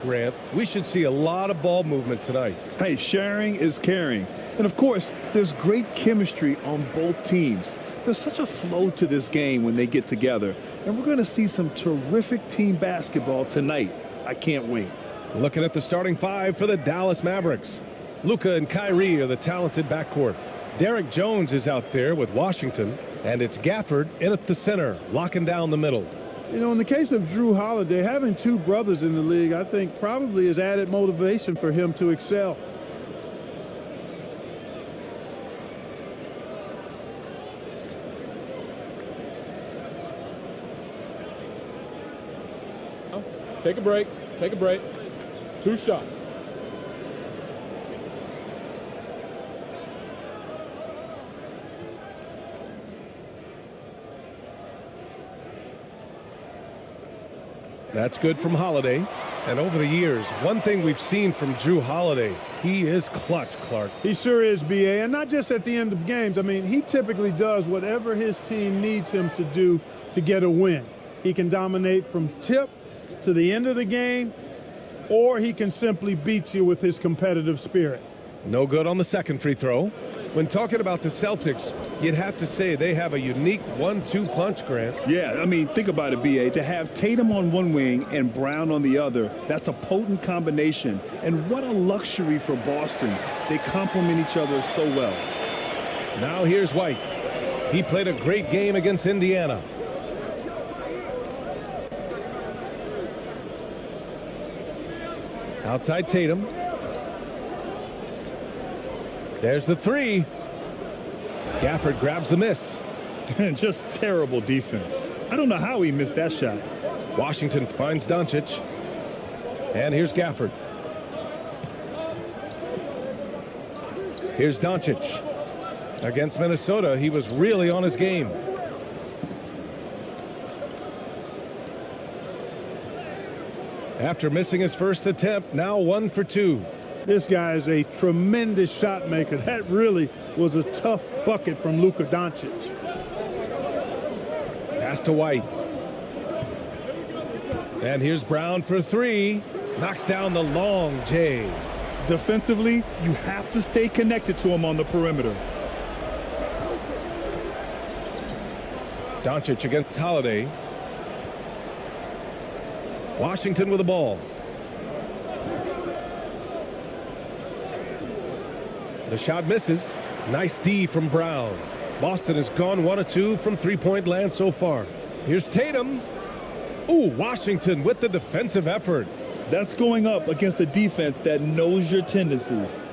Grant, we should see a lot of ball movement tonight. Hey, sharing is caring. And of course, there's great chemistry on both teams. There's such a flow to this game when they get together. And we're going to see some terrific team basketball tonight. I can't wait. Looking at the starting five for the Dallas Mavericks. Luka and Kyrie are the talented backcourt. Derek Jones is out there with Washington. And it's Gafford in at the center, locking down the middle. You know, in the case of Drew Holiday, having two brothers in the league, I think probably is added motivation for him to excel. Take a break. Take a break. 2 shots. That's good from Holiday. And over the years, one thing we've seen from Drew Holiday, he is clutch, Clark. He sure is, B.A., and not just at the end of games. I mean, he typically does whatever his team needs him to do to get a win. He can dominate from tip to the end of the game, or he can simply beat you with his competitive spirit. No good on the second free throw. When talking about the Celtics, you'd have to say they have a unique 1-2 punch, Grant. Yeah, I mean, think about it, B.A. To have Tatum on one wing and Brown on the other, that's a potent combination. And what a luxury for Boston. They complement each other so well. Now here's White. He played a great game against Indiana. Outside Tatum. There's the three. Gafford grabs the miss. Just terrible defense. I don't know how he missed that shot. Washington finds Doncic. And here's Gafford. Here's Doncic. Against Minnesota, he was really on his game. After missing his first attempt, now 1 for 2. This guy is a tremendous shot maker. That really was a tough bucket from Luka Doncic. Pass to White. And here's Brown for 3. Knocks down the long J. Defensively, you have to stay connected to him on the perimeter. Doncic against Holiday. Washington with the ball. The shot misses. Nice D from Brown. Boston has gone 1 of 2 from three-point land so far. Here's Tatum. Ooh, Washington with the defensive effort. That's going up against a defense that knows your tendencies.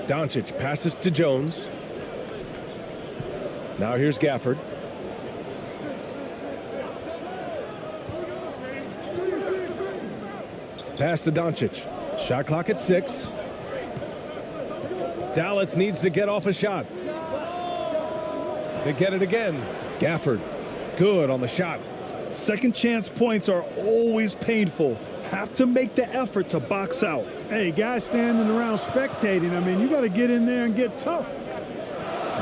Doncic passes to Jones. Now here's Gafford. Pass to Doncic. Shot clock at 6. Dallas needs to get off a shot. They get it again. Gafford, good on the shot. Second chance points are always painful. Have to make the effort to box out. Hey, guys standing around spectating, I mean, you got to get in there and get tough.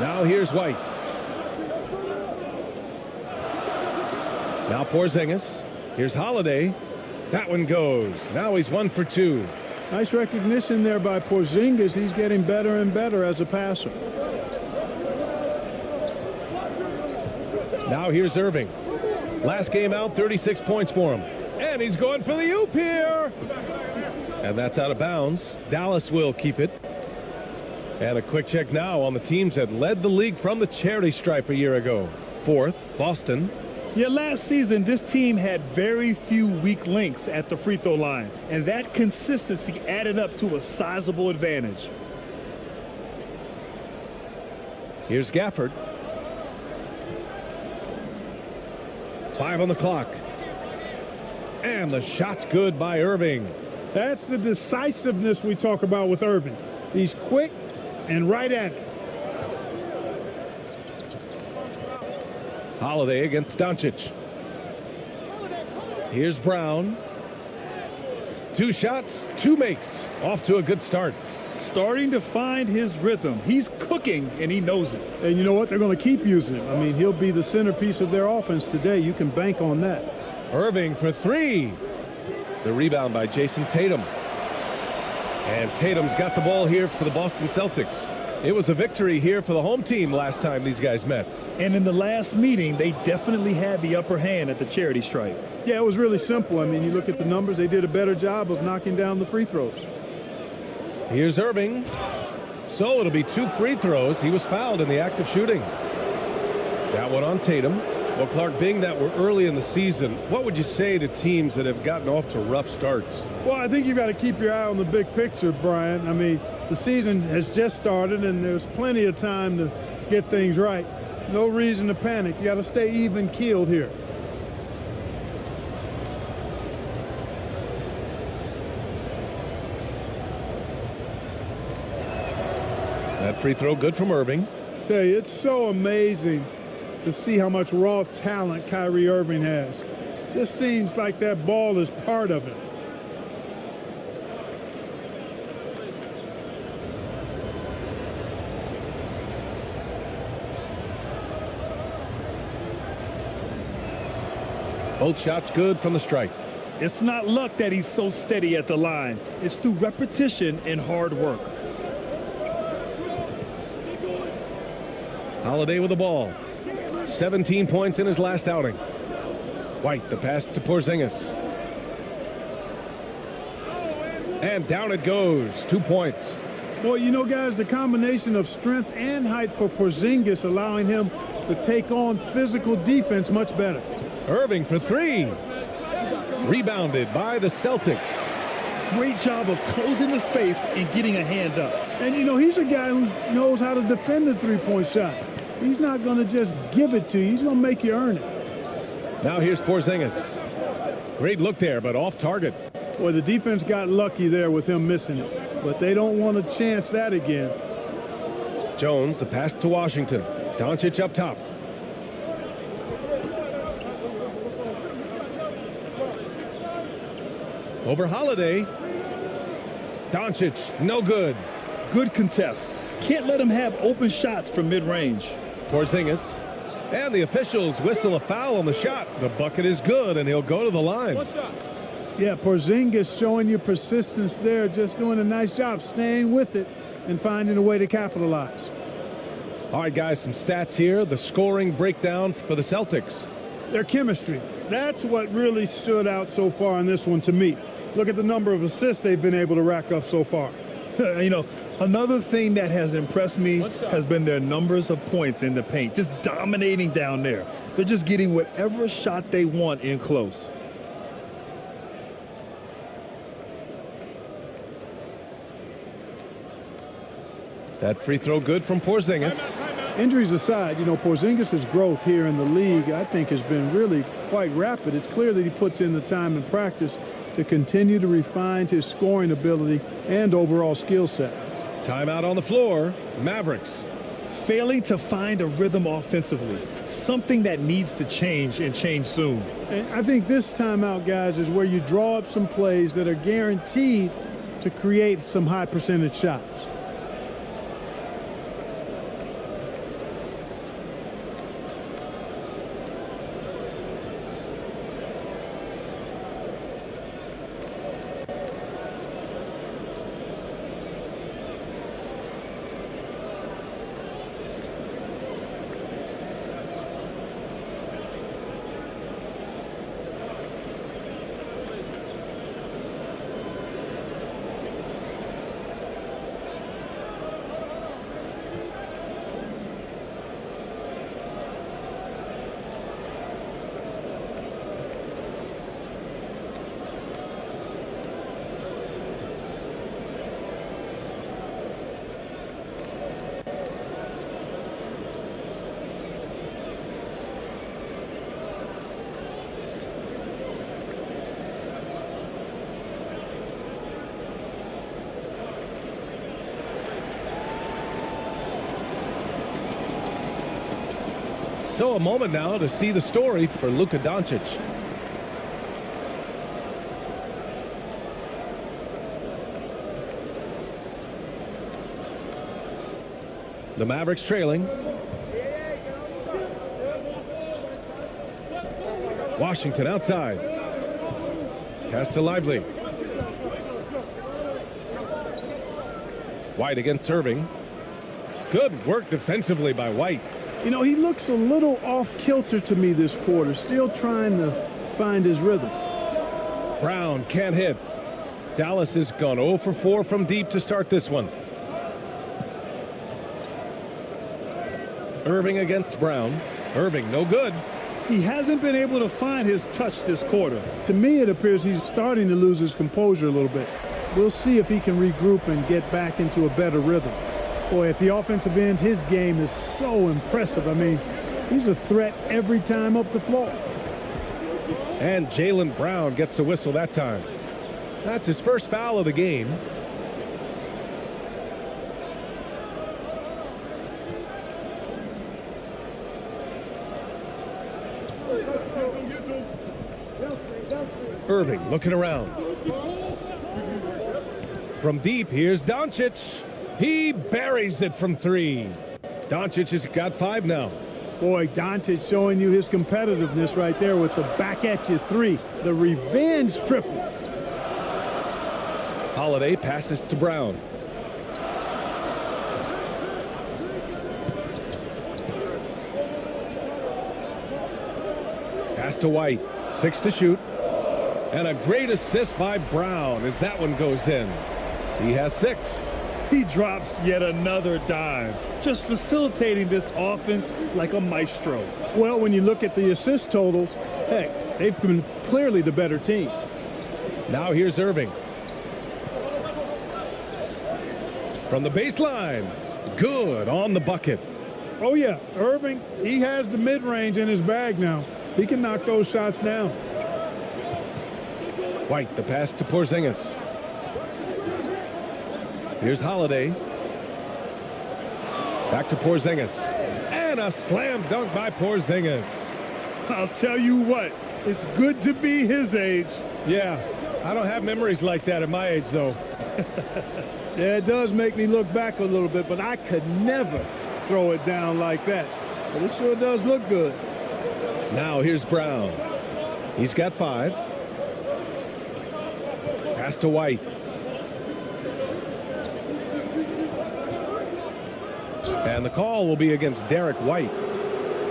Now here's White. Now Porzingis. Here's Holiday. That one goes. Now he's 1 for 2. Nice recognition there by Porzingis. He's getting better and better as a passer. Now here's Irving. Last game out, 36 points for him. And he's going for the oop here. And that's out of bounds. Dallas will keep it. And a quick check now on the teams that led the league from the charity stripe a year ago. 4th, Boston. Yeah, last season, this team had very few weak links at the free throw line, and that consistency added up to a sizable advantage. Here's Gafford. 5 on the clock. And the shot's good by Irving. That's the decisiveness we talk about with Irving. He's quick and right at it. Holiday against Doncic. Here's Brown. 2 shots, 2 makes. Off to a good start. Starting to find his rhythm. He's cooking, and he knows it. And you know what? They're going to keep using him. I mean, he'll be the centerpiece of their offense today. You can bank on that. Irving for 3. The rebound by Jason Tatum. And Tatum's got the ball here for the Boston Celtics. It was a victory here for the home team last time these guys met. And in the last meeting, they definitely had the upper hand at the charity stripe. Yeah, it was really simple. I mean, you look at the numbers, they did a better job of knocking down the free throws. Here's Irving. So it'll be 2 free throws. He was fouled in the act of shooting. That one on Tatum. Well, Clark, being that we're early in the season, what would you say to teams that have gotten off to rough starts? Well, I think you've got to keep your eye on the big picture, Brian. I mean, the season has just started, and there's plenty of time to get things right. No reason to panic. You got to stay even-keeled here. That free throw good from Irving. Tell you, it's so amazing to see how much raw talent Kyrie Irving has. Just seems like that ball is part of it. Both shots good from the stripe. It's not luck that he's so steady at the line. It's through repetition and hard work. Holiday with the ball. 17 points in his last outing. White, the pass to Porzingis. And down it goes. 2 points. Well, you know, guys, the combination of strength and height for Porzingis allowing him to take on physical defense much better. Irving for 3. Rebounded by the Celtics. Great job of closing the space and getting a hand up. And, you know, he's a guy who knows how to defend the three-point shot. He's not going to just give it to you. He's going to make you earn it. Now here's Porzingis. Great look there, but off target. Boy, the defense got lucky there with him missing it. But they don't want to chance that again. Jones, the pass to Washington. Doncic up top. Over Holiday. Doncic, no good. Good contest. Can't let him have open shots from mid-range. Porzingis. And the officials whistle a foul on the shot. The bucket is good, and he'll go to the line. Yeah, Porzingis showing you persistence there, just doing a nice job staying with it and finding a way to capitalize. All right, guys, some stats here. The scoring breakdown for the Celtics. Their chemistry. That's what really stood out so far in this one to me. Look at the number of assists they've been able to rack up so far. You know, another thing that has impressed me has been their numbers of points in the paint, just dominating down there. They're just getting whatever shot they want in close. That free throw good from Porzingis. Injuries aside, you know, Porzingis' growth here in the league, I think, has been really quite rapid. It's clear that he puts in the time and practice to continue to refine his scoring ability and overall skill set. Timeout on the floor. Mavericks. Failing to find a rhythm offensively, something that needs to change and change soon. And I think this timeout, guys, is where you draw up some plays that are guaranteed to create some high percentage shots. So a moment now to see the story for Luka Doncic. The Mavericks trailing. Washington outside. Pass to Lively. White against Irving. Good work defensively by White. You know, he looks a little off kilter to me this quarter, still trying to find his rhythm. Brown can't hit. Dallas has gone 0 for 4 from deep to start this one. Irving against Brown. Irving, no good. He hasn't been able to find his touch this quarter. To me, it appears he's starting to lose his composure a little bit. We'll see if he can regroup and get back into a better rhythm. Boy, at the offensive end, his game is so impressive. I mean, he's a threat every time up the floor. And Jaylen Brown gets a whistle that time. That's his first foul of the game. Irving looking around. From deep, here's Doncic. He buries it from 3. Doncic has got 5 now. Boy, Doncic showing you his competitiveness right there with the back at you 3. The revenge triple. Holiday passes to Brown. Pass to White. 6 to shoot. And a great assist by Brown as that one goes in. He has 6. He drops yet another dime, just facilitating this offense like a maestro. Well, when you look at the assist totals, heck, they've been clearly the better team. Now here's Irving. From the baseline. Good on the bucket. Oh, yeah, Irving, he has the mid-range in his bag now. He can knock those shots down. White, the pass to Porzingis. Here's Holiday. Back to Porzingis. And a slam dunk by Porzingis. I'll tell you what, it's good to be his age. Yeah, I don't have memories like that at my age, though. Yeah, it does make me look back a little bit, but I could never throw it down like that. But it sure does look good. Now here's Brown. He's got 5. Pass to White. And the call will be against Derek White.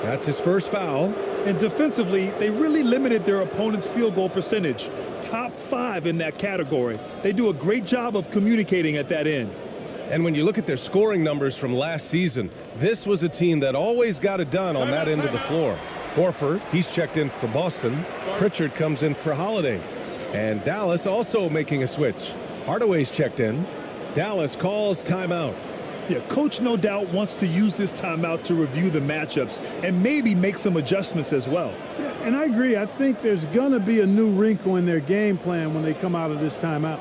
That's his first foul. And defensively, they really limited their opponent's field goal percentage. Top 5 in that category. They do a great job of communicating at that end. And when you look at their scoring numbers from last season, this was a team that always got it done on that end of the floor. Horford, he's checked in for Boston. Pritchard comes in for Holiday. And Dallas also making a switch. Hardaway's checked in. Dallas calls timeout. Yeah, coach no doubt wants to use this timeout to review the matchups and maybe make some adjustments as well. Yeah, and I agree. I think there's going to be a new wrinkle in their game plan when they come out of this timeout.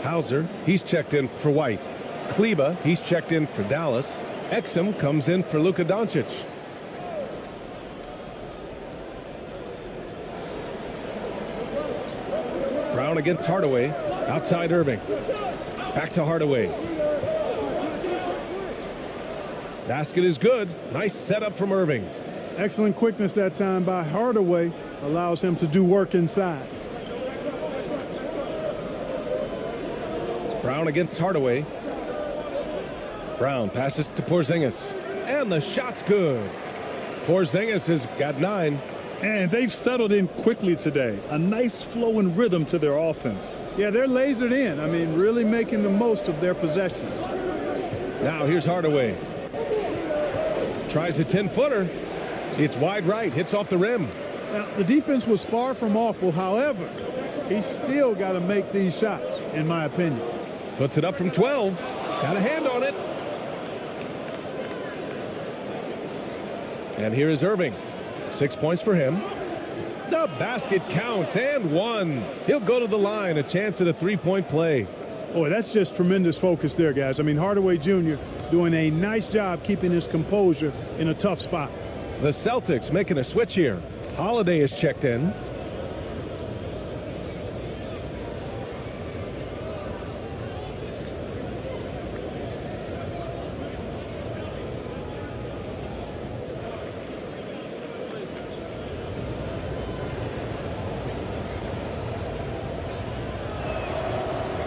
Hauser, he's checked in for White. Kleba, he's checked in for Dallas. Exum comes in for Luka Doncic. Brown against Hardaway. Outside Irving. Back to Hardaway. Basket is good. Nice setup from Irving. Excellent quickness that time by Hardaway. Allows him to do work inside. Brown against Hardaway. Brown passes to Porzingis. And the shot's good. Porzingis has got 9. And they've settled in quickly today. A nice flow and rhythm to their offense. Yeah, they're lasered in. I mean, really making the most of their possessions. Now here's Hardaway. Tries a 10-footer. It's wide right, hits off the rim. Now, the defense was far from awful. However, he's still got to make these shots, in my opinion. Puts it up from 12. Got a hand on it. And here is Irving. 6 points for him. The basket counts and 1. He'll go to the line. A chance at a 3-point play. Boy, that's just tremendous focus there, guys. I mean, Hardaway Jr. doing a nice job keeping his composure in a tough spot. The Celtics making a switch here. Holiday is checked in.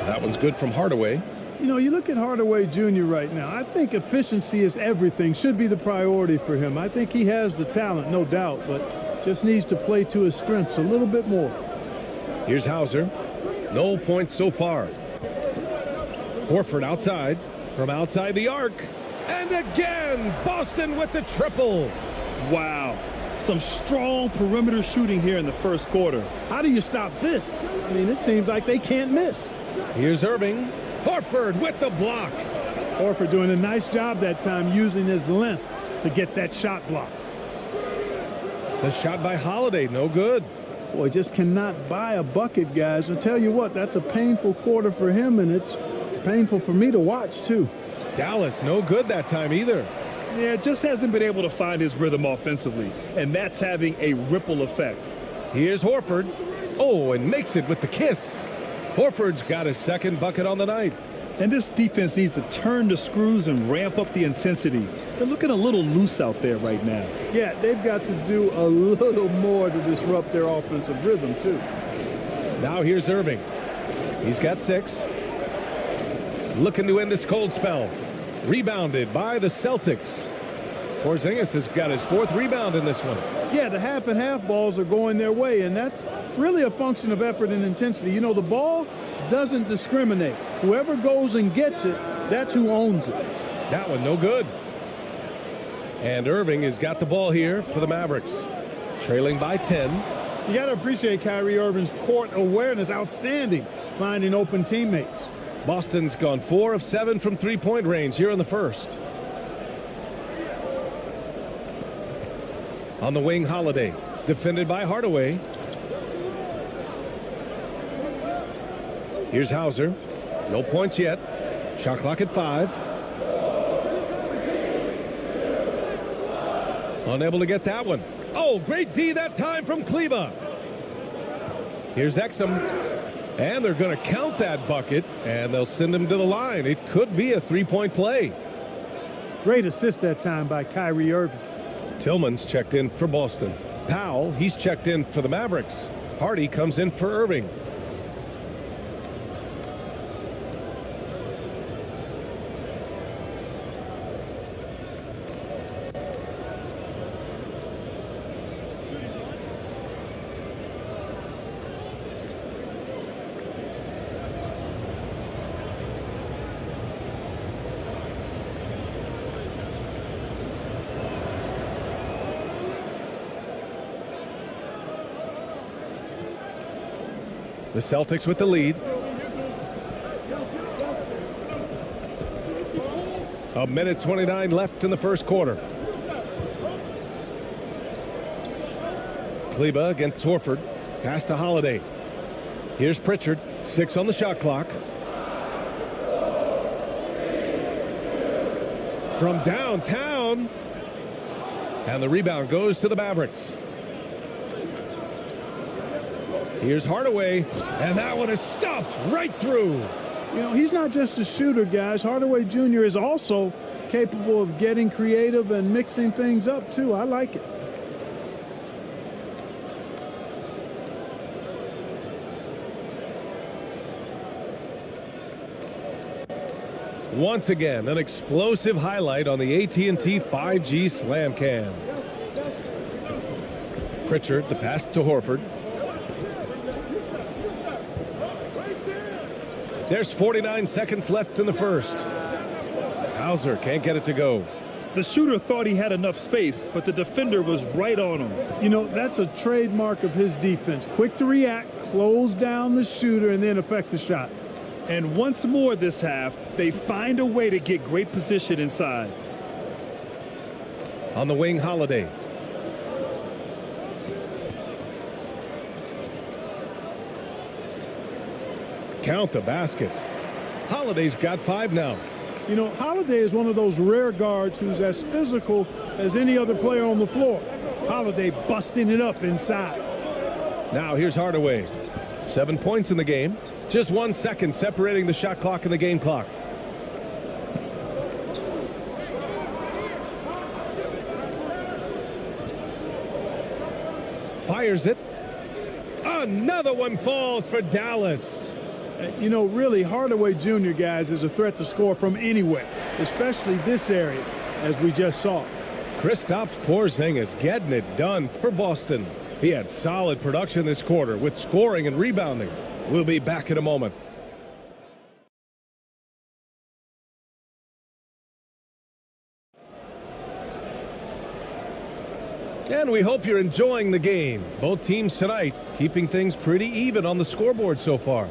That one's good from Hardaway. You know, you look at Hardaway Jr. right now, I think efficiency is everything, should be the priority for him. I think he has the talent, no doubt, but just needs to play to his strengths a little bit more. Here's Hauser. No points so far. Horford outside, from outside the arc. And again, Boston with the triple. Wow. Some strong perimeter shooting here in the first quarter. How do you stop this? I mean, it seems like they can't miss. Here's Irving. Horford with the block. Horford doing a nice job that time using his length to get that shot blocked. The shot by Holiday, no good. Boy, just cannot buy a bucket, guys. I'll tell you what, that's a painful quarter for him, and it's painful for me to watch, too. Dallas, no good that time either. Yeah, just hasn't been able to find his rhythm offensively, and that's having a ripple effect. Here's Horford. Oh, and makes it with the kiss. Horford's got his second bucket on the night. And this defense needs to turn the screws and ramp up the intensity. They're looking a little loose out there right now. Yeah, they've got to do a little more to disrupt their offensive rhythm, too. Now here's Irving. He's got 6. Looking to end this cold spell. Rebounded by the Celtics. Porzingis has got his 4th rebound in this one. Yeah, the half and half balls are going their way, and that's really a function of effort and intensity. You know, the ball doesn't discriminate. Whoever goes and gets it, that's who owns it. That one no good. And Irving has got the ball here for the Mavericks. Trailing by 10. You got to appreciate Kyrie Irving's court awareness, outstanding, finding open teammates. Boston's gone 4 of 7 from three-point range here in the first. On the wing, Holiday. Defended by Hardaway. Here's Hauser. No points yet. Shot clock at 5. Unable to get that one. Oh, great D that time from Kleba. Here's Exum. And they're going to count that bucket, and they'll send him to the line. It could be a 3-point play. Great assist that time by Kyrie Irving. Tillman's checked in for Boston. Powell, he's checked in for the Mavericks. Hardy comes in for Irving. The Celtics with the lead. A minute 29 left in the first quarter. Kleba against Horford. Pass to Holiday. Here's Pritchard. 6 on the shot clock. From downtown. And the rebound goes to the Mavericks. Here's Hardaway, and that one is stuffed right through. You know, he's not just a shooter, guys. Hardaway Jr. is also capable of getting creative and mixing things up, too. I like it. Once again, an explosive highlight on the AT&T 5G Slam Cam. Pritchard, the pass to Horford. There's 49 seconds left in the first. Hauser can't get it to go. The shooter thought he had enough space, but the defender was right on him. You know, that's a trademark of his defense. Quick to react, close down the shooter, and then affect the shot. And once more this half, they find a way to get great position inside. On the wing, Holiday. Count the basket. Holiday's got 5 now. You know, Holiday is one of those rare guards who's as physical as any other player on the floor. Holiday busting it up inside. Now here's Hardaway. 7 points in the game. Just 1 second separating the shot clock and the game clock. Fires it. Another one falls for Dallas. You know, really, Hardaway Jr., guys, is a threat to score from anywhere, especially this area, as we just saw. Kristaps Porzingis getting it done for Boston. He had solid production this quarter with scoring and rebounding. We'll be back in a moment. And we hope you're enjoying the game. Both teams tonight keeping things pretty even on the scoreboard so far.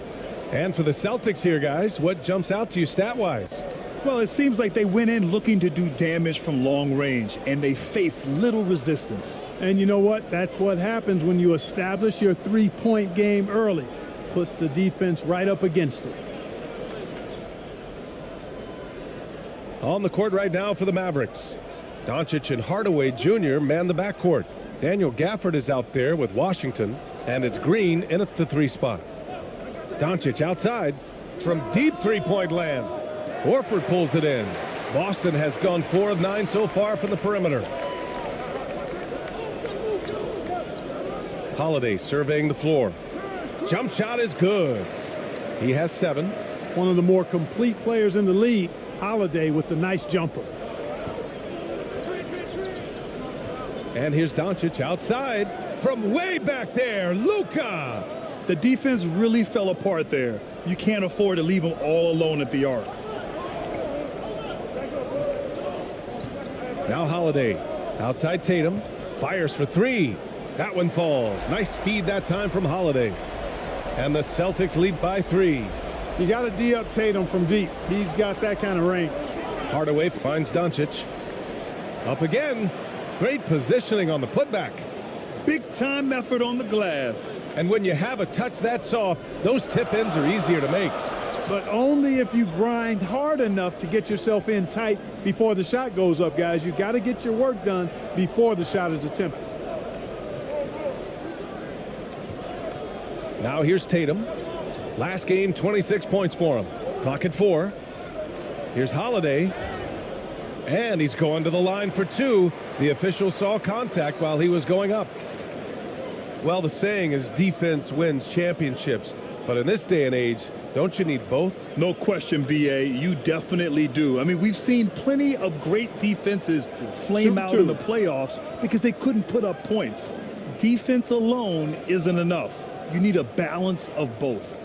And for the Celtics here, guys, what jumps out to you stat-wise? Well, it seems like they went in looking to do damage from long range, and they faced little resistance. And you know what? That's what happens when you establish your three-point game early. Puts the defense right up against it. On the court right now for the Mavericks. Doncic and Hardaway Jr. man the backcourt. Daniel Gafford is out there with Washington, and it's Green in at the 3 spot. Doncic outside from deep three-point land. Horford pulls it in. Boston has gone 4 of 9 so far from the perimeter. Holiday surveying the floor. Jump shot is good. He has 7. One of the more complete players in the league, Holiday with the nice jumper. And here's Doncic outside from way back there. Luka. The defense really fell apart there. You can't afford to leave them all alone at the arc. Now Holiday. Outside Tatum. Fires for 3. That one falls. Nice feed that time from Holiday. And the Celtics lead by 3. You got to D up Tatum from deep. He's got that kind of range. Hardaway finds Doncic. Up again. Great positioning on the putback. Big time effort on the glass. And when you have a touch that soft, those tip-ins are easier to make. But only if you grind hard enough to get yourself in tight before the shot goes up, guys. You got to get your work done before the shot is attempted. Now here's Tatum. Last game, 26 points for him. Clock at 4. Here's Holiday. And he's going to the line for 2. The official saw contact while he was going up. Well, the saying is defense wins championships. But in this day and age, don't you need both? No question, B.A. You definitely do. I mean, we've seen plenty of great defenses flame out in the playoffs because they couldn't put up points. Defense alone isn't enough. You need a balance of both.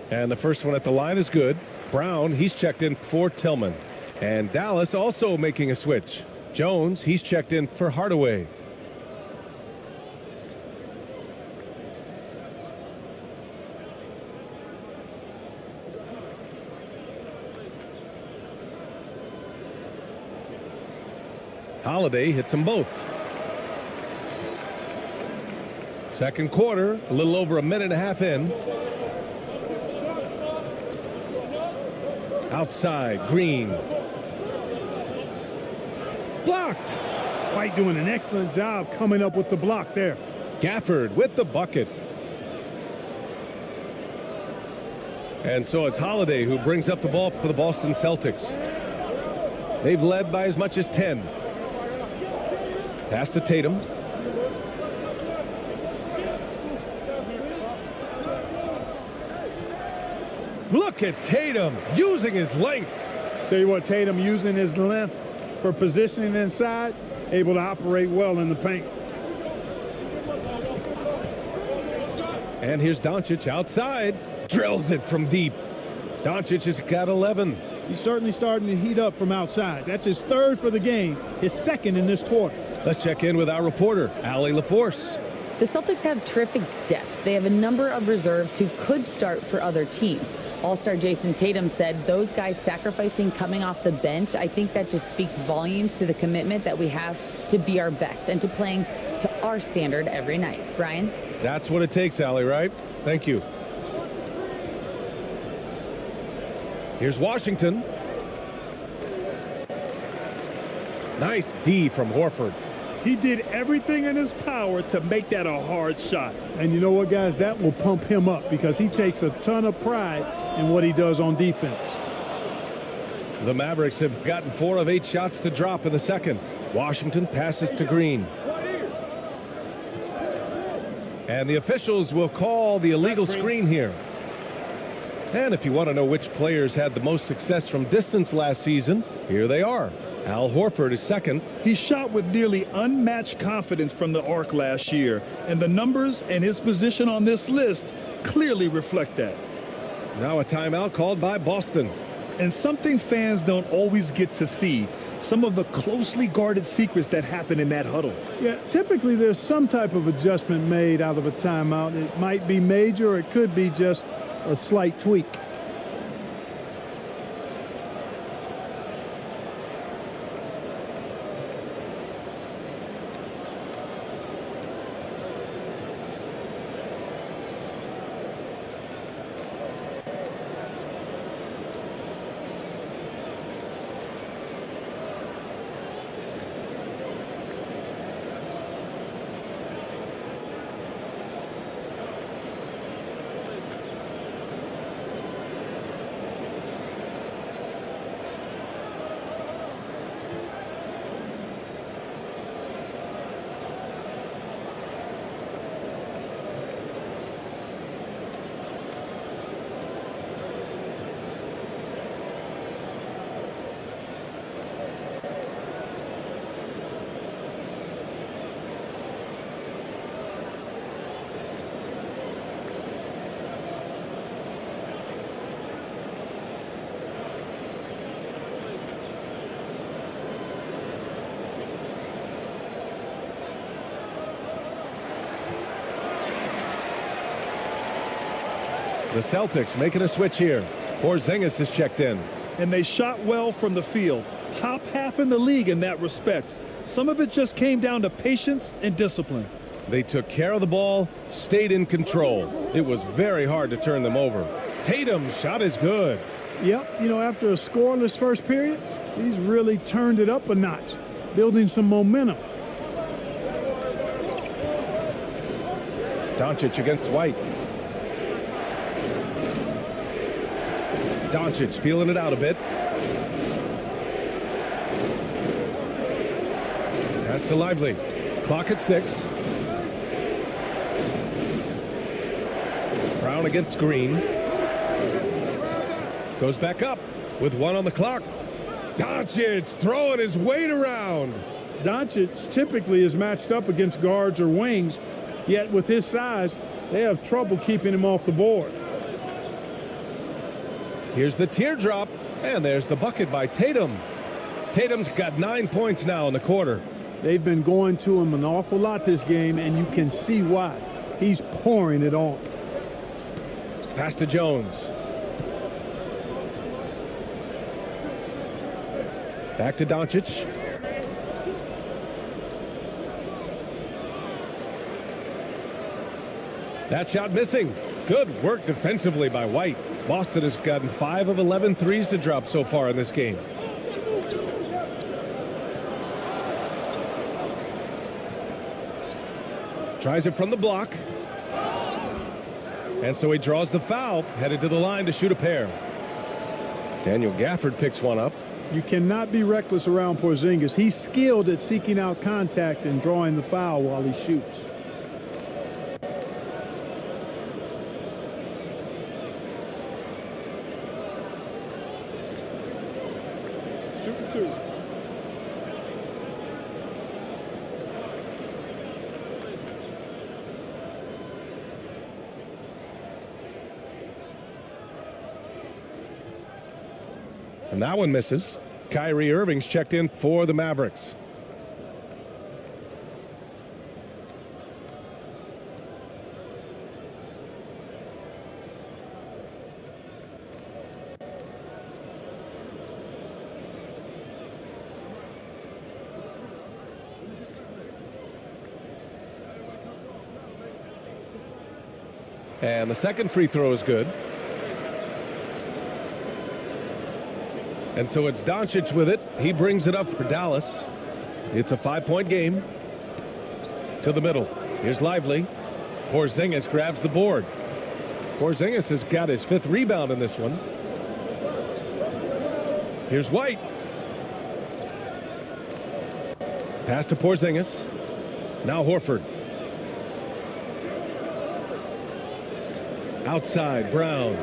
And the first one at the line is good. Brown, he's checked in for Tillman. And Dallas also making a switch. Jones, he's checked in for Hardaway. Holiday hits them both. Second quarter, a little over a minute and a half in. Outside, Green. Blocked. White doing an excellent job coming up with the block there. Gafford with the bucket. And so it's Holiday who brings up the ball for the Boston Celtics. They've led by as much as 10. Pass to Tatum. Look at Tatum using his length. Tell you what, Tatum using his length for positioning inside, able to operate well in the paint. And here's Doncic outside. Drills it from deep. Doncic has got 11. He's certainly starting to heat up from outside. That's his third for the game, his second in this quarter. Let's check in with our reporter, Allie LaForce. The Celtics have terrific depth. They have a number of reserves who could start for other teams. All-star Jason Tatum said those guys sacrificing coming off the bench, I think that just speaks volumes to the commitment that we have to be our best and to playing to our standard every night. Brian? That's what it takes, Allie, right? Thank you. Here's Washington. Nice D from Horford. He did everything in his power to make that a hard shot. And you know what, guys? That will pump him up because he takes a ton of pride in what he does on defense. The Mavericks have gotten 4 of 8 shots to drop in the second. Washington passes to Green. And the officials will call the illegal screen here. And if you want to know which players had the most success from distance last season, here they are. Al Horford is second. He shot with nearly unmatched confidence from the arc last year, and the numbers and his position on this list clearly reflect that. Now a timeout called by Boston. And something fans don't always get to see, some of the closely guarded secrets that happen in that huddle. Yeah, typically there's some type of adjustment made out of a timeout. It might be major, or it could be just a slight tweak. The Celtics making a switch here. Porzingis is checked in. And they shot well from the field. Top half in the league in that respect. Some of it just came down to patience and discipline. They took care of the ball, stayed in control. It was very hard to turn them over. Tatum's shot is good. Yep, you know, after a scoreless first period, he's really turned it up a notch, building some momentum. Doncic against White. Doncic feeling it out a bit. Pass to Lively. Clock at 6. Brown against Green. Goes back up with 1 on the clock. Doncic throwing his weight around. Doncic typically is matched up against guards or wings, yet with his size, they have trouble keeping him off the board. Here's the teardrop, and there's the bucket by Tatum. Tatum's got 9 points now in the quarter. They've been going to him an awful lot this game, and you can see why. He's pouring it on. Pass to Jones. Back to Doncic. That shot missing. Good work defensively by White. Boston has gotten 5 of 11 threes to drop so far in this game. Tries it from the block. And so he draws the foul, headed to the line to shoot a pair. Daniel Gafford picks one up. You cannot be reckless around Porzingis. He's skilled at seeking out contact and drawing the foul while he shoots. And that one misses. Kyrie Irving's checked in for the Mavericks. And the second free throw is good. And so it's Doncic with it. He brings it up for Dallas. It's a 5-point game. To the middle. Here's Lively. Porzingis grabs the board. Porzingis has got his 5th rebound in this one. Here's White. Pass to Porzingis. Now Horford. Outside, Brown.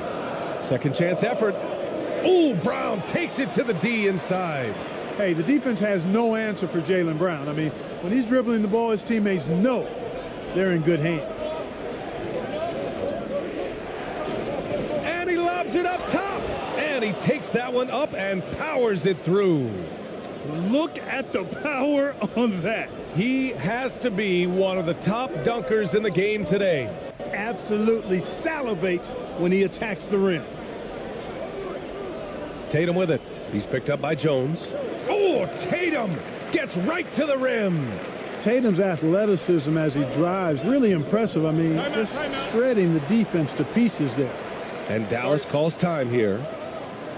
Second chance effort. Oh, Brown takes it to the D inside. Hey, the defense has no answer for Jaylen Brown. I mean, when he's dribbling the ball, his teammates know they're in good hands. And he lobs it up top. And he takes that one up and powers it through. Look at the power on that. He has to be one of the top dunkers in the game today. Absolutely salivates when he attacks the rim. Tatum with it. He's picked up by Jones. Oh, Tatum gets right to the rim. Tatum's athleticism as he drives, really impressive. I mean, just shredding the defense to pieces there. And Dallas calls time here.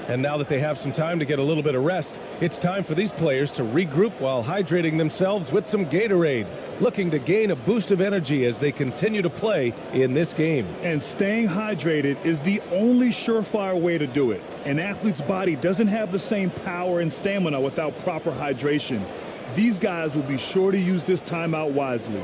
And now that they have some time to get a little bit of rest, it's time for these players to regroup while hydrating themselves with some Gatorade, looking to gain a boost of energy as they continue to play in this game. And staying hydrated is the only surefire way to do it. An athlete's body doesn't have the same power and stamina without proper hydration. These guys will be sure to use this timeout wisely.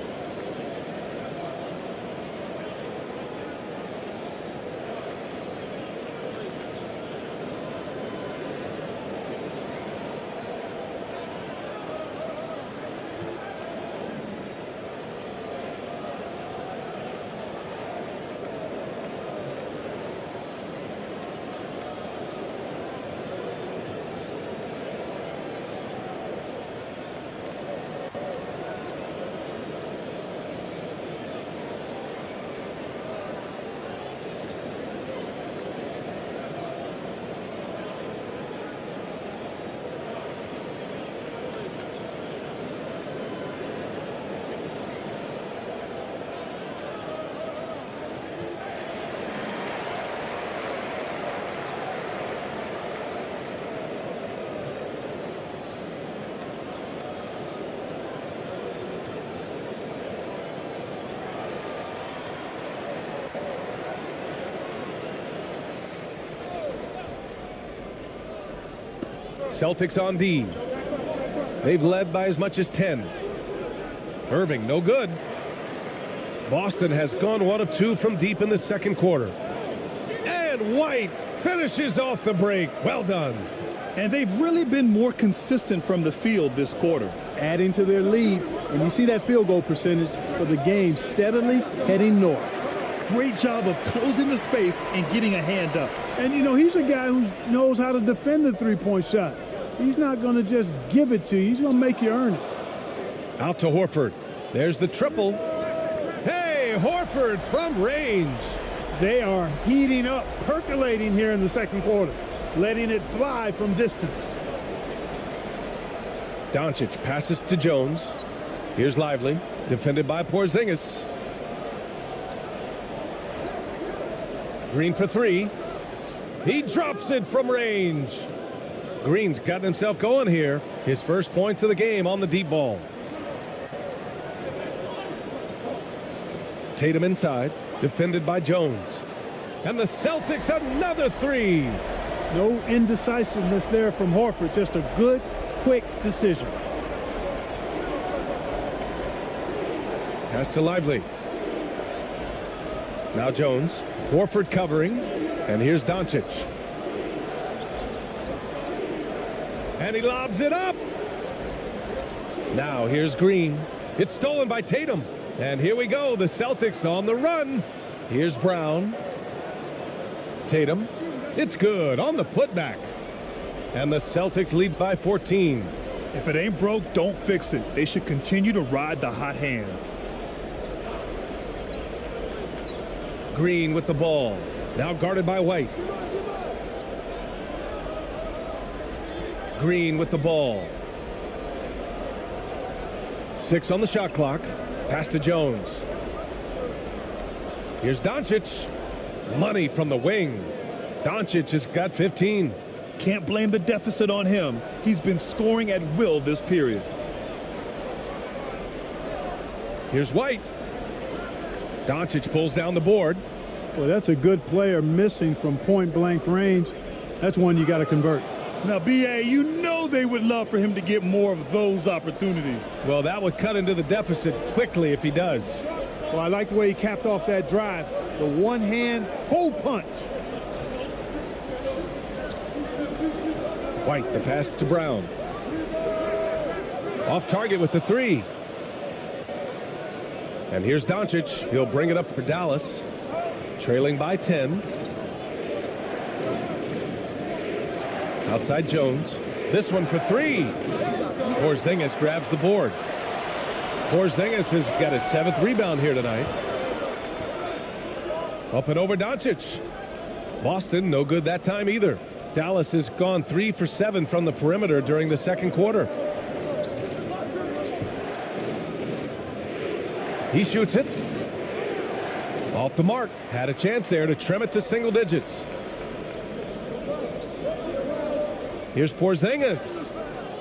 Celtics on D. They've led by as much as 10. Irving, no good. Boston has gone 1 of 2 from deep in the second quarter. And White finishes off the break. Well done. And they've really been more consistent from the field this quarter. Adding to their lead, and you see that field goal percentage for the game steadily heading north. Great job of closing the space and getting a hand up. And, you know, he's a guy who knows how to defend the three-point shot. He's not going to just give it to you. He's going to make you earn it. Out to Horford. There's the triple. Hey, Horford from range. They are heating up, percolating here in the second quarter, letting it fly from distance. Doncic passes to Jones. Here's Lively, defended by Porzingis. Green for 3. He drops it from range. Green's gotten himself going here. His first points of the game on the deep ball. Tatum inside, defended by Jones. And the Celtics another 3. No indecisiveness there from Horford. Just a good, quick decision. Pass to Lively. Now Jones. Horford covering. And here's Doncic. And he lobs it up. Now here's Green. It's stolen by Tatum. And here we go. The Celtics on the run. Here's Brown. Tatum. It's good on the putback. And the Celtics lead by 14. If it ain't broke, don't fix it. They should continue to ride the hot hand. Green with the ball. Now guarded by White. Green with the ball. 6 on the shot clock. Pass to Jones. Here's Doncic. Money from the wing. Doncic has got 15. Can't blame the deficit on him. He's been scoring at will this period. Here's White. Doncic pulls down the board. Well, that's a good player missing from point-blank range. That's one you got to convert. Now, B.A., you know they would love for him to get more of those opportunities. Well, that would cut into the deficit quickly if he does. Well, I like the way he capped off that drive. The one-hand hole punch. White, the pass to Brown. Off target with the 3. And here's Doncic. He'll bring it up for Dallas. Trailing by 10. Outside Jones. This one for 3. Porzingis grabs the board. Porzingis has got his 7th rebound here tonight. Up and over Doncic. Boston no good that time either. Dallas has gone 3 for 7 from the perimeter during the second quarter. He shoots it. Off the mark. Had a chance there to trim it to single digits. Here's Porzingis.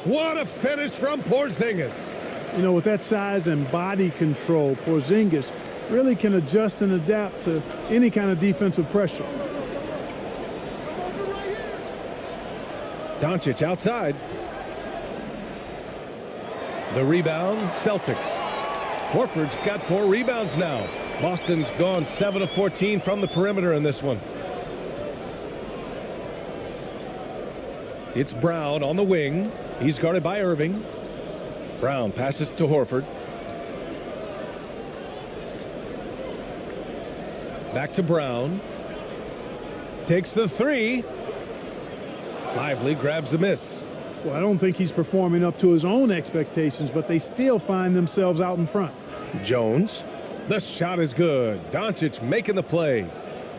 What a finish from Porzingis. You know, with that size and body control, Porzingis really can adjust and adapt to any kind of defensive pressure. Doncic outside. The rebound, Celtics. Horford's got 4 rebounds now. Boston's gone 7 of 14 from the perimeter in this one. It's Brown on the wing. He's guarded by Irving. Brown passes to Horford. Back to Brown. Takes the 3. Lively grabs the miss. Well, I don't think he's performing up to his own expectations, but they still find themselves out in front. Jones. The shot is good. Doncic making the play.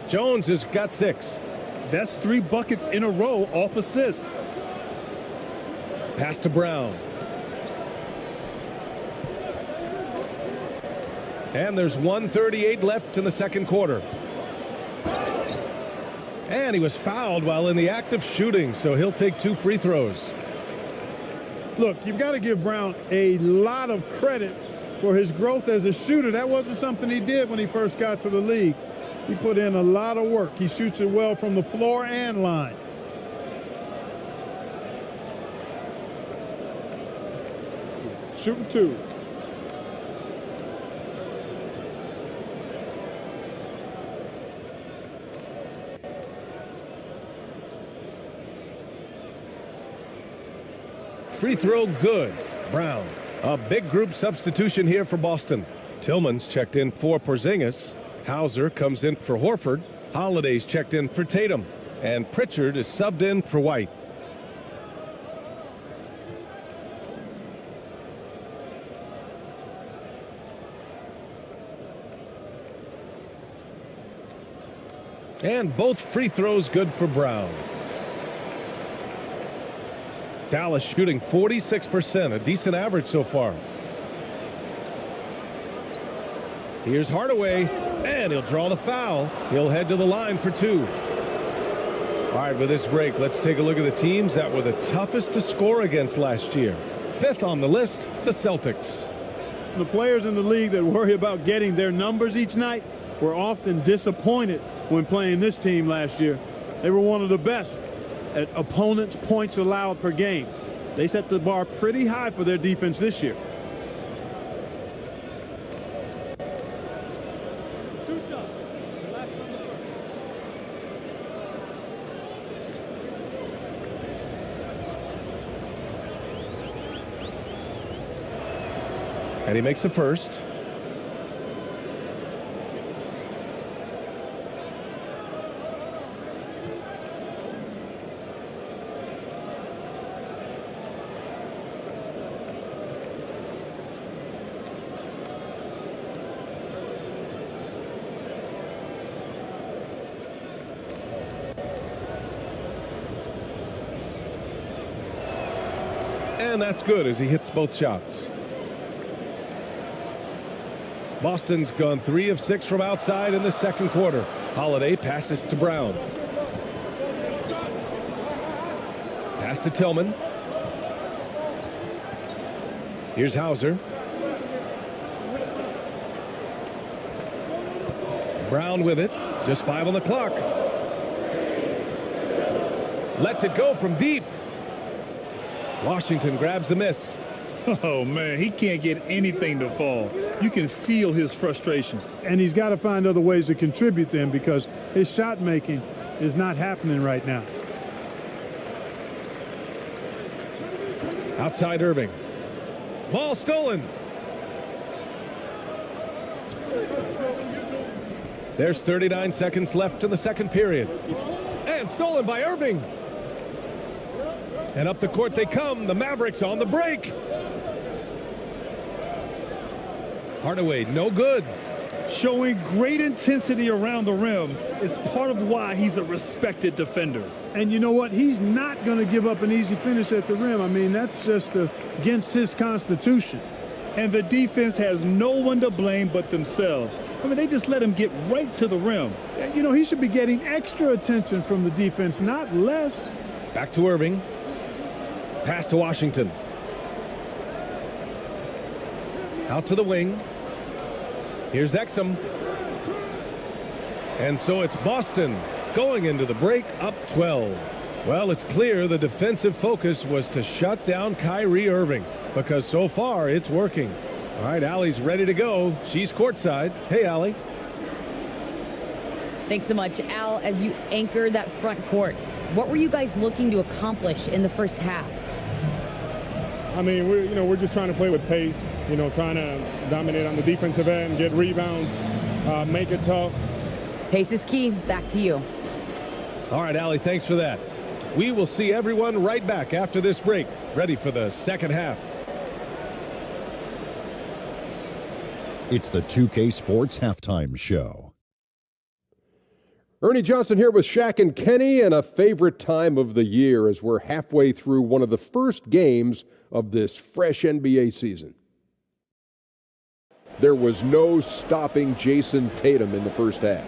Jones has got 6. That's 3 buckets in a row off assist. Pass to Brown. And there's 1:38 left in the second quarter. And he was fouled while in the act of shooting, so he'll take 2 free throws. Look, you've got to give Brown a lot of credit for his growth as a shooter. That wasn't something he did when he first got to the league. He put in a lot of work. He shoots it well from the floor and line. Shooting 2. Free throw good. Brown. A big group substitution here for Boston. Tillman's checked in for Porzingis. Hauser comes in for Horford. Holiday's checked in for Tatum. And Pritchard is subbed in for White. And both free throws good for Brown. Dallas shooting 46%, a decent average so far. Here's Hardaway, and he'll draw the foul. He'll head to the line for 2. All right, with this break, let's take a look at the teams that were the toughest to score against last year. 5th on the list, the Celtics. The players in the league that worry about getting their numbers each night were often disappointed when playing this team last year. They were one of the best at opponents' points allowed per game. They set the bar pretty high for their defense this year. 2 shots. Relax on the first. And he makes the first. And that's good as he hits both shots. Boston's gone 3 of 6 from outside in the second quarter. Holiday passes to Brown. Pass to Tillman. Here's Hauser. Brown with it. Just 5 on the clock. Lets it go from deep. Washington grabs the miss. Oh, man, he can't get anything to fall. You can feel his frustration. And he's got to find other ways to contribute then because his shot making is not happening right now. Outside Irving. Ball stolen. There's 39 seconds left in the second period. And stolen by Irving. And up the court they come. The Mavericks on the break. Hardaway, no good. Showing great intensity around the rim is part of why he's a respected defender. And you know what? He's not going to give up an easy finish at the rim. I mean, that's just against his constitution. And the defense has no one to blame but themselves. I mean, they just let him get right to the rim. You know, he should be getting extra attention from the defense, not less. Back to Irving. Pass to Washington. Out to the wing. Here's Exum. And so it's Boston going into the break up 12. Well, it's clear the defensive focus was to shut down Kyrie Irving because so far it's working. All right, Allie's ready to go. She's courtside. Hey, Allie. Thanks so much, Al. As you anchor that front court, what were you guys looking to accomplish in the first half? I mean, we're just trying to play with pace, trying to dominate on the defensive end, get rebounds, make it tough. Pace is key. Back to you. All right, Allie, thanks for that. We will see everyone right back after this break, ready for the second half. It's the 2K Sports Halftime Show. Ernie Johnson here with Shaq and Kenny, and a favorite time of the year as we're halfway through one of the first games of this fresh NBA season. There was no stopping Jason Tatum in the first half.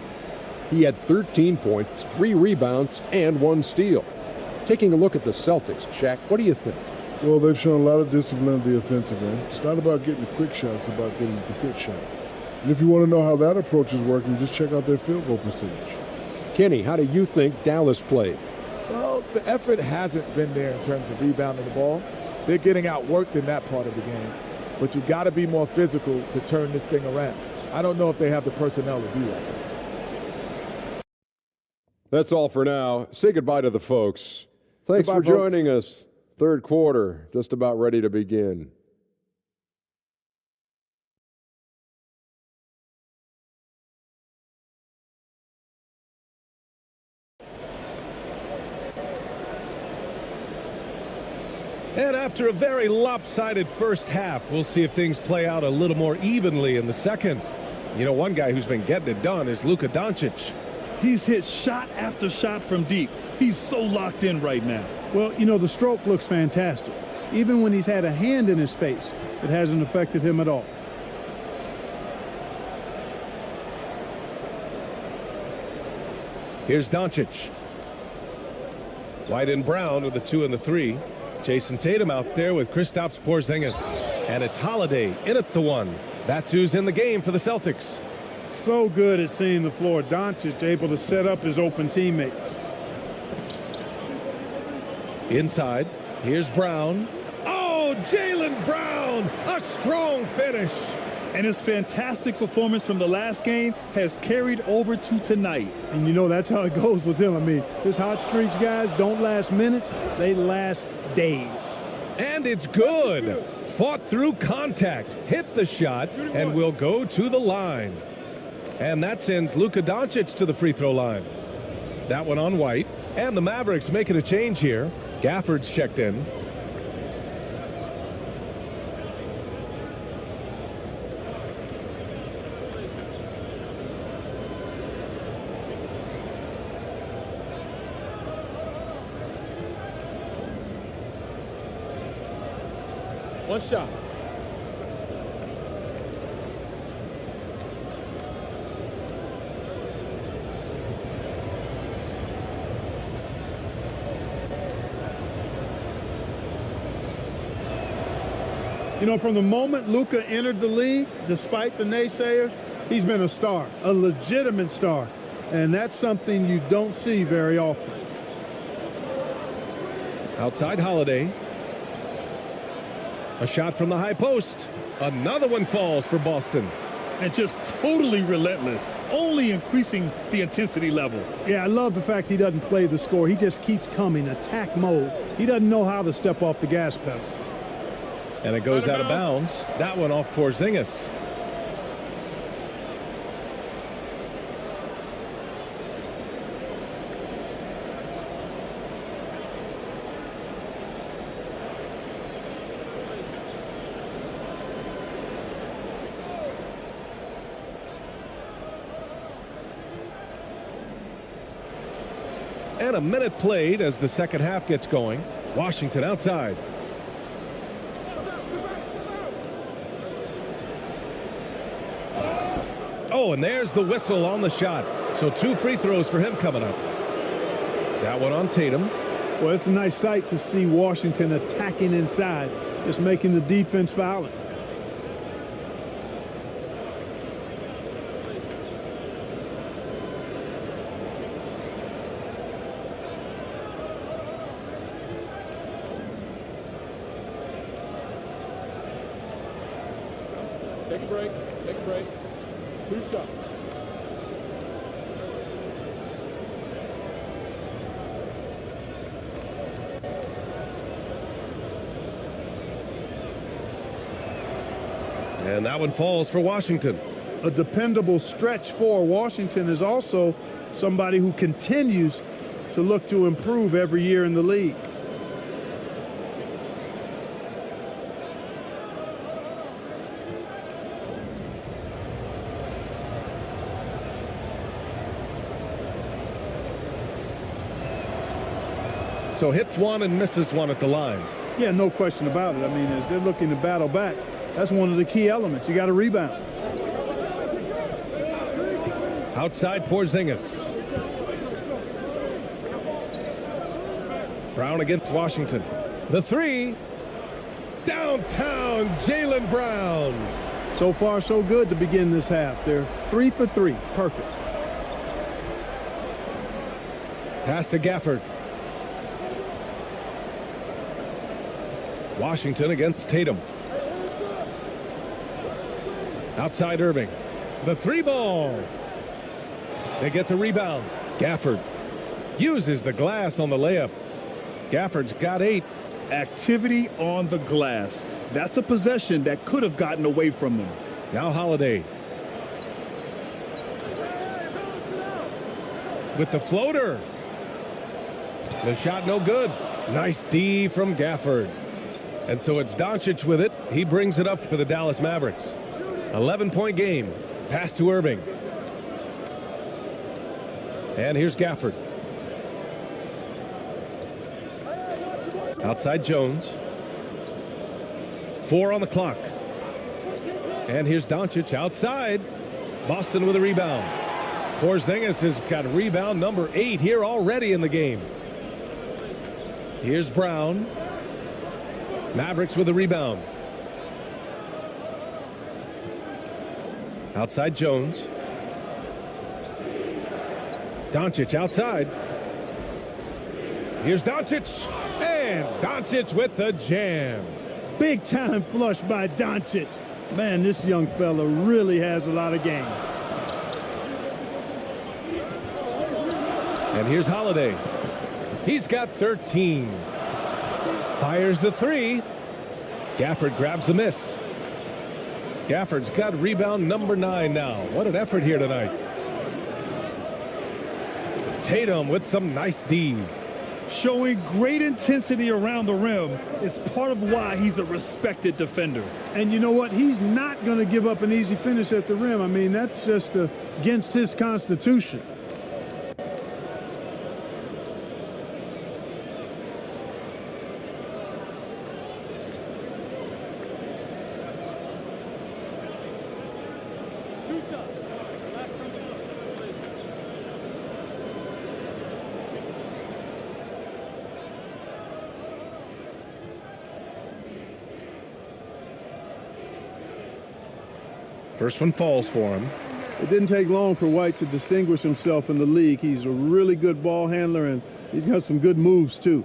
He had 13 points, 3 rebounds, and 1 steal. Taking a look at the Celtics, Shaq, what do you think? Well, they've shown a lot of discipline at the offensive end. It's not about getting the quick shot, it's about getting the good shot. And if you want to know how that approach is working, just check out their field goal percentage. Kenny, how do you think Dallas played? Well, the effort hasn't been there in terms of rebounding the ball. They're getting outworked in that part of the game. But you've got to be more physical to turn this thing around. I don't know if they have the personnel to do that. That's all for now. Say goodbye to the folks. Thanks Goodbye, for joining us. Third quarter, just about ready to begin. And after a very lopsided first half, we'll see if things play out a little more evenly in the second. You know, one guy who's been getting it done is Luka Doncic. He's hit shot after shot from deep. He's so locked in right now. Well, you know, the stroke looks fantastic. Even when he's had a hand in his face, it hasn't affected him at all. Here's Doncic. White and Brown with the 2 and the 3. Jason Tatum out there with Kristaps Porzingis. And it's Holiday in at the 1. That's who's in the game for the Celtics. So good at seeing the floor. Doncic able to set up his open teammates. Inside, here's Brown. Oh, Jaylen Brown! A strong finish. And his fantastic performance from the last game has carried over to tonight. And you know that's how it goes with him. I mean, his hot streaks, guys, don't last minutes. They last days. And it's good. Fought through contact, hit the shot, and will go to the line. And that sends Luka Doncic to the free throw line. That one on White. And the Mavericks making a change here. Gafford's checked in. One shot. You know, from the moment Luka entered the league, despite the naysayers, he's been a star, a legitimate star. And that's something you don't see very often. Outside Holiday. A shot from the high post. Another one falls for Boston. And just totally relentless, only increasing the intensity level. Yeah, I love the fact he doesn't play the score. He just keeps coming, attack mode. He doesn't know how to step off the gas pedal. And it goes out of bounds. That one off Porzingis. And a minute played as the second half gets going. Washington outside. Oh, and there's the whistle on the shot. So 2 free throws for him coming up. That one on Tatum. Well, it's a nice sight to see Washington attacking inside, just making the defense fouling. Take a break. Take a break. 2 shots. And that one falls for Washington. A dependable stretch for Washington is also somebody who continues to look to improve every year in the league. So hits one and misses one at the line. Yeah, no question about it. I mean, as they're looking to battle back, that's one of the key elements. You got to rebound. Outside Porzingis. Brown against Washington. The 3. Downtown Jaylen Brown. So far, so good to begin this half. They're 3 for 3. Perfect. Pass to Gafford. Washington against Tatum. Outside Irving. The 3 ball. They get the rebound. Gafford uses the glass on the layup. Gafford's got 8. Activity on the glass. That's a possession that could have gotten away from them. Now Holiday. With the floater. The shot no good. Nice D from Gafford. And so it's Doncic with it. He brings it up for the Dallas Mavericks. 11-point game. Pass to Irving. And here's Gafford. Outside Jones. 4 on the clock. And here's Doncic outside. Boston with a rebound. Porzingis has got rebound number 8 here already in the game. Here's Brown. Mavericks with a rebound. Outside Jones. Doncic outside. Here's Doncic. And Doncic with the jam. Big time flush by Doncic. Man, this young fella really has a lot of game. And here's Holiday. He's got 13. Fires the 3. Gafford grabs the miss. Gafford's got rebound number 9 now. What an effort here tonight. Tatum with some nice D. Showing great intensity around the rim is part of why he's a respected defender. And you know what? He's not going to give up an easy finish at the rim. I mean, that's just against his constitution. First one falls for him. It didn't take long for White to distinguish himself in the league. He's a really good ball handler, and he's got some good moves, too.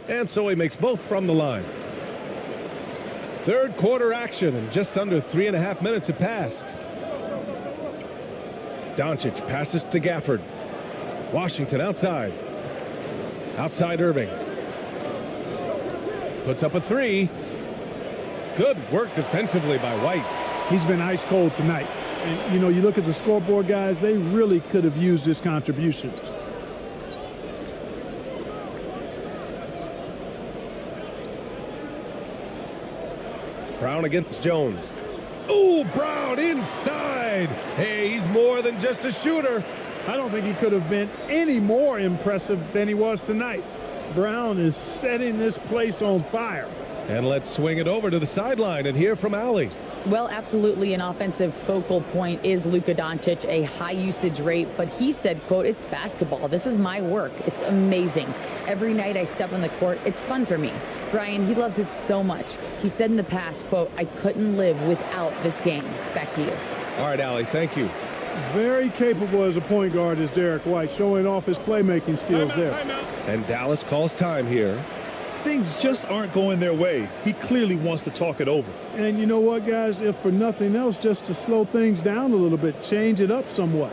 And so he makes both from the line. Third quarter action, and just under 3.5 minutes have passed. Doncic passes to Gafford. Washington outside. Outside Irving. Puts up a three. Good work defensively by White. He's been ice cold tonight. And, you know, you look at the scoreboard, guys, they really could have used his contributions. Brown against Jones. Ooh, Brown inside. Hey, he's more than just a shooter. I don't think he could have been any more impressive than he was tonight. Brown is setting this place on fire. And let's swing it over to the sideline and hear from Allie. Well, absolutely an offensive focal point is Luka Doncic, a high usage rate, but he said, quote, "It's basketball. This is my work. It's amazing. Every night I step on the court, it's fun for me." Brian, he loves it so much. He said in the past, quote, "I couldn't live without this game." Back to you. All right, Allie, thank you. Very capable as a point guard is Derek White, showing off his playmaking skills there. And Dallas calls time here. Things just aren't going their way. He clearly wants to talk it over. And you know what, guys? If for nothing else, just to slow things down a little bit, change it up somewhat.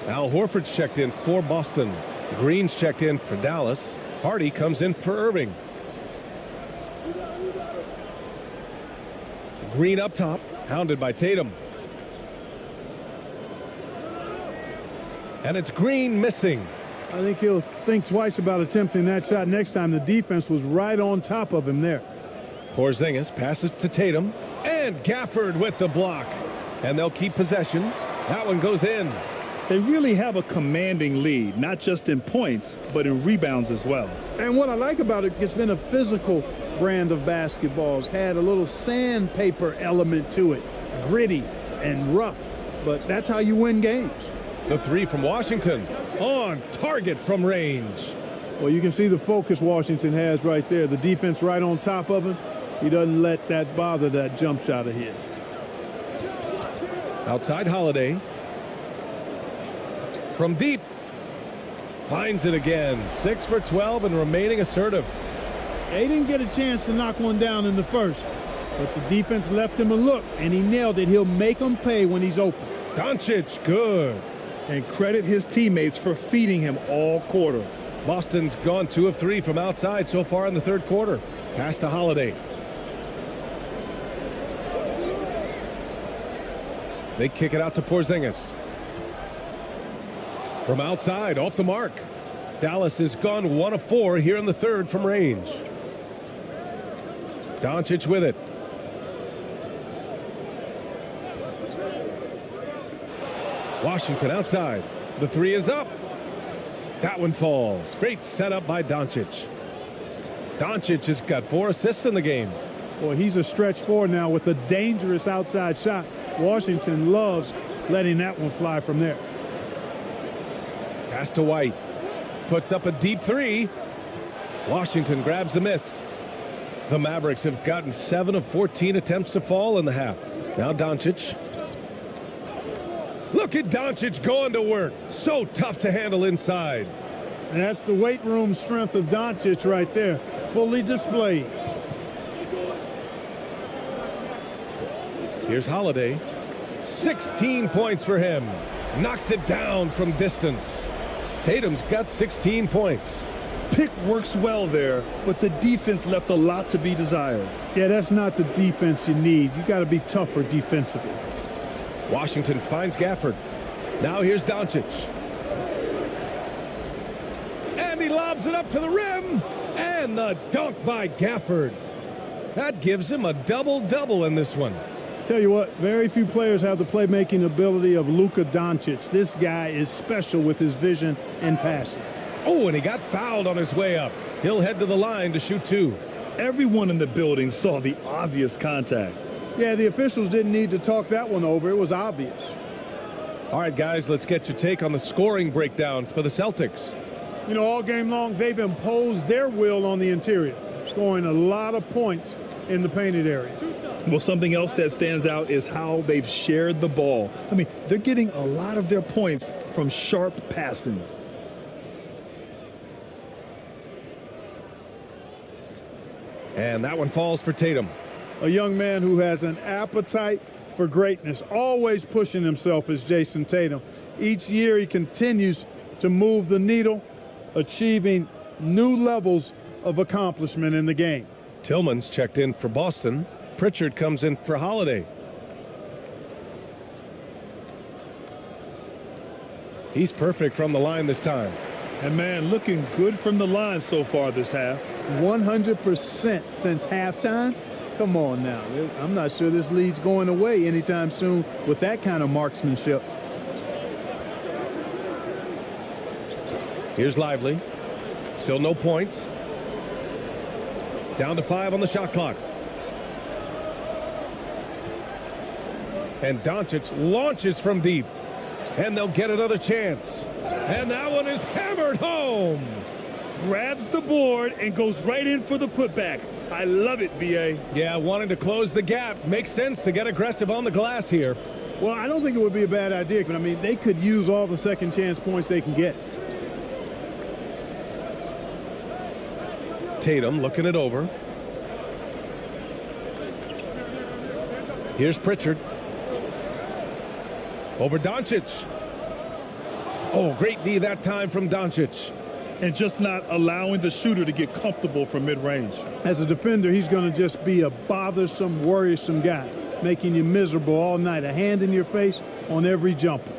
Al Horford's checked in for Boston. Green's checked in for Dallas. Hardy comes in for Irving. Green up top, hounded by Tatum. And it's Green missing. I think he'll think twice about attempting that shot next time. The defense was right on top of him there. Porzingis passes to Tatum. And Gafford with the block. And they'll keep possession. That one goes in. They really have a commanding lead, not just in points, but in rebounds as well. And what I like about it, it's been a physical brand of basketball. It's had a little sandpaper element to it, gritty and rough, but that's how you win games. The three from Washington, on target from range. Well, you can see the focus Washington has right there. The defense right on top of him. He doesn't let that bother that jump shot of his. Outside Holiday. From deep. Finds it again. 6 for 12 and remaining assertive. They didn't get a chance to knock one down in the first, but the defense left him a look, and he nailed it. He'll make them pay when he's open. Doncic, good. And credit his teammates for feeding him all quarter. Boston's gone 2 of 3 from outside so far in the third quarter. Pass to Holiday. They kick it out to Porzingis. From outside, off the mark. Dallas has gone 1 of 4 here in the third from range. Doncic with it. Washington outside. The three is up. That one falls. Great setup by Doncic. Doncic has got 4 assists in the game. Boy, he's a stretch 4 now with a dangerous outside shot. Washington loves letting that one fly from there. Pass to White. Puts up a deep 3. Washington grabs the miss. The Mavericks have gotten 7 of 14 attempts to fall in the half. Now Doncic. Look at Doncic going to work. So tough to handle inside. And that's the weight room strength of Doncic right there. Fully displayed. Here's Holiday. 16 points for him. Knocks it down from distance. Tatum's got 16 points. Pick works well there, but the defense left a lot to be desired. Yeah, that's not the defense you need. You got to be tougher defensively. Washington finds Gafford. Now here's Doncic. And he lobs it up to the rim. And the dunk by Gafford. That gives him a double-double in this one. Tell you what, very few players have the playmaking ability of Luka Doncic. This guy is special with his vision and passing. Oh, and he got fouled on his way up. He'll head to the line to shoot 2. Everyone in the building saw the obvious contact. Yeah, the officials didn't need to talk that one over. It was obvious. All right, guys, let's get your take on the scoring breakdown for the Celtics. You know, all game long, they've imposed their will on the interior, scoring a lot of points in the painted area. Well, something else that stands out is how they've shared the ball. I mean, they're getting a lot of their points from sharp passing. And that one falls for Tatum. A young man who has an appetite for greatness, always pushing himself is Jason Tatum. Each year he continues to move the needle, achieving new levels of accomplishment in the game. Tillman's checked in for Boston. Pritchard comes in for Holiday. He's perfect from the line this time. And man, looking good from the line so far this half. 100% since halftime. Come on now. I'm not sure this lead's going away anytime soon with that kind of marksmanship. Here's Lively. Still no points. Down to 5 on the shot clock. And Doncic launches from deep. And they'll get another chance. And that one is hammered home. Grabs the board and goes right in for the putback. I love it, B.A. Yeah, wanting to close the gap. Makes sense to get aggressive on the glass here. Well, I don't think it would be a bad idea, but I mean, they could use all the second chance points they can get. Tatum looking it over. Here's Pritchard. Over Doncic. Oh, great D that time from Doncic. And just not allowing the shooter to get comfortable from mid-range. As a defender, he's going to just be a bothersome, worrisome guy, making you miserable all night, a hand in your face on every jumper.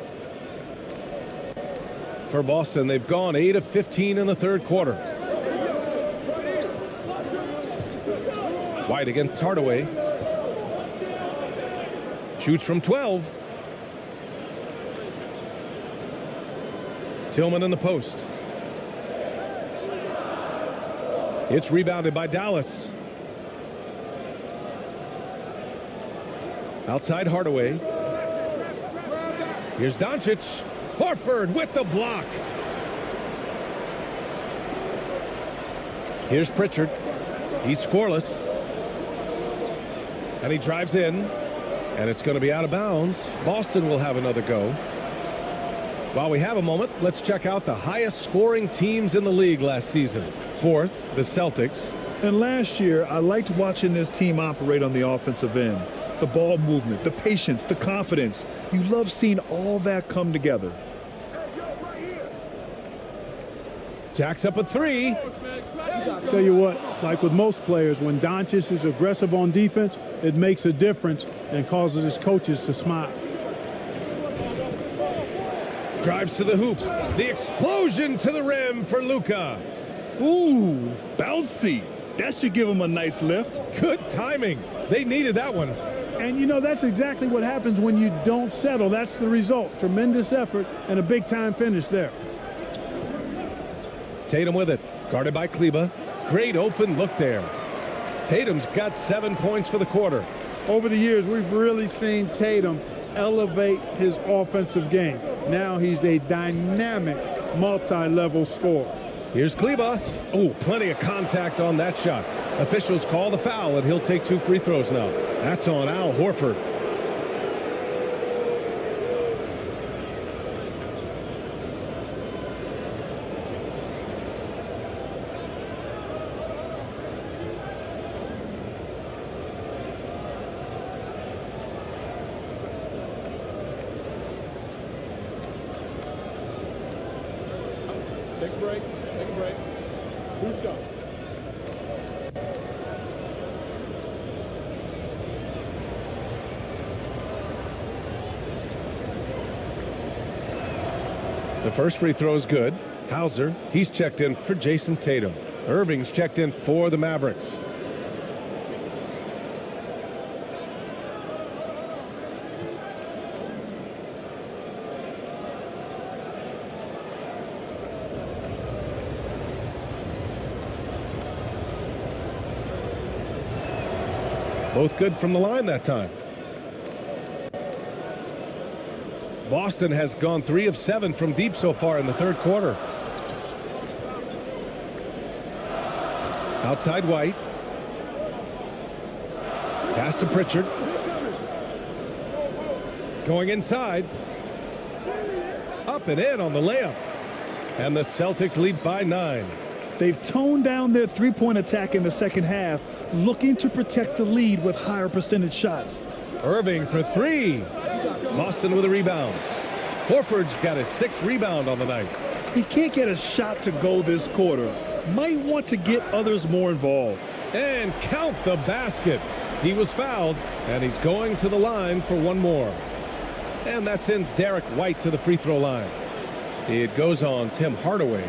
For Boston, they've gone 8 of 15 in the third quarter. White against Hardaway. Shoots from 12. Tillman in the post. It's rebounded by Dallas. Outside Hardaway. Here's Doncic. Horford with the block. Here's Pritchard. He's scoreless. And he drives in. And it's going to be out of bounds. Boston will have another go. While we have a moment, let's check out the highest scoring teams in the league last season. Fourth, the Celtics. And last year, I liked watching this team operate on the offensive end. The ball movement, the patience, the confidence. You love seeing all that come together. Jacks up a 3. Tell you what, like with most players, when Doncic is aggressive on defense, it makes a difference and causes his coaches to smile. Drives to the hoop. The explosion to the rim for Luka. Ooh, bouncy. That should give him a nice lift. Good timing. They needed that one. And, you know, that's exactly what happens when you don't settle. That's the result. Tremendous effort and a big-time finish there. Tatum with it. Guarded by Kleba. Great open look there. Tatum's got 7 points for the quarter. Over the years, we've really seen Tatum elevate his offensive game. Now he's a dynamic, multi-level scorer. Here's Kleba. Oh, plenty of contact on that shot. Officials call the foul, and he'll take 2 free throws now. That's on Al Horford. Take a break. Take a break. 2 shots. The first free throw is good. Hauser, he's checked in for Jason Tatum. Irving's checked in for the Mavericks. Both good from the line that time. Boston has gone 3 of 7 from deep so far in the third quarter. Outside White. Pass to Pritchard. Going inside. Up and in on the layup. And the Celtics lead by 9. They've toned down their three-point attack in the second half, looking to protect the lead with higher percentage shots. Irving for 3. Boston with a rebound. Horford's got his 6th rebound on the night. He can't get a shot to go this quarter. Might want to get others more involved. And count the basket. He was fouled, and he's going to the line for 1 more. And that sends Derek White to the free throw line. It goes on Tim Hardaway.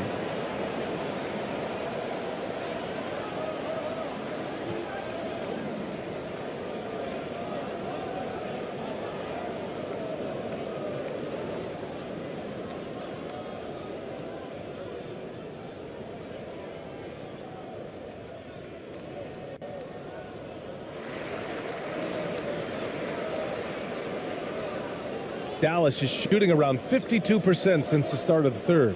Dallas is shooting around 52% since the start of the third.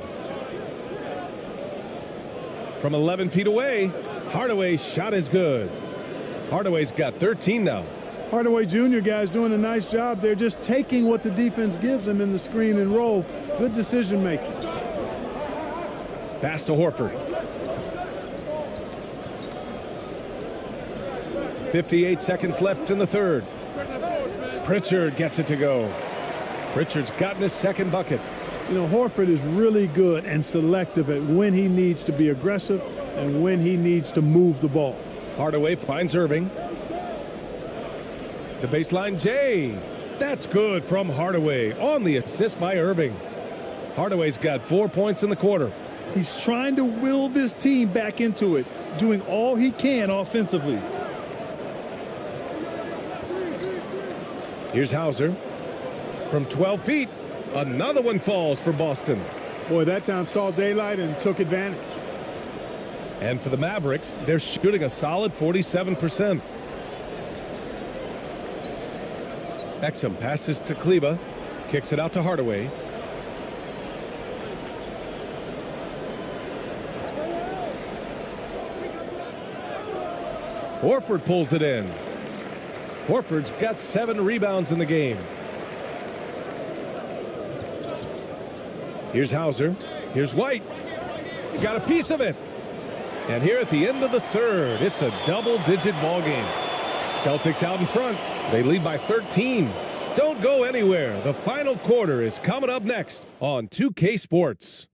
From 11 feet away, Hardaway's shot is good. Hardaway's got 13 now. Hardaway Jr. guys doing a nice job. They're just taking what the defense gives them in the screen and roll. Good decision making. Pass to Horford. 58 seconds left in the third. Pritchard gets it to go. Pritchard's gotten his 2nd bucket. You know, Horford is really good and selective at when he needs to be aggressive and when he needs to move the ball. Hardaway finds Irving. The baseline J. That's good from Hardaway on the assist by Irving. Hardaway's got 4 points in the quarter. He's trying to will this team back into it, doing all he can offensively. Here's Hauser. From 12 feet, another one falls for Boston. Boy, that time saw daylight and took advantage. And for the Mavericks, they're shooting a solid 47%. Exum passes to Kleba, kicks it out to Hardaway. Horford pulls it in. Horford's got 7 rebounds in the game. Here's Hauser. Here's White. Got a piece of it. And here at the end of the third, it's a double-digit ball game. Celtics out in front. They lead by 13. Don't go anywhere. The final quarter is coming up next on 2K Sports.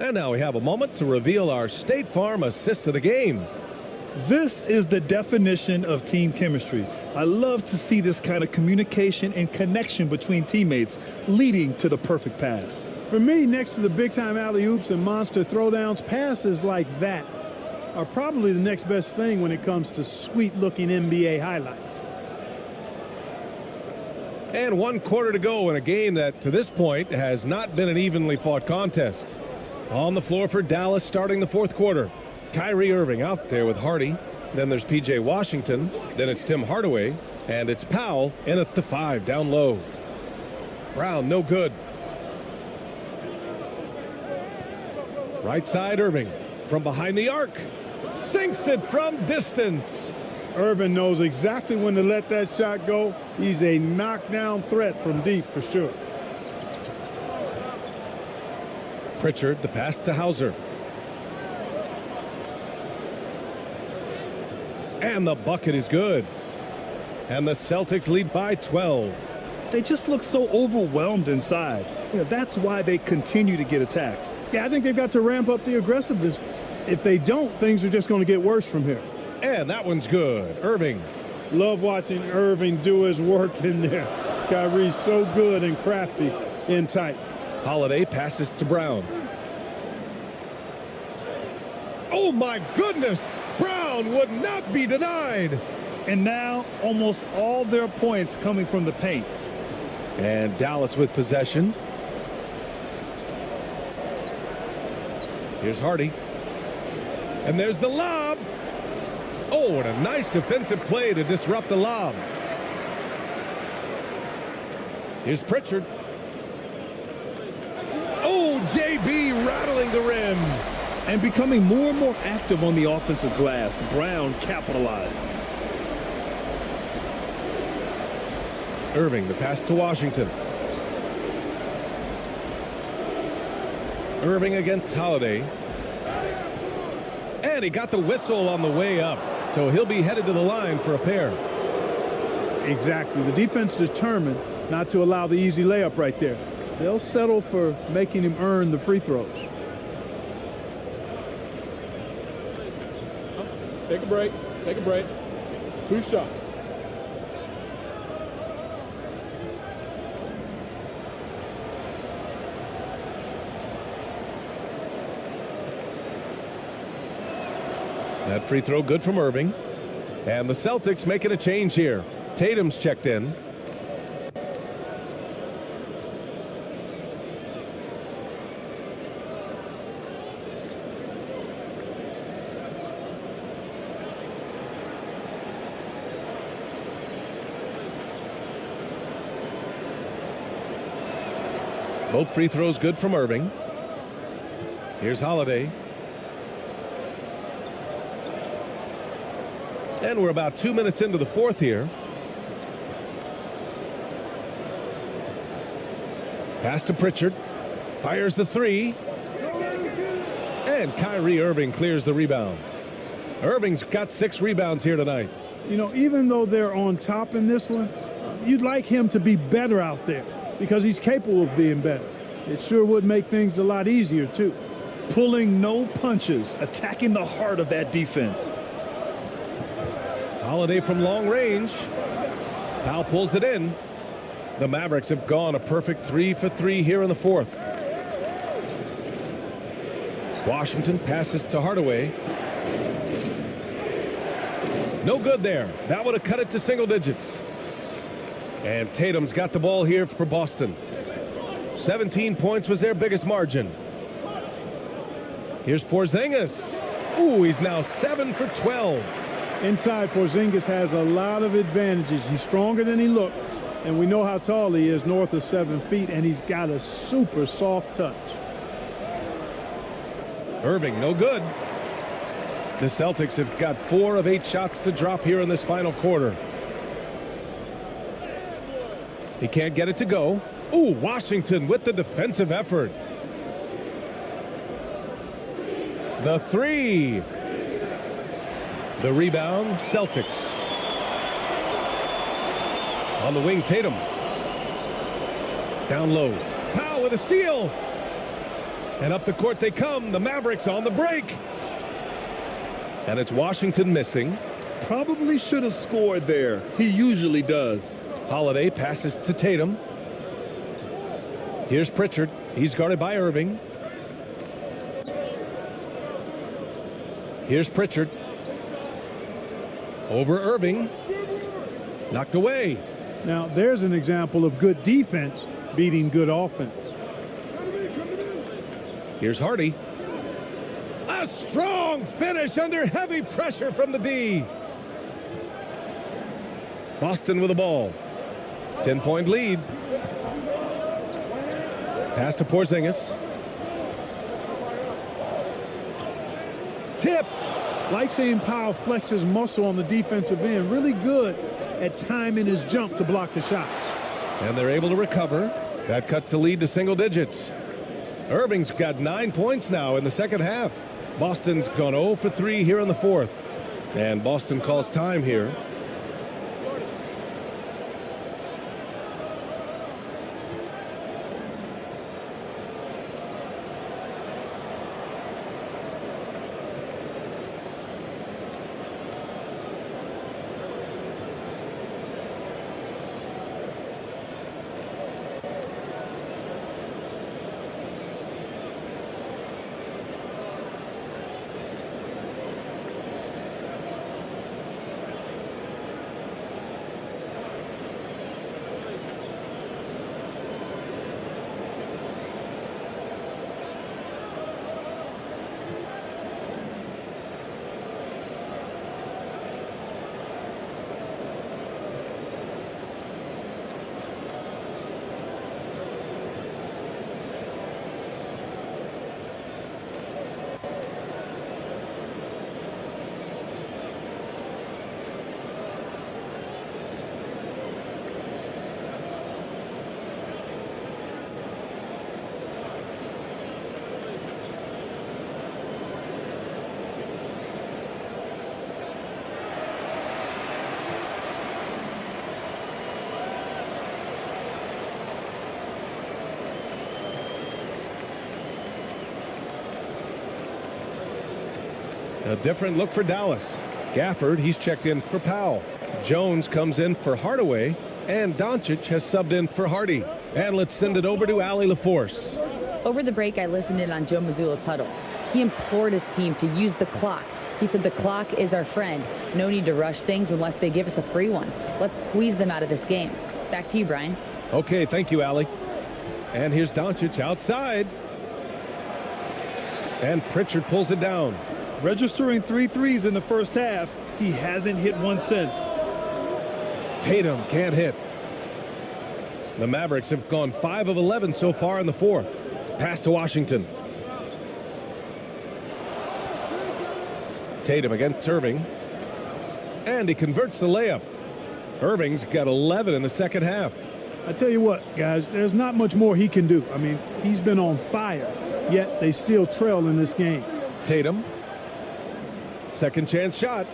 And now we have a moment to reveal our State Farm assist of the game. This is the definition of team chemistry. I love to see this kind of communication and connection between teammates leading to the perfect pass. For me, next to the big-time alley-oops and monster throwdowns, passes like that are probably the next best thing when it comes to sweet-looking NBA highlights. And 1 quarter to go in a game that, to this point, has not been an evenly fought contest. On the floor for Dallas starting the 4th quarter. Kyrie Irving out there with Hardy. Then there's P.J. Washington. Then it's Tim Hardaway. And it's Powell in at the 5 down low. Brown, no good. Right side, Irving from behind the arc. Sinks it from distance. Irving knows exactly when to let that shot go. He's a knockdown threat from deep for sure. Pritchard, the pass to Hauser. And the bucket is good. And the Celtics lead by 12. They just look so overwhelmed inside. That's why they continue to get attacked. Yeah, I think they've got to ramp up the aggressiveness. If they don't, things are just going to get worse from here. And that one's good. Irving. Love watching Irving do his work in there. Kyrie's so good and crafty in tight. Holiday passes to Brown. Oh my goodness! Brown would not be denied. And now almost all their points coming from the paint. And Dallas with possession. Here's Hardy. And there's the lob. Oh, what a nice defensive play to disrupt the lob. Here's Pritchard. Oh, JB rattling the rim. And becoming more and more active on the offensive glass. Brown capitalized. Irving, the pass to Washington. Irving against Holiday. And he got the whistle on the way up. So he'll be headed to the line for a pair. Exactly. The defense determined not to allow the easy layup right there. They'll settle for making him earn the free throws. Take a break. Take a break. 2 shots. That free throw good from Irving. And the Celtics making a change here. Tatum's checked in. Both free throws good from Irving. Here's Holiday. And we're about 2 minutes into the 4th here. Pass to Pritchard. Fires the 3. And Kyrie Irving clears the rebound. Irving's got 6 rebounds here tonight. You know, even though they're on top in this one, you'd like him to be better out there because he's capable of being better. It sure would make things a lot easier, too. Pulling no punches, attacking the heart of that defense. Holiday from long range. Powell pulls it in. The Mavericks have gone a perfect 3 for 3 here in the 4th. Washington passes to Hardaway. No good there. That would have cut it to single digits. And Tatum's got the ball here for Boston. 17 points was their biggest margin. Here's Porzingis. Ooh, he's now 7 for 12. Inside, Porzingis has a lot of advantages. He's stronger than he looks, and we know how tall he is, north of 7 feet, and he's got a super soft touch. Irving, no good. The Celtics have got 4 of 8 shots to drop here in this final quarter. He can't get it to go. Ooh, Washington with the defensive effort. The 3. The rebound, Celtics. On the wing, Tatum. Down low. Powell with a steal. And up the court they come. The Mavericks on the break. And it's Washington missing. Probably should have scored there. He usually does. Holiday passes to Tatum. Here's Pritchard. He's guarded by Irving. Here's Pritchard. Over Irving. Knocked away. Now, there's an example of good defense beating good offense. Here's Hardy. A strong finish under heavy pressure from the D. Boston with the ball. 10-point lead. Pass to Porzingis. Tipped. Like seeing Powell flex his muscle on the defensive end. Really good at timing his jump to block the shots. And they're able to recover. That cuts the lead to single digits. Irving's got 9 points now in the second half. Boston's gone 0 for 3 here in the fourth. And Boston calls time here. A different look for Dallas. Gafford, he's checked in for Powell. Jones comes in for Hardaway. And Doncic has subbed in for Hardy. And let's send it over to Allie LaForce. Over the break, I listened in on Joe Mazzulla's huddle. He implored his team to use the clock. He said the clock is our friend. No need to rush things unless they give us a free one. Let's squeeze them out of this game. Back to you, Brian. Okay, thank you, Allie. And here's Doncic outside. And Pritchard pulls it down. Registering 3 threes in the first half. He hasn't hit one since. Tatum can't hit. The Mavericks have gone 5 of 11 so far in the fourth. Pass to Washington. Tatum against Irving. And he converts the layup. Irving's got 11 in the second half. I tell you what, guys, there's not much more he can do. I mean, he's been on fire, yet they still trail in this game. Tatum. Second chance shot.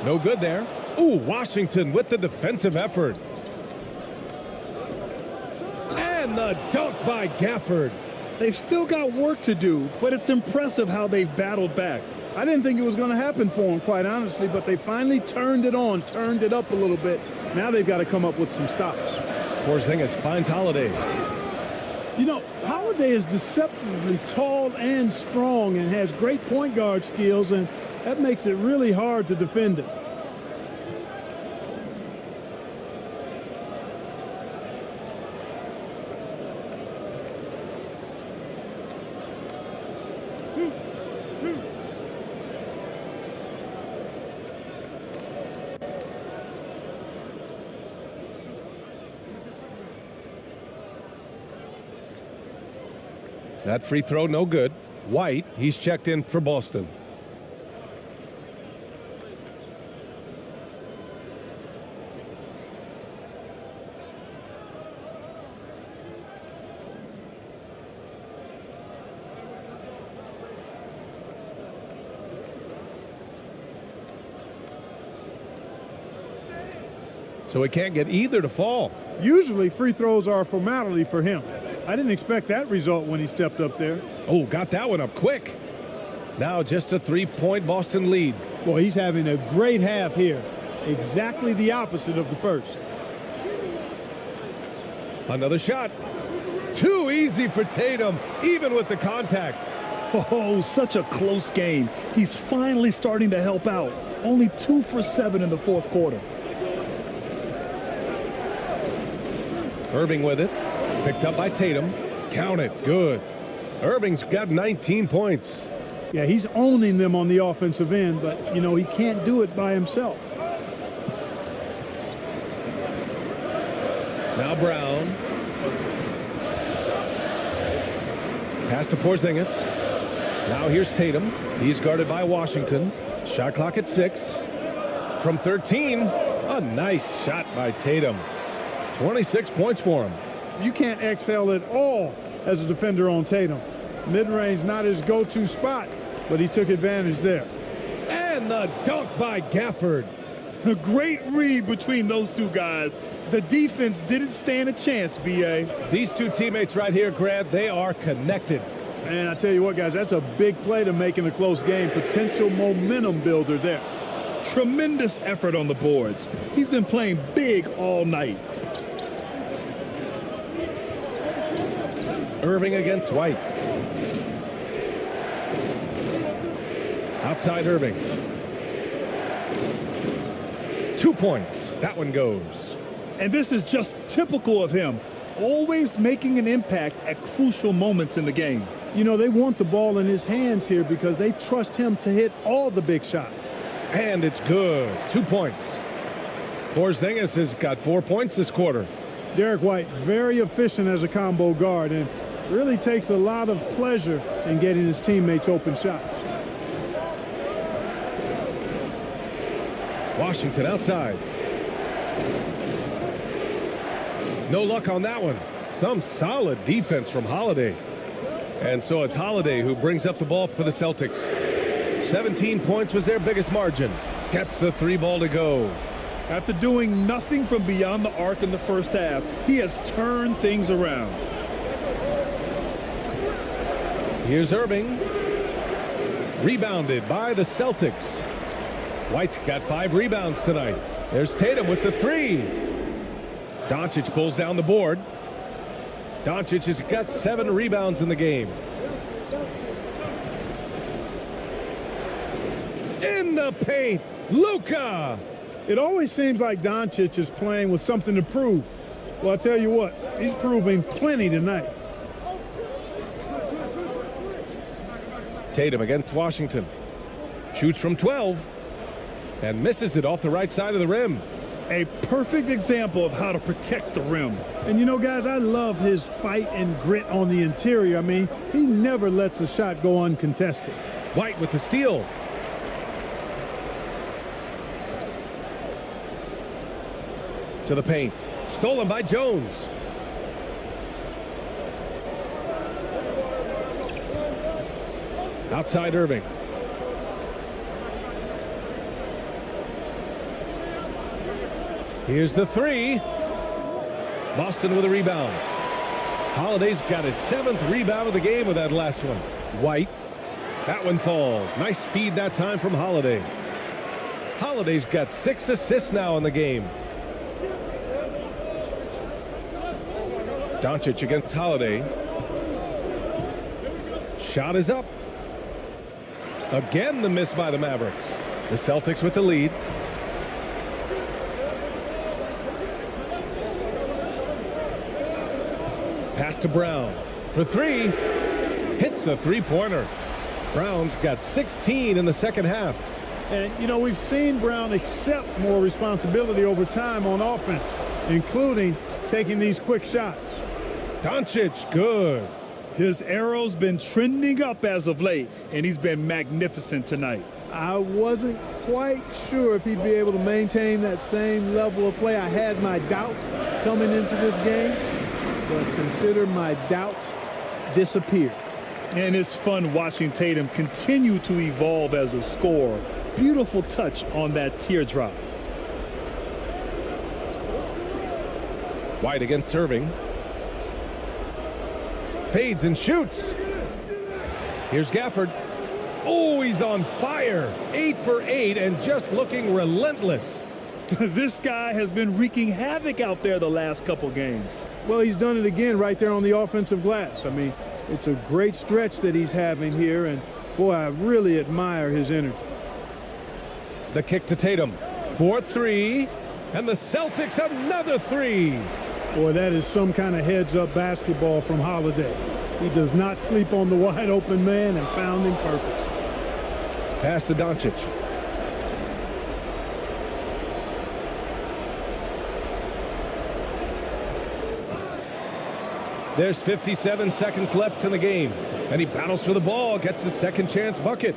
No good there. Ooh, Washington with the defensive effort. And the dunk by Gafford. They've still got work to do, but it's impressive how they've battled back. I didn't think it was going to happen for them, quite honestly, but they finally turned it on, turned it up a little bit. Now they've got to come up with some stops. Porzingis finds Holiday. You know, Holiday is deceptively tall and strong and has great point guard skills, and that makes it really hard to defend him. That free throw, no good. White, he's checked in for Boston. So he can't get either to fall. Usually free throws are a formality for him. I didn't expect that result when he stepped up there. Oh, got that one up quick. Now just a 3-point Boston lead. Boy, he's having a great half here. Exactly the opposite of the first. Another shot. Too easy for Tatum, even with the contact. Oh, such a close game. He's finally starting to help out. Only 2 for 7 in the fourth quarter. Irving with it. Picked up by Tatum. Count it. Good. Irving's got 19 points. Yeah, he's owning them on the offensive end, but, you know, he can't do it by himself. Now Brown. Pass to Porzingis. Now here's Tatum. He's guarded by Washington. Shot clock at 6. From 13, a nice shot by Tatum. 26 points for him. You can't excel at all as a defender on Tatum. Mid-range not his go-to spot, but he took advantage there. And the dunk by Gafford. A great read between those two guys. The defense didn't stand a chance, B.A. These two teammates right here, Grant, they are connected. And I tell you what, guys, that's a big play to make in a close game. Potential momentum builder there. Tremendous effort on the boards. He's been playing big all night. Irving against White. Outside Irving. 2 points. That one goes. And this is just typical of him. Always making an impact at crucial moments in the game. You know, they want the ball in his hands here because they trust him to hit all the big shots. And it's good. 2 points. Porzingis has got 4 points this quarter. Derek White, very efficient as a combo guard and really takes a lot of pleasure in getting his teammates open shots. Washington outside. No luck on that one. Some solid defense from Holiday. And so it's Holiday who brings up the ball for the Celtics. 17 points was their biggest margin. Gets the 3 ball to go. After doing nothing from beyond the arc in the first half, he has turned things around. Here's Irving. Rebounded by the Celtics. White's got 5 rebounds tonight. There's Tatum with the 3. Doncic pulls down the board. Doncic has got 7 rebounds in the game. In the paint, Luka. It always seems like Doncic is playing with something to prove. Well, I tell you what, he's proving plenty tonight. Tatum against Washington. Shoots from 12 and misses it off the right side of the rim. A perfect example of how to protect the rim. And you know, guys, I love his fight and grit on the interior. I mean, he never lets a shot go uncontested. White with the steal. To the paint. Stolen by Jones. Outside Irving. Here's the 3. Boston with a rebound. Holiday's got his 7th rebound of the game with that last one. White. That one falls. Nice feed that time from Holiday. Holiday's got 6 assists now in the game. Doncic against Holiday. Shot is up. Again, the miss by the Mavericks. The Celtics with the lead. Pass to Brown for 3. Hits the 3-pointer. Brown's got 16 in the second half. And, you know, we've seen Brown accept more responsibility over time on offense, including taking these quick shots. Doncic, good. His arrow's been trending up as of late, and he's been magnificent tonight. I wasn't quite sure if he'd be able to maintain that same level of play. I had my doubts coming into this game, but consider my doubts disappeared. And it's fun watching Tatum continue to evolve as a scorer. Beautiful touch on that teardrop. White against Irving. Fades and shoots. Here's Gafford. Oh, he's on fire. 8 for 8 and just looking relentless. This guy has been wreaking havoc out there the last couple games. Well, he's done it again right there on the offensive glass. I mean, it's a great stretch that he's having here, and boy, I really admire his energy. The kick to Tatum for 3, and the Celtics another 3. Boy, that is some kind of heads-up basketball from Holiday. He does not sleep on the wide-open man and found him perfect. Pass to Doncic. There's 57 seconds left in the game, and he battles for the ball, gets his second chance bucket.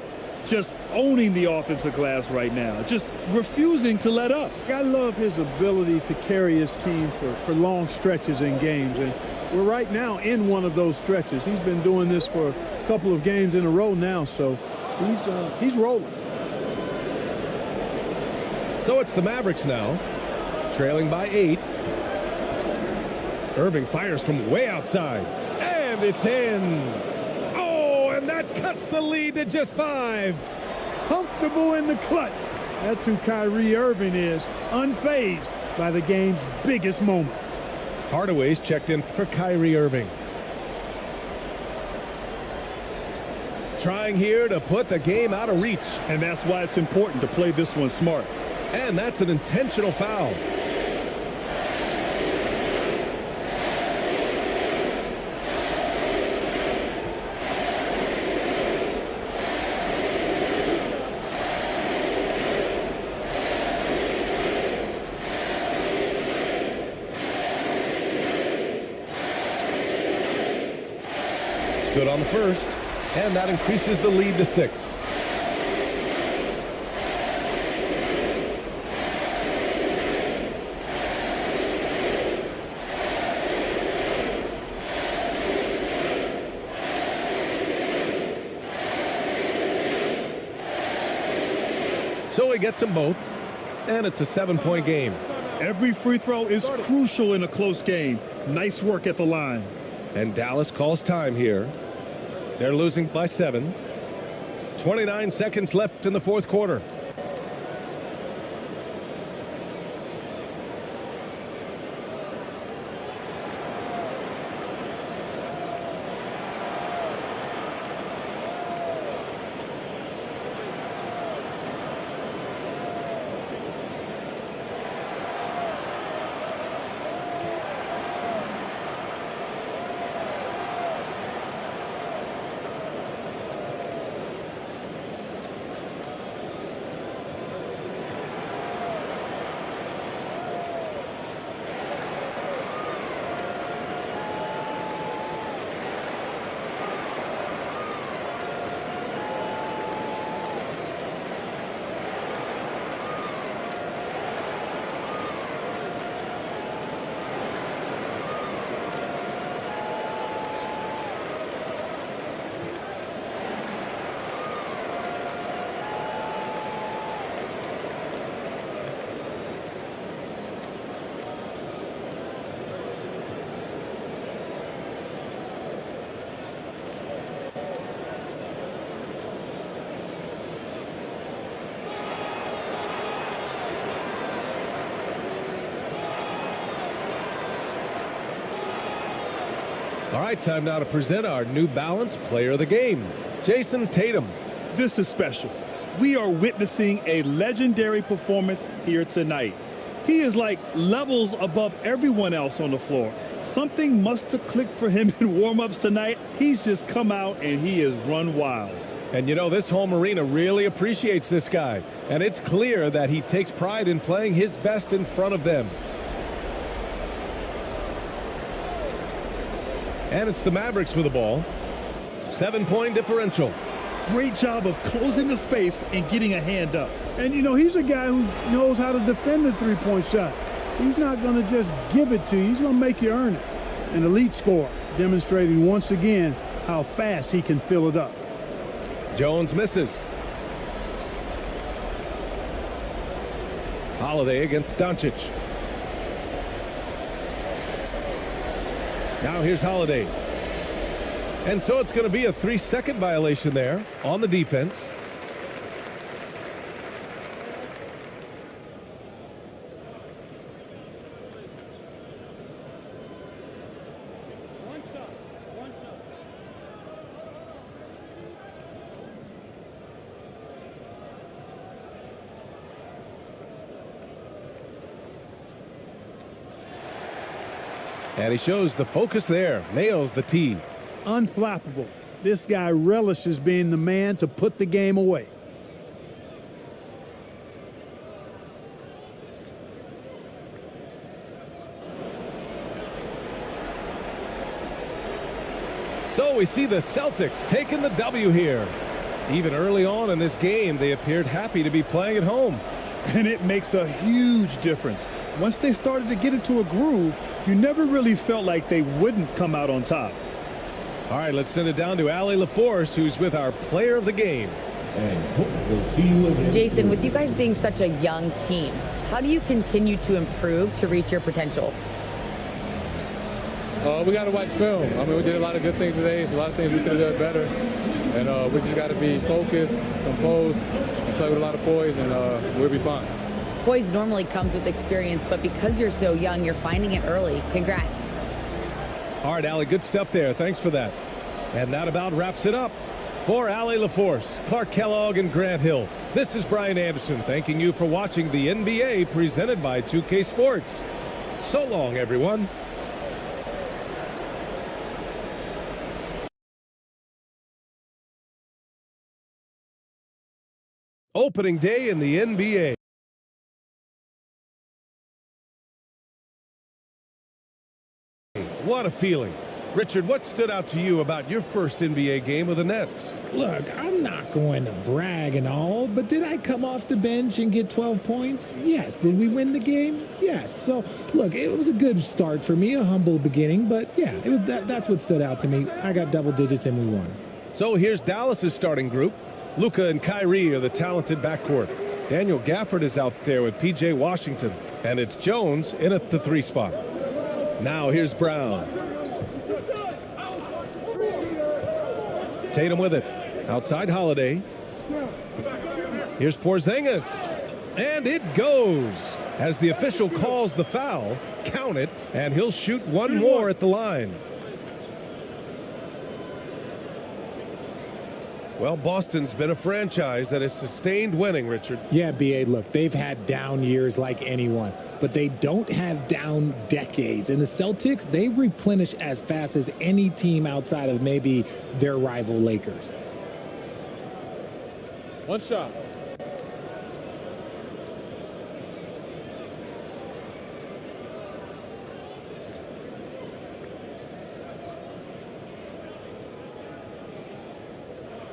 Just owning the offensive glass right now, just refusing to let up. I love his ability to carry his team for long stretches in games, and we're right now in one of those stretches. He's been doing this for a couple of games in a row now, so he's rolling. So it's the Mavericks now, trailing by 8. Irving fires from way outside, and it's in. Oh, and that cuts the lead to just 5. Comfortable in the clutch. That's who Kyrie Irving is, unfazed by the game's biggest moments. Hardaway's checked in for Kyrie Irving. Trying here to put the game out of reach. And that's why it's important to play this one smart. And that's an intentional foul. Good on the first, and that increases the lead to 6. So he gets them both, and it's a 7-point game. Every free throw is crucial in a close game. Nice work at the line. And Dallas calls time here. They're losing by 7. 29 seconds left in the fourth quarter. All right, time now to present our New Balance Player of the Game, Jason Tatum. This is special. We are witnessing a legendary performance here tonight. He is like levels above everyone else on the floor. Something must have clicked for him in warm-ups tonight. He's just come out and he has run wild. And you know, this home arena really appreciates this guy. And it's clear that he takes pride in playing his best in front of them. And it's the Mavericks with the ball. 7-point differential. Great job of closing the space and getting a hand up. And, you know, he's a guy who knows how to defend the three-point shot. He's not going to just give it to you. He's going to make you earn it. An elite scorer, demonstrating once again how fast he can fill it up. Jones misses. Holiday against Doncic. Now here's Holiday. And so it's going to be a 3-second violation there on the defense. And he shows the focus there, nails the tee. Unflappable. This guy relishes being the man to put the game away. So we see the Celtics taking the W here. Even early on in this game, they appeared happy to be playing at home. And it makes a huge difference. Once they started to get into a groove, you never really felt like they wouldn't come out on top. All right, let's send it down to Allie LaForce, who's with our player of the game. Jason, with you guys being such a young team, how do you continue to improve to reach your potential? We got to watch film. I mean, we did a lot of good things today. So a lot of things we could have done better. And we just got to be focused, composed, and play with a lot of poise, and we'll be fine. Poise normally comes with experience, but because you're so young, you're finding it early. Congrats. All right, Allie, good stuff there. Thanks for that. And that about wraps it up. For Allie LaForce, Clark Kellogg, and Grant Hill, this is Brian Anderson thanking you for watching the NBA presented by 2K Sports. So long, everyone. Opening day in the NBA. What a feeling. Richard, what stood out to you about your first NBA game with the Nets? Look, I'm not going to brag and all, but did I come off the bench and get 12 points? Yes. Did we win the game? Yes. So, look, it was a good start for me, a humble beginning, but yeah, it was that's what stood out to me. I got double digits and we won. So here's Dallas's starting group. Luka and Kyrie are the talented backcourt. Daniel Gafford is out there with P.J. Washington, and it's Jones in at the 3 spot. Now here's Brown. Tatum with it. Outside Holiday. Here's Porzingis. And it goes. As the official calls the foul, count it, and he'll shoot one more at the line. Well, Boston's been a franchise that has sustained winning, Richard. Yeah, B.A., look, they've had down years like anyone, but they don't have down decades. And the Celtics, they replenish as fast as any team outside of maybe their rival Lakers. One shot.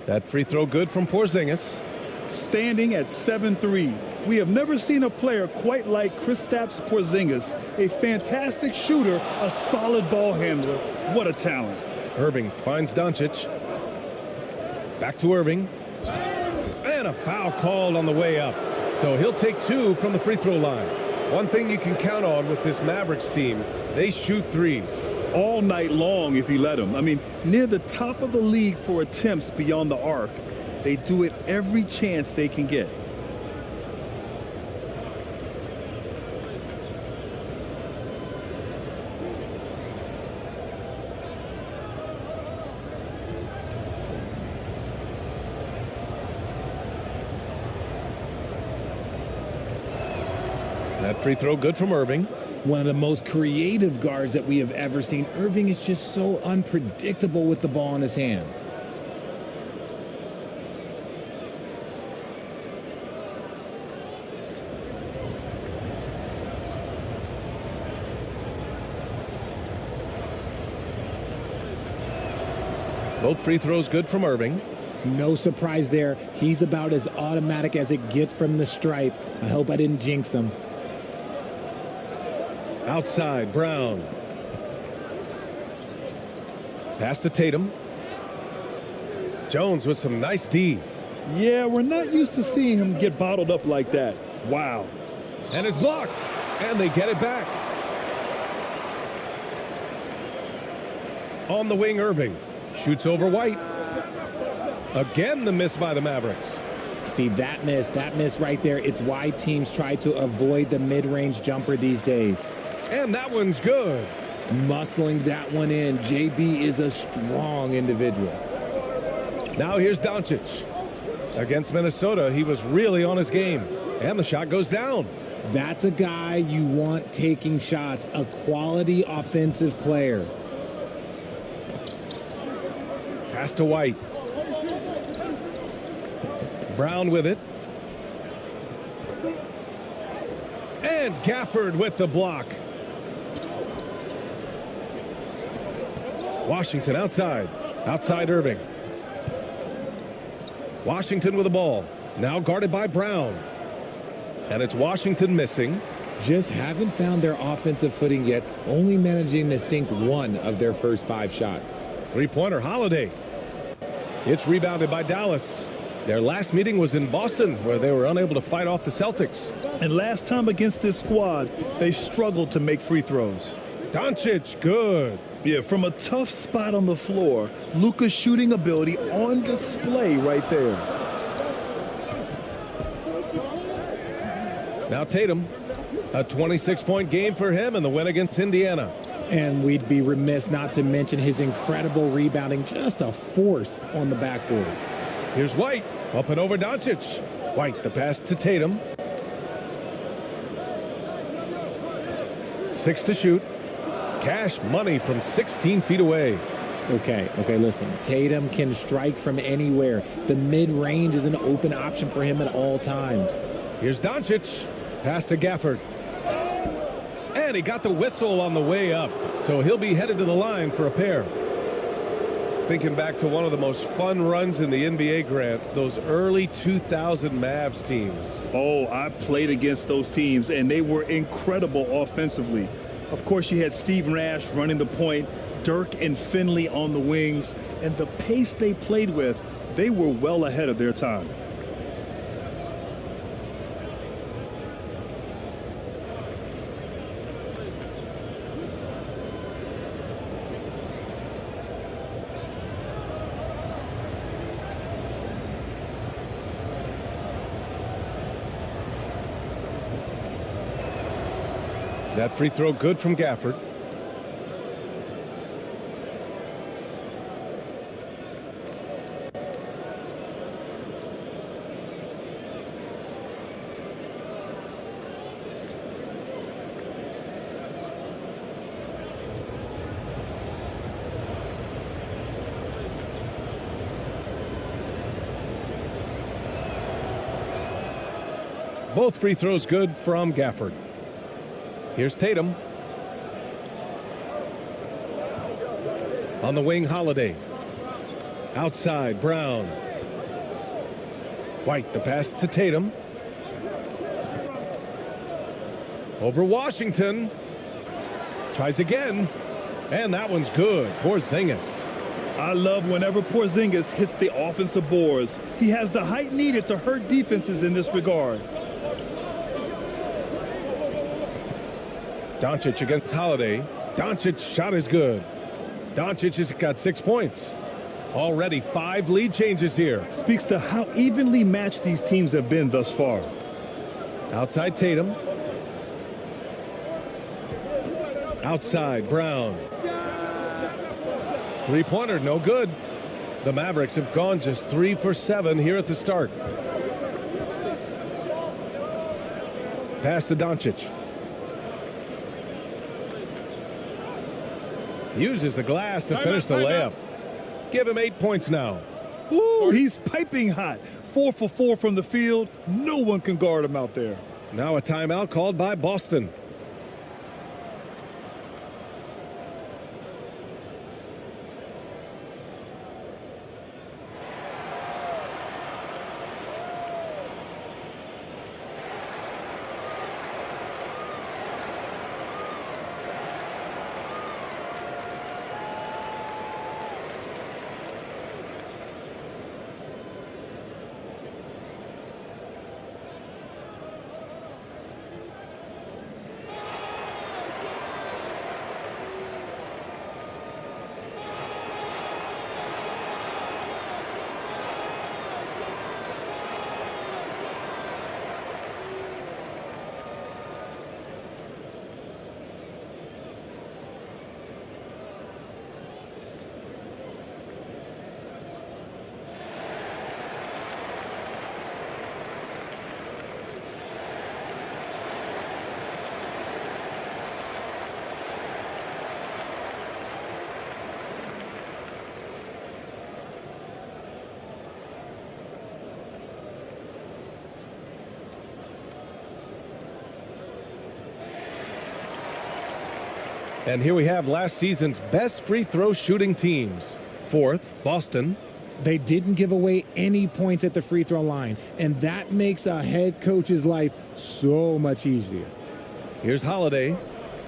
That free throw good from Porzingis. Standing at 7-3. We have never seen a player quite like Kristaps Porzingis. A fantastic shooter, a solid ball handler. What a talent. Irving finds Doncic. Back to Irving. And a foul called on the way up. So he'll take 2 from the free throw line. One thing you can count on with this Mavericks team, they shoot threes. All night long if you let them. I mean, near the top of the league for attempts beyond the arc. They do it every chance they can get. That free throw good from Irving. One of the most creative guards that we have ever seen. Irving is just so unpredictable with the ball in his hands. Both free throws good from Irving. No surprise there. He's about as automatic as it gets from the stripe. I hope I didn't jinx him. Outside, Brown. Pass to Tatum. Jones with some nice D. Yeah, we're not used to seeing him get bottled up like that. Wow. And it's blocked. And they get it back. On the wing, Irving. Shoots over White. Again, the miss by the Mavericks. See, that miss right there, it's why teams try to avoid the mid-range jumper these days. And that one's good. Muscling that one in. JB is a strong individual. Now here's Doncic. Against Minnesota, he was really on his game. And the shot goes down. That's a guy you want taking shots, a quality offensive player. Pass to White. Brown with it. And Gafford with the block. Washington outside. Outside Irving. Washington with the ball. Now guarded by Brown. And it's Washington missing. Just haven't found their offensive footing yet, only managing to sink one of their first 5 shots. Three-pointer Holiday. It's rebounded by Dallas. Their last meeting was in Boston, where they were unable to fight off the Celtics. And last time against this squad, they struggled to make free throws. Doncic, good. Yeah, from a tough spot on the floor, Luka's shooting ability on display right there. Now Tatum, a 26-point game for him in the win against Indiana. And we'd be remiss not to mention his incredible rebounding, just a force on the backboards. Here's White, up and over Doncic. White, the pass to Tatum. 6 to shoot. Cash money from 16 feet away. Okay, listen. Tatum can strike from anywhere. The mid-range is an open option for him at all times. Here's Doncic. Pass to Gafford. And he got the whistle on the way up, so he'll be headed to the line for a pair. Thinking back to one of the most fun runs in the NBA, Grant, those early 2000 Mavs teams. Oh, I played against those teams, and they were incredible offensively. Of course, you had Steve Nash running the point, Dirk and Finley on the wings, and the pace they played with, they were well ahead of their time. That free throw good from Gafford. Both free throws good from Gafford. Here's Tatum. On the wing, Holiday. Outside, Brown. White, the pass to Tatum. Over Washington. Tries again. And that one's good. Porzingis. I love whenever Porzingis hits the offensive boards. He has the height needed to hurt defenses in this regard. Doncic against Holiday. Doncic's shot is good. Doncic has got 6 points. Already 5 lead changes here. Speaks to how evenly matched these teams have been thus far. Outside Tatum. Outside Brown. Three-pointer, no good. The Mavericks have gone just 3 for 7 here at the start. Pass to Doncic. Uses the glass to finish the layup. Give him 8 points now. Ooh, he's piping hot. 4 for 4 from the field. No one can guard him out there. Now a timeout called by Boston. And here we have last season's best free throw shooting teams. Fourth, Boston. They didn't give away any points at the free throw line, and that makes a head coach's life so much easier. Here's Holiday.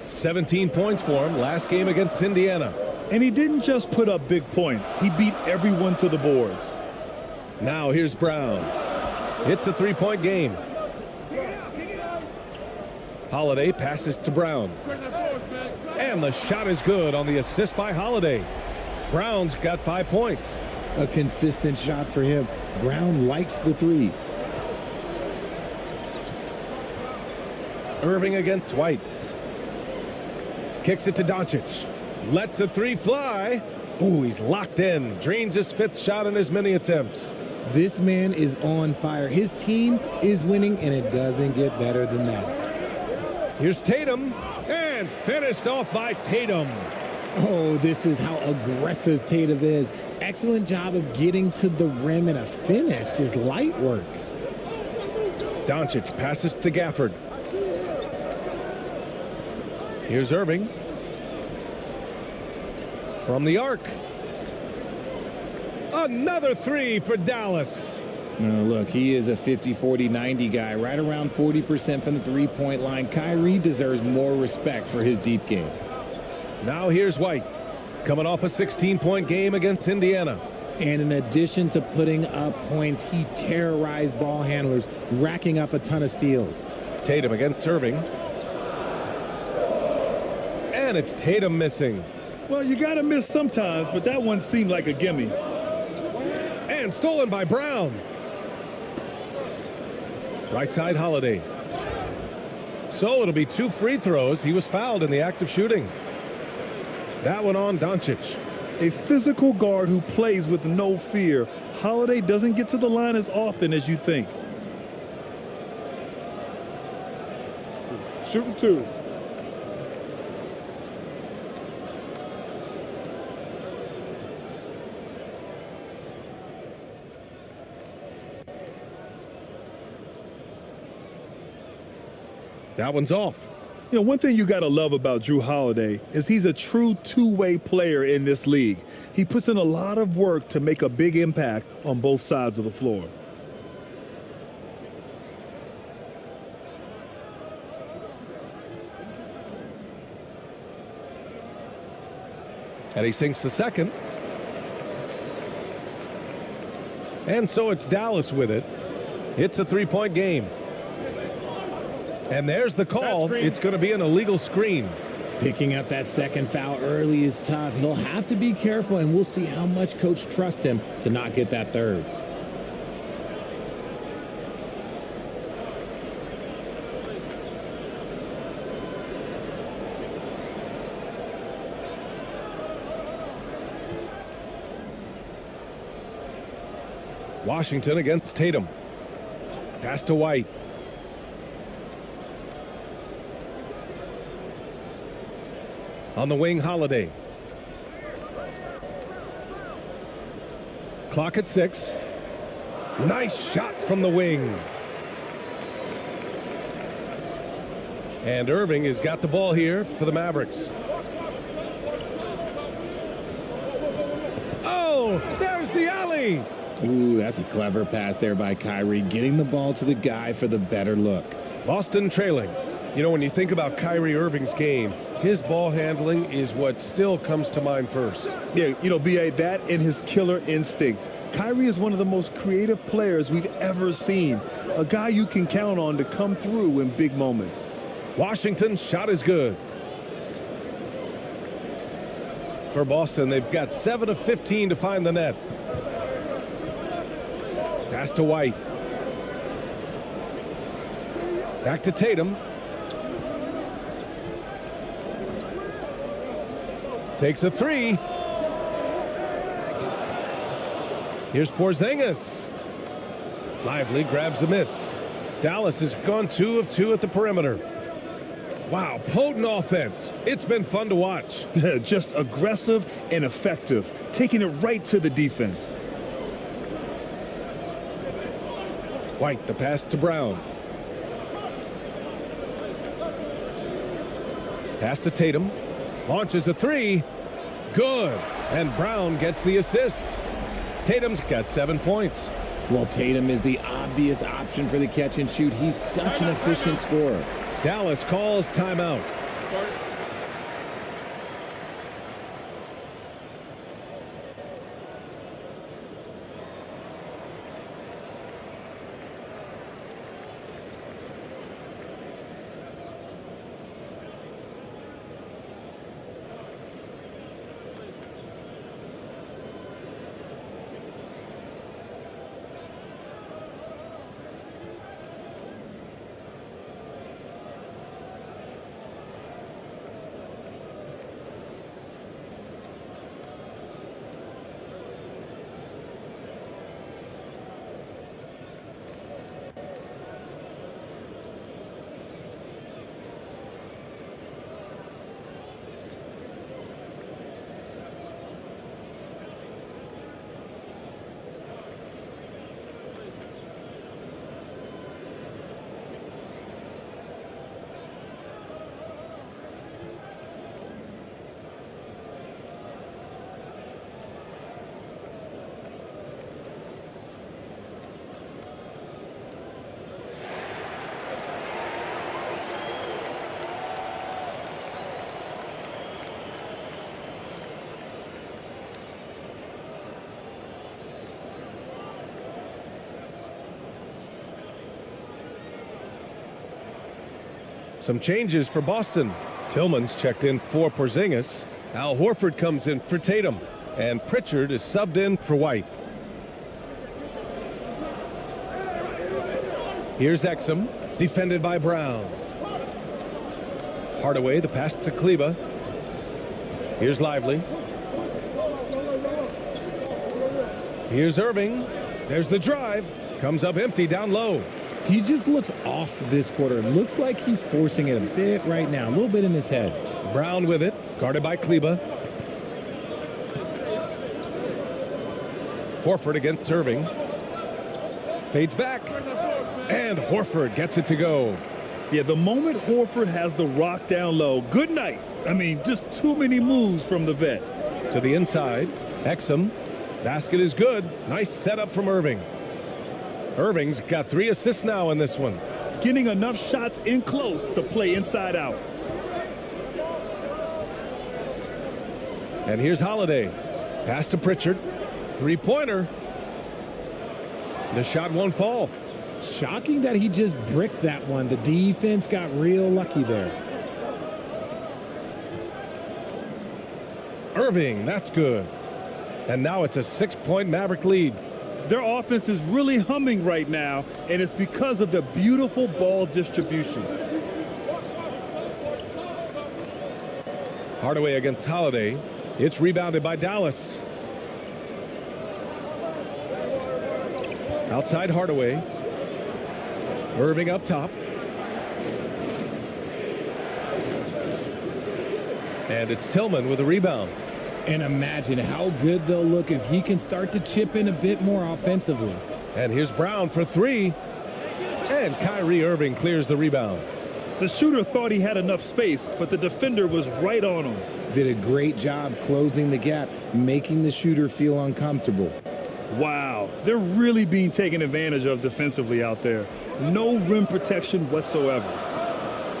17 points for him last game against Indiana. And he didn't just put up big points. He beat everyone to the boards. Now here's Brown. It's a three-point game. Holiday passes to Brown. And the shot is good on the assist by Holiday. Brown's got 5 points. A consistent shot for him. Brown likes the three. Irving against White. Kicks it to Doncic. Lets the three fly. Ooh, he's locked in. Drains his 5th shot in his many attempts. This man is on fire. His team is winning, and it doesn't get better than that. Here's Tatum. And finished off by Tatum. Oh, this is how aggressive Tatum is. Excellent job of getting to the rim and a finish. Just light work. Doncic passes to Gafford. Here's Irving. From the arc. Another three for Dallas. Oh, look, he is a 50, 40, 90 guy, right around 40% from the three-point line. Kyrie deserves more respect for his deep game. Now here's White, coming off a 16-point game against Indiana. And in addition to putting up points, he terrorized ball handlers, racking up a ton of steals. Tatum against Irving. And it's Tatum missing. Well, you got to miss sometimes, but that one seemed like a gimme. And stolen by Brown. Right side Holiday. So it'll be 2 free throws. He was fouled in the act of shooting. That one on Doncic. A physical guard who plays with no fear. Holiday doesn't get to the line as often as you think. Shooting 2. That one's off. You know, one thing you got to love about Jrue Holiday is he's a true two-way player in this league. He puts in a lot of work to make a big impact on both sides of the floor. And he sinks the second. And so it's Dallas with it. It's a 3-point game. And there's the call. It's going to be an illegal screen. Picking up that second foul early is tough. He'll have to be careful, and we'll see how much coach trusts him to not get that third. Washington against Tatum. Pass to White. On the wing, Holiday. Clock at 6. Nice shot from the wing. And Irving has got the ball here for the Mavericks. Oh, there's the alley. Ooh, that's a clever pass there by Kyrie, getting the ball to the guy for the better look. Boston trailing. You know, when you think about Kyrie Irving's game, his ball handling is what still comes to mind first. Yeah, you know, B.A., that and his killer instinct. Kyrie is one of the most creative players we've ever seen. A guy you can count on to come through in big moments. Washington's shot is good. For Boston, they've got 7 of 15 to find the net. Pass to White. Back to Tatum. Takes a 3. Here's Porzingis. Lively grabs the miss. Dallas has gone 2 of 2 at the perimeter. Wow, potent offense. It's been fun to watch. Just aggressive and effective, taking it right to the defense. White, the pass to Brown. Pass to Tatum. Launches a three. Good. And Brown gets the assist. Tatum's got 7 points. Well, Tatum is the obvious option for the catch and shoot. He's such an efficient scorer. Dallas calls timeout. Some changes for Boston. Tillman's checked in for Porzingis. Al Horford comes in for Tatum. And Pritchard is subbed in for White. Here's Exum, defended by Brown. Hardaway, the pass to Kleba. Here's Lively. Here's Irving. There's the drive. Comes up empty down low. He just looks off this quarter. Looks like he's forcing it a bit right now. A little bit in his head. Brown with it. Guarded by Kleba. Horford against Irving. Fades back. And Horford gets it to go. Yeah, the moment Horford has the rock down low, good night. I mean, just too many moves from the vet. To the inside. Exum. Basket is good. Nice setup from Irving. Irving's got 3 assists now in this one. Getting enough shots in close to play inside out. And here's Holiday. Pass to Pritchard. Three-pointer. The shot won't fall. Shocking that he just bricked that one. The defense got real lucky there. Irving, that's good. And now it's a 6-point Maverick lead. Their offense is really humming right now, and it's because of the beautiful ball distribution. Hardaway against Holiday. It's rebounded by Dallas. Outside Hardaway. Irving up top. And it's Tillman with a rebound. And imagine how good they'll look if he can start to chip in a bit more offensively. And here's Brown for 3. And Kyrie Irving clears the rebound. The shooter thought he had enough space, but the defender was right on him. Did a great job closing the gap, making the shooter feel uncomfortable. Wow, they're really being taken advantage of defensively out there. No rim protection whatsoever.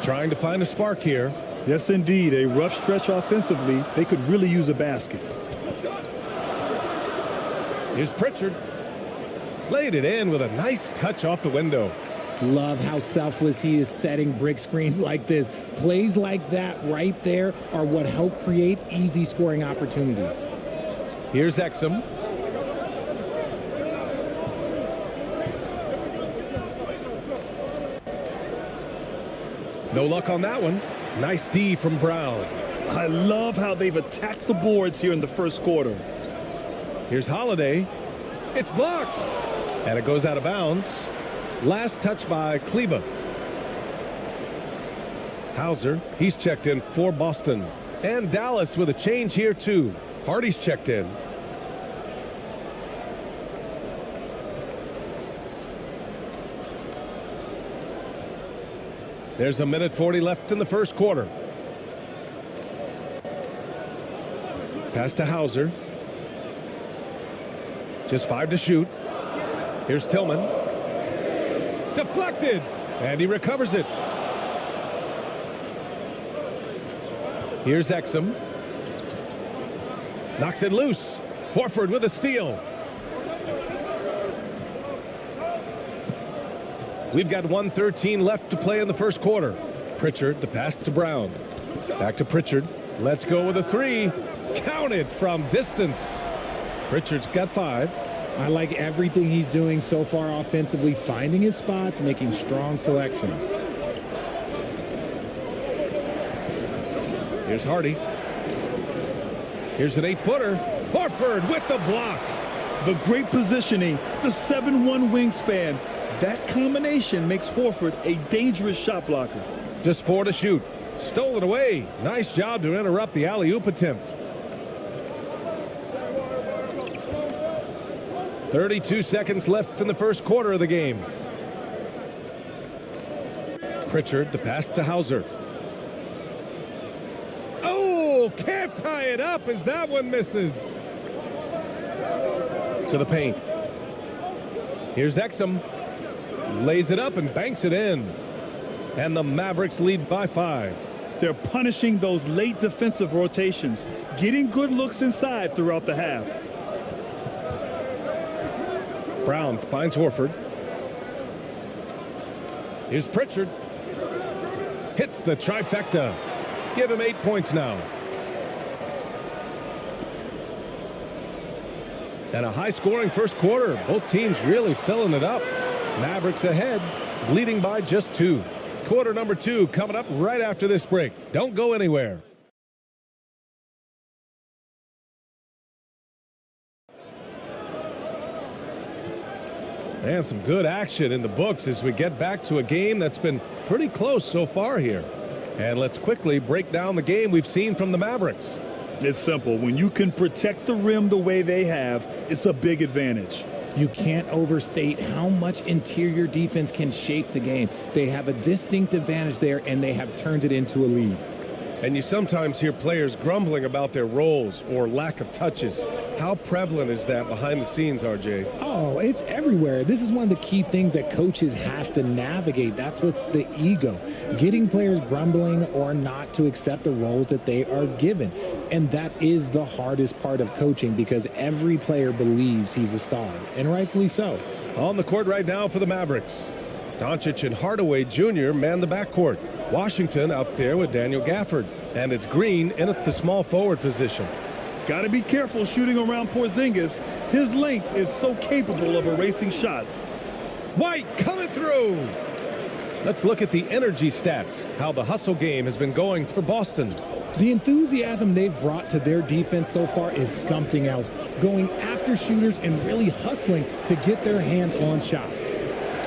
Trying to find a spark here. Yes, indeed. A rough stretch offensively. They could really use a basket. Here's Pritchard. Laid it in with a nice touch off the window. Love how selfless he is setting brick screens like this. Plays like that right there are what help create easy scoring opportunities. Here's Exum. No luck on that one. Nice D from Brown. I love how they've attacked the boards here in the first quarter. Here's Holiday. It's blocked. And it goes out of bounds. Last touch by Kleba. Hauser, he's checked in for Boston. And Dallas with a change here too. Hardy's checked in. There's a minute 40 left in the first quarter. Pass to Hauser. Just 5 to shoot. Here's Tillman. Deflected. And he recovers it. Here's Exum. Knocks it loose. Horford with a steal. We've got 1:13 left to play in the first quarter. Pritchard, the pass to Brown. Back to Pritchard. Let's go with a 3. Counted from distance. Pritchard's got 5. I like everything he's doing so far offensively, finding his spots, making strong selections. Here's Hardy. Here's an 8-footer. Horford with the block. The great positioning, the 7'1" wingspan. That combination makes Horford a dangerous shot blocker. Just 4 to shoot. Stole it away. Nice job to interrupt the alley-oop attempt. 32 seconds left in the first quarter of the game. Pritchard, the pass to Hauser. Oh, can't tie it up as that one misses. To the paint. Here's Exum. Lays it up and banks it in. And the Mavericks lead by 5. They're punishing those late defensive rotations, getting good looks inside throughout the half. Brown finds Horford. Here's Pritchard. Hits the trifecta. Give him 8 points now. And a high-scoring first quarter. Both teams really filling it up. Mavericks ahead, leading by just 2. Quarter number 2 coming up right after this break. Don't go anywhere. And some good action in the books as we get back to a game that's been pretty close so far here. And let's quickly break down the game we've seen from the Mavericks. It's simple. When you can protect the rim the way they have, it's a big advantage. You can't overstate how much interior defense can shape the game. They have a distinct advantage there, and they have turned it into a lead. And you sometimes hear players grumbling about their roles or lack of touches. How prevalent is that behind the scenes, RJ? Oh, it's everywhere. This is one of the key things that coaches have to navigate. That's what's the ego. Getting players grumbling or not to accept the roles that they are given. And that is the hardest part of coaching because every player believes he's a star, and rightfully so. On the court right now for the Mavericks. Doncic and Hardaway Jr. man the backcourt. Washington out there with Daniel Gafford. And it's Green in at the small forward position. Got to be careful shooting around Porzingis. His length is so capable of erasing shots. White coming through. Let's look at the energy stats, how the hustle game has been going for Boston. The enthusiasm they've brought to their defense so far is something else. Going after shooters and really hustling to get their hands on shots.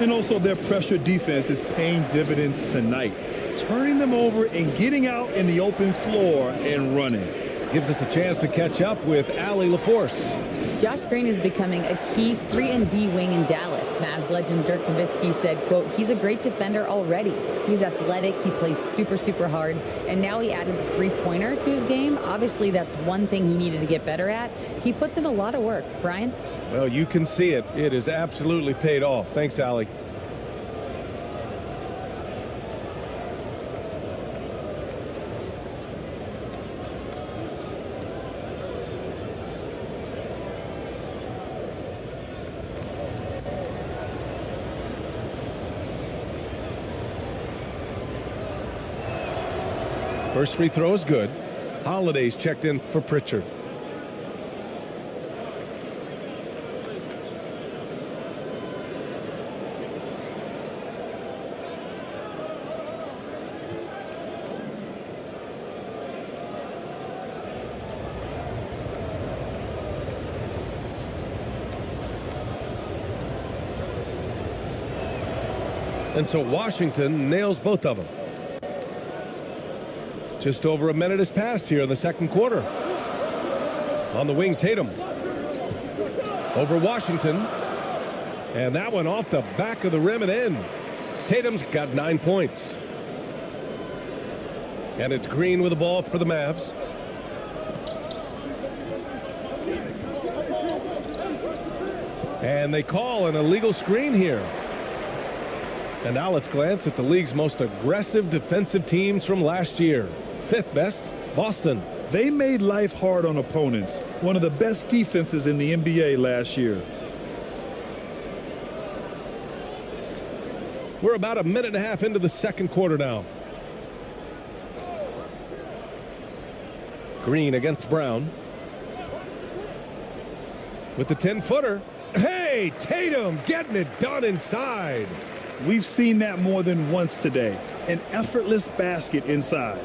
And also their pressure defense is paying dividends tonight. Turning them over and getting out in the open floor and running. Gives us a chance to catch up with Allie LaForce. Josh Green is becoming a key 3-and-D wing in Dallas. Mavs legend Dirk Nowitzki said, quote, he's a great defender already. He's athletic. He plays super, super hard. And now he added the three-pointer to his game. Obviously, that's one thing he needed to get better at. He puts in a lot of work. Brian? Well, you can see it. It is absolutely paid off. Thanks, Allie. First free throw is good. Holiday's checked in for Pritchard. And so Washington nails both of them. Just over a minute has passed here in the second quarter. On the wing, Tatum. Over Washington. And that one off the back of the rim and in. Tatum's got 9 points. And it's Green with the ball for the Mavs. And they call an illegal screen here. And now let's glance at the league's most aggressive defensive teams from last year. 5th best, Boston. They made life hard on opponents. One of the best defenses in the NBA last year. We're about a minute and a half into the second quarter now. Green against Brown. With the 10-footer. Hey, Tatum getting it done inside. We've seen that more than once today. An effortless basket inside.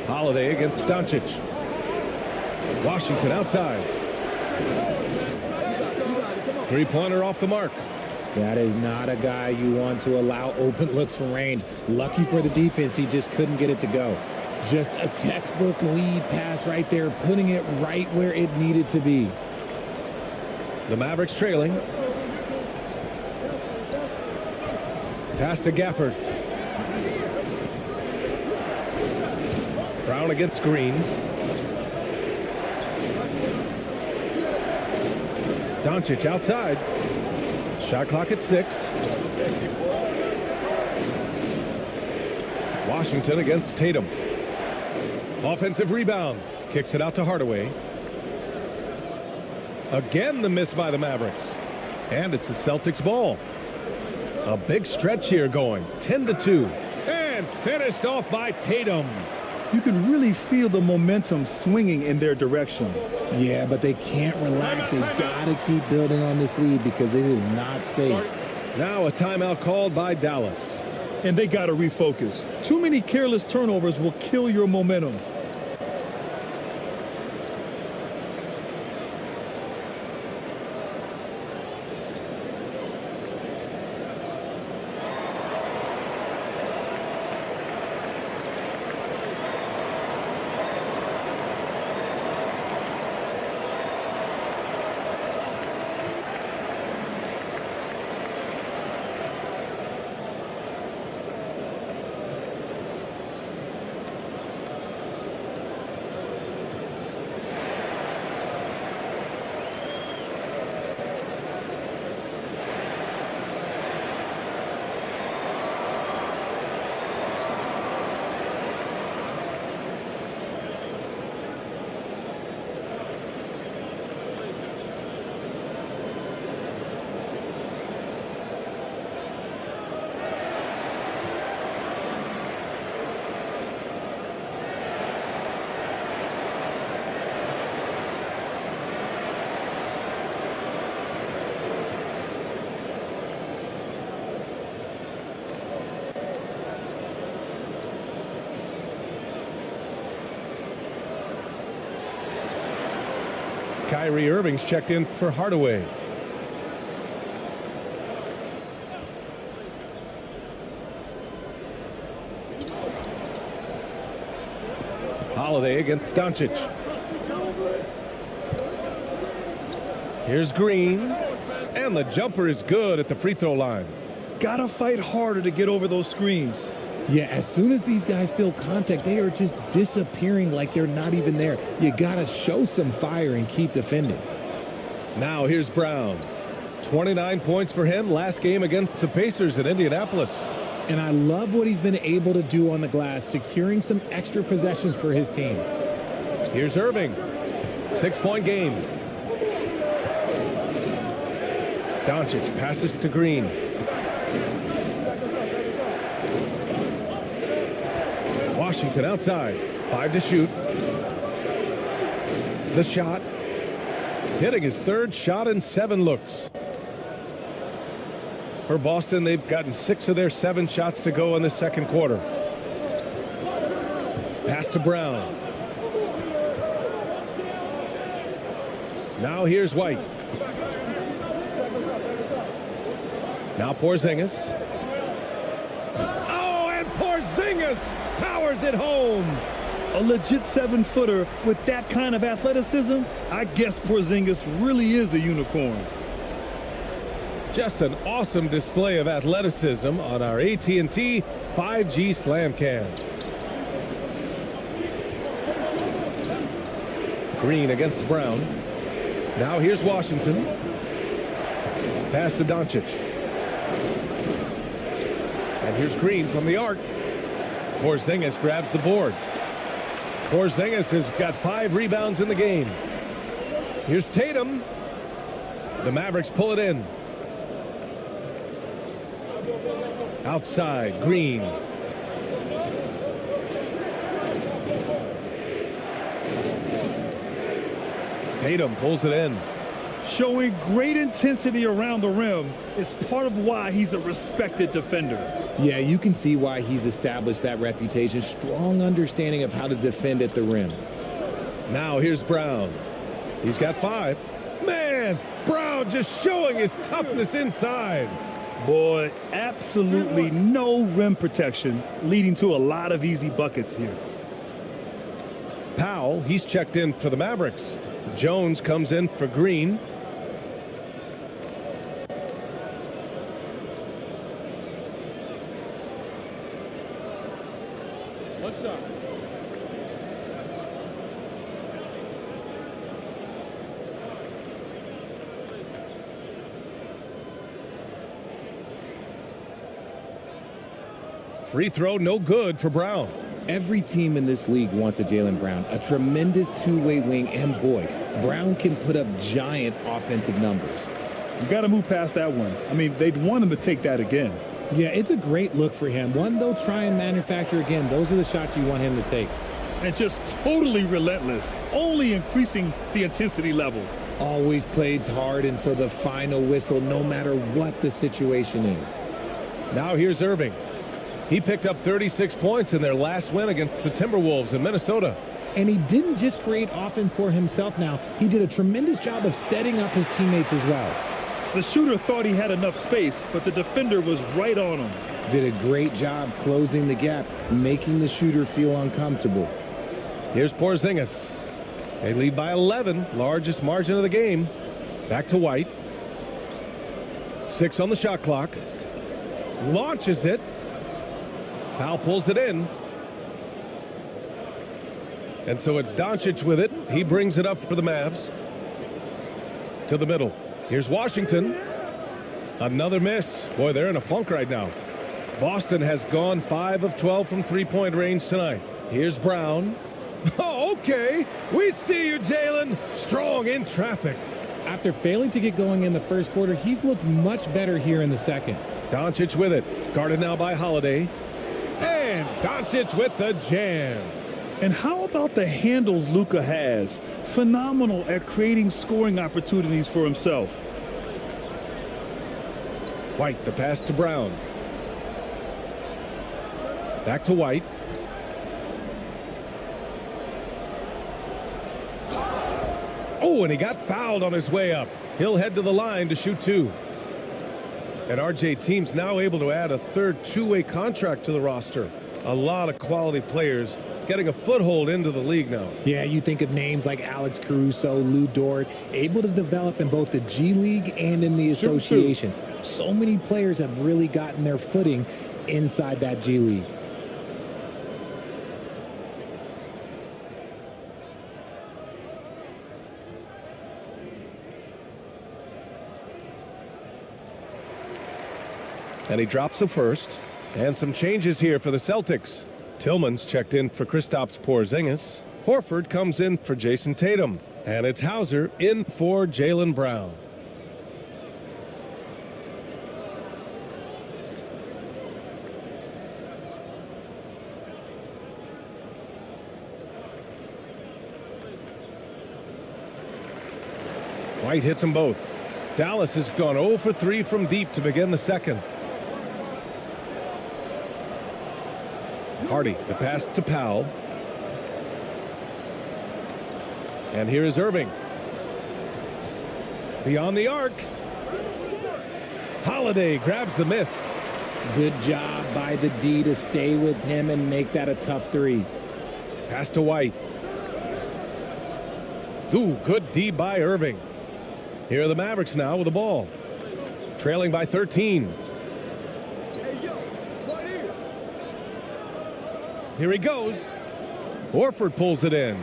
Holiday against Doncic. Washington outside. Three-pointer off the mark. That is not a guy you want to allow open looks from range. Lucky for the defense, he just couldn't get it to go. Just a textbook lead pass right there, putting it right where it needed to be. The Mavericks trailing. Pass to Gafford. Brown against Green. Doncic outside. Shot clock at 6. Washington against Tatum. Offensive rebound. Kicks it out to Hardaway. Again the miss by the Mavericks. And it's the Celtics ball. A big stretch here going. 10-2. And finished off by Tatum. You can really feel the momentum swinging in their direction. Yeah, but they can't relax. They've got to keep building on this lead because it is not safe. Now a timeout called by Dallas. And they got to refocus. Too many careless turnovers will kill your momentum. Kyrie Irving's checked in for Hardaway. Holiday against Doncic. Here's Green. And the jumper is good at the free throw line. Gotta fight harder to get over those screens. Yeah, as soon as these guys feel contact, they are just disappearing like they're not even there. You gotta show some fire and keep defending. Now here's Brown. 29 points for him last game against the Pacers in Indianapolis. And I love what he's been able to do on the glass, securing some extra possessions for his team. Here's Irving. 6-point game. Doncic passes to Green. Washington outside. 5 to shoot. The shot. Hitting his third shot in 7 looks. For Boston, they've gotten 6 of their 7 shots to go in the second quarter. Pass to Brown. Now here's White. Now Porzingis. Oh, and Porzingis powers it home. A legit 7-footer with that kind of athleticism, I guess Porzingis really is a unicorn. Just an awesome display of athleticism on our AT&T 5G Slam Cam. Green against Brown. Now here's Washington. Pass to Doncic. And here's Green from the arc. Porzingis grabs the board. Porzingis has got 5 rebounds in the game. Here's Tatum. The Mavericks pull it in. Outside, Green. Tatum pulls it in. Showing great intensity around the rim is part of why he's a respected defender. Yeah, you can see why he's established that reputation. Strong understanding of how to defend at the rim. Now here's Brown. He's got 5. Man, Brown just showing his toughness inside. Boy, absolutely no rim protection, leading to a lot of easy buckets here. Powell, he's checked in for the Mavericks. Jones comes in for Green. What's up? Free throw, no good for Brown. Every team in this league wants a Jaylen Brown, a tremendous two-way wing, and boy, Brown can put up giant offensive numbers. You got to move past that one. I mean, they'd want him to take that again. Yeah, it's a great look for him. One they'll try and manufacture again. Those are the shots you want him to take. And just totally relentless, only increasing the intensity level. Always plays hard until the final whistle, no matter what the situation is. Now here's Irving. He picked up 36 points in their last win against the Timberwolves in Minnesota. And he didn't just create offense for himself now. He did a tremendous job of setting up his teammates as well. The shooter thought he had enough space, but the defender was right on him. Did a great job closing the gap, making the shooter feel uncomfortable. Here's Porzingis. They lead by 11, largest margin of the game. Back to White. 6 on the shot clock. Launches it. Powell pulls it in. And so it's Doncic with it. He brings it up for the Mavs. To the middle. Here's Washington. Another miss. Boy, they're in a funk right now. Boston has gone 5 of 12 from three-point range tonight. Here's Brown. Oh, okay. We see you, Jaylen. Strong in traffic. After failing to get going in the first quarter, he's looked much better here in the second. Doncic with it. Guarded now by Holiday. And Doncic with the jam. And how about the handles Luka has? Phenomenal at creating scoring opportunities for himself. White, the pass to Brown. Back to White. Oh, and he got fouled on his way up. He'll head to the line to shoot 2. And RJ team's now able to add a third two-way contract to the roster. A lot of quality players getting a foothold into the league now. Yeah, you think of names like Alex Caruso, Lou Dort, able to develop in both the G League and in the association. So many players have really gotten their footing inside that G League. And he drops the first. And some changes here for the Celtics. Tillman's checked in for Kristaps Porzingis. Horford comes in for Jason Tatum. And it's Hauser in for Jaylen Brown. White hits them both. Dallas has gone 0 for 3 from deep to begin the second. Hardy, the pass to Powell. And here is Irving. Beyond the arc. Holiday grabs the miss. Good job by the D to stay with him and make that a tough 3. Pass to White. Ooh, good D by Irving. Here are the Mavericks now with the ball. Trailing by 13. Here he goes. Horford pulls it in.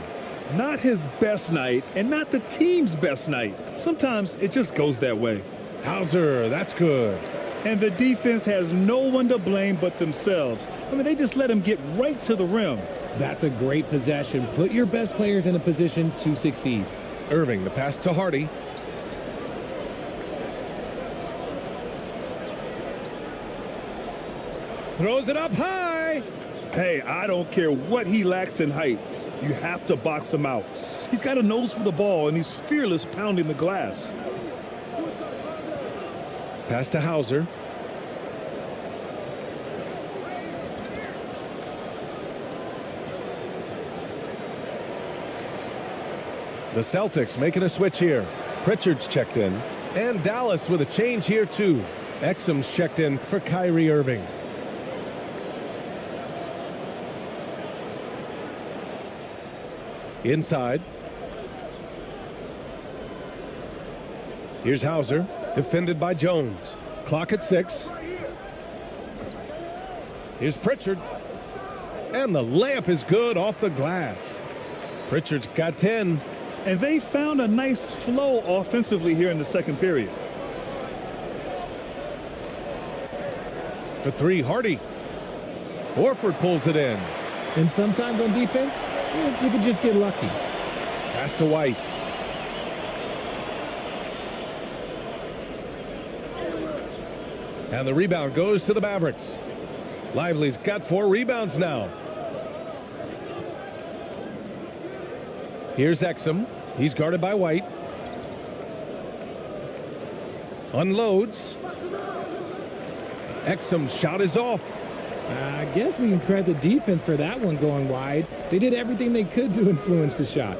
Not his best night and not the team's best night. Sometimes it just goes that way. Hauser, that's good. And the defense has no one to blame but themselves. I mean, they just let him get right to the rim. That's a great possession. Put your best players in a position to succeed. Irving, the pass to Hardy. Throws it up high. Hey, I don't care what he lacks in height. You have to box him out. He's got a nose for the ball, and he's fearless pounding the glass. Pass to Hauser. The Celtics making a switch here. Pritchard's checked in. And Dallas with a change here, too. Exum's checked in for Kyrie Irving. Inside. Here's Hauser, defended by Jones. Clock at 6. Here's Pritchard. And the layup is good off the glass. Pritchard's got 10. And they found a nice flow offensively here in the second period. For 3, Hardy. Horford pulls it in. And sometimes on defense, you can just get lucky. Pass to White. And the rebound goes to the Mavericks. Lively's got 4 rebounds now. Here's Exum. He's guarded by White. Unloads. Exum's shot is off. I guess we can credit the defense for that one going wide. They did everything they could to influence the shot.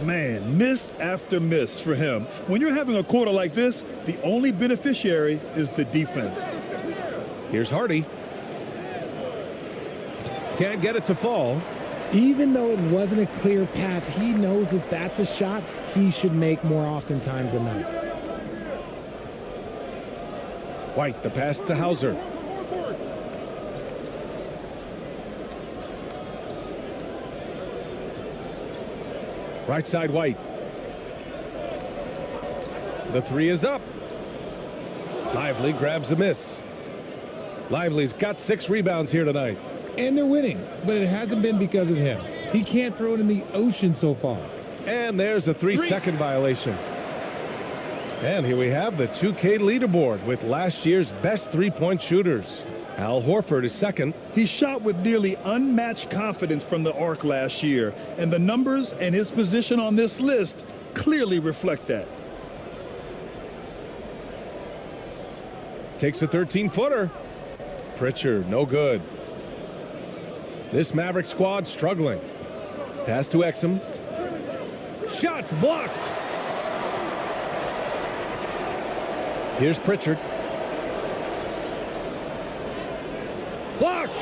Man, miss after miss for him. When you're having a quarter like this, the only beneficiary is the defense. Here's Hardy. Can't get it to fall. Even though it wasn't a clear path, he knows that that's a shot he should make more oftentimes than not. White, the pass to Hauser. Right side, White. The 3 is up. Lively grabs a miss. Lively's got 6 rebounds here tonight. And they're winning, but it hasn't been because of him. He can't throw it in the ocean so far. And there's a 3-second violation. And here we have the 2K leaderboard with last year's best three-point shooters. Al Horford is second. He shot with nearly unmatched confidence from the arc last year, and the numbers and his position on this list clearly reflect that. Takes a 13-footer. Pritchard, no good. This Maverick squad struggling. Pass to Exum. Shots blocked. Here's Pritchard. Blocked.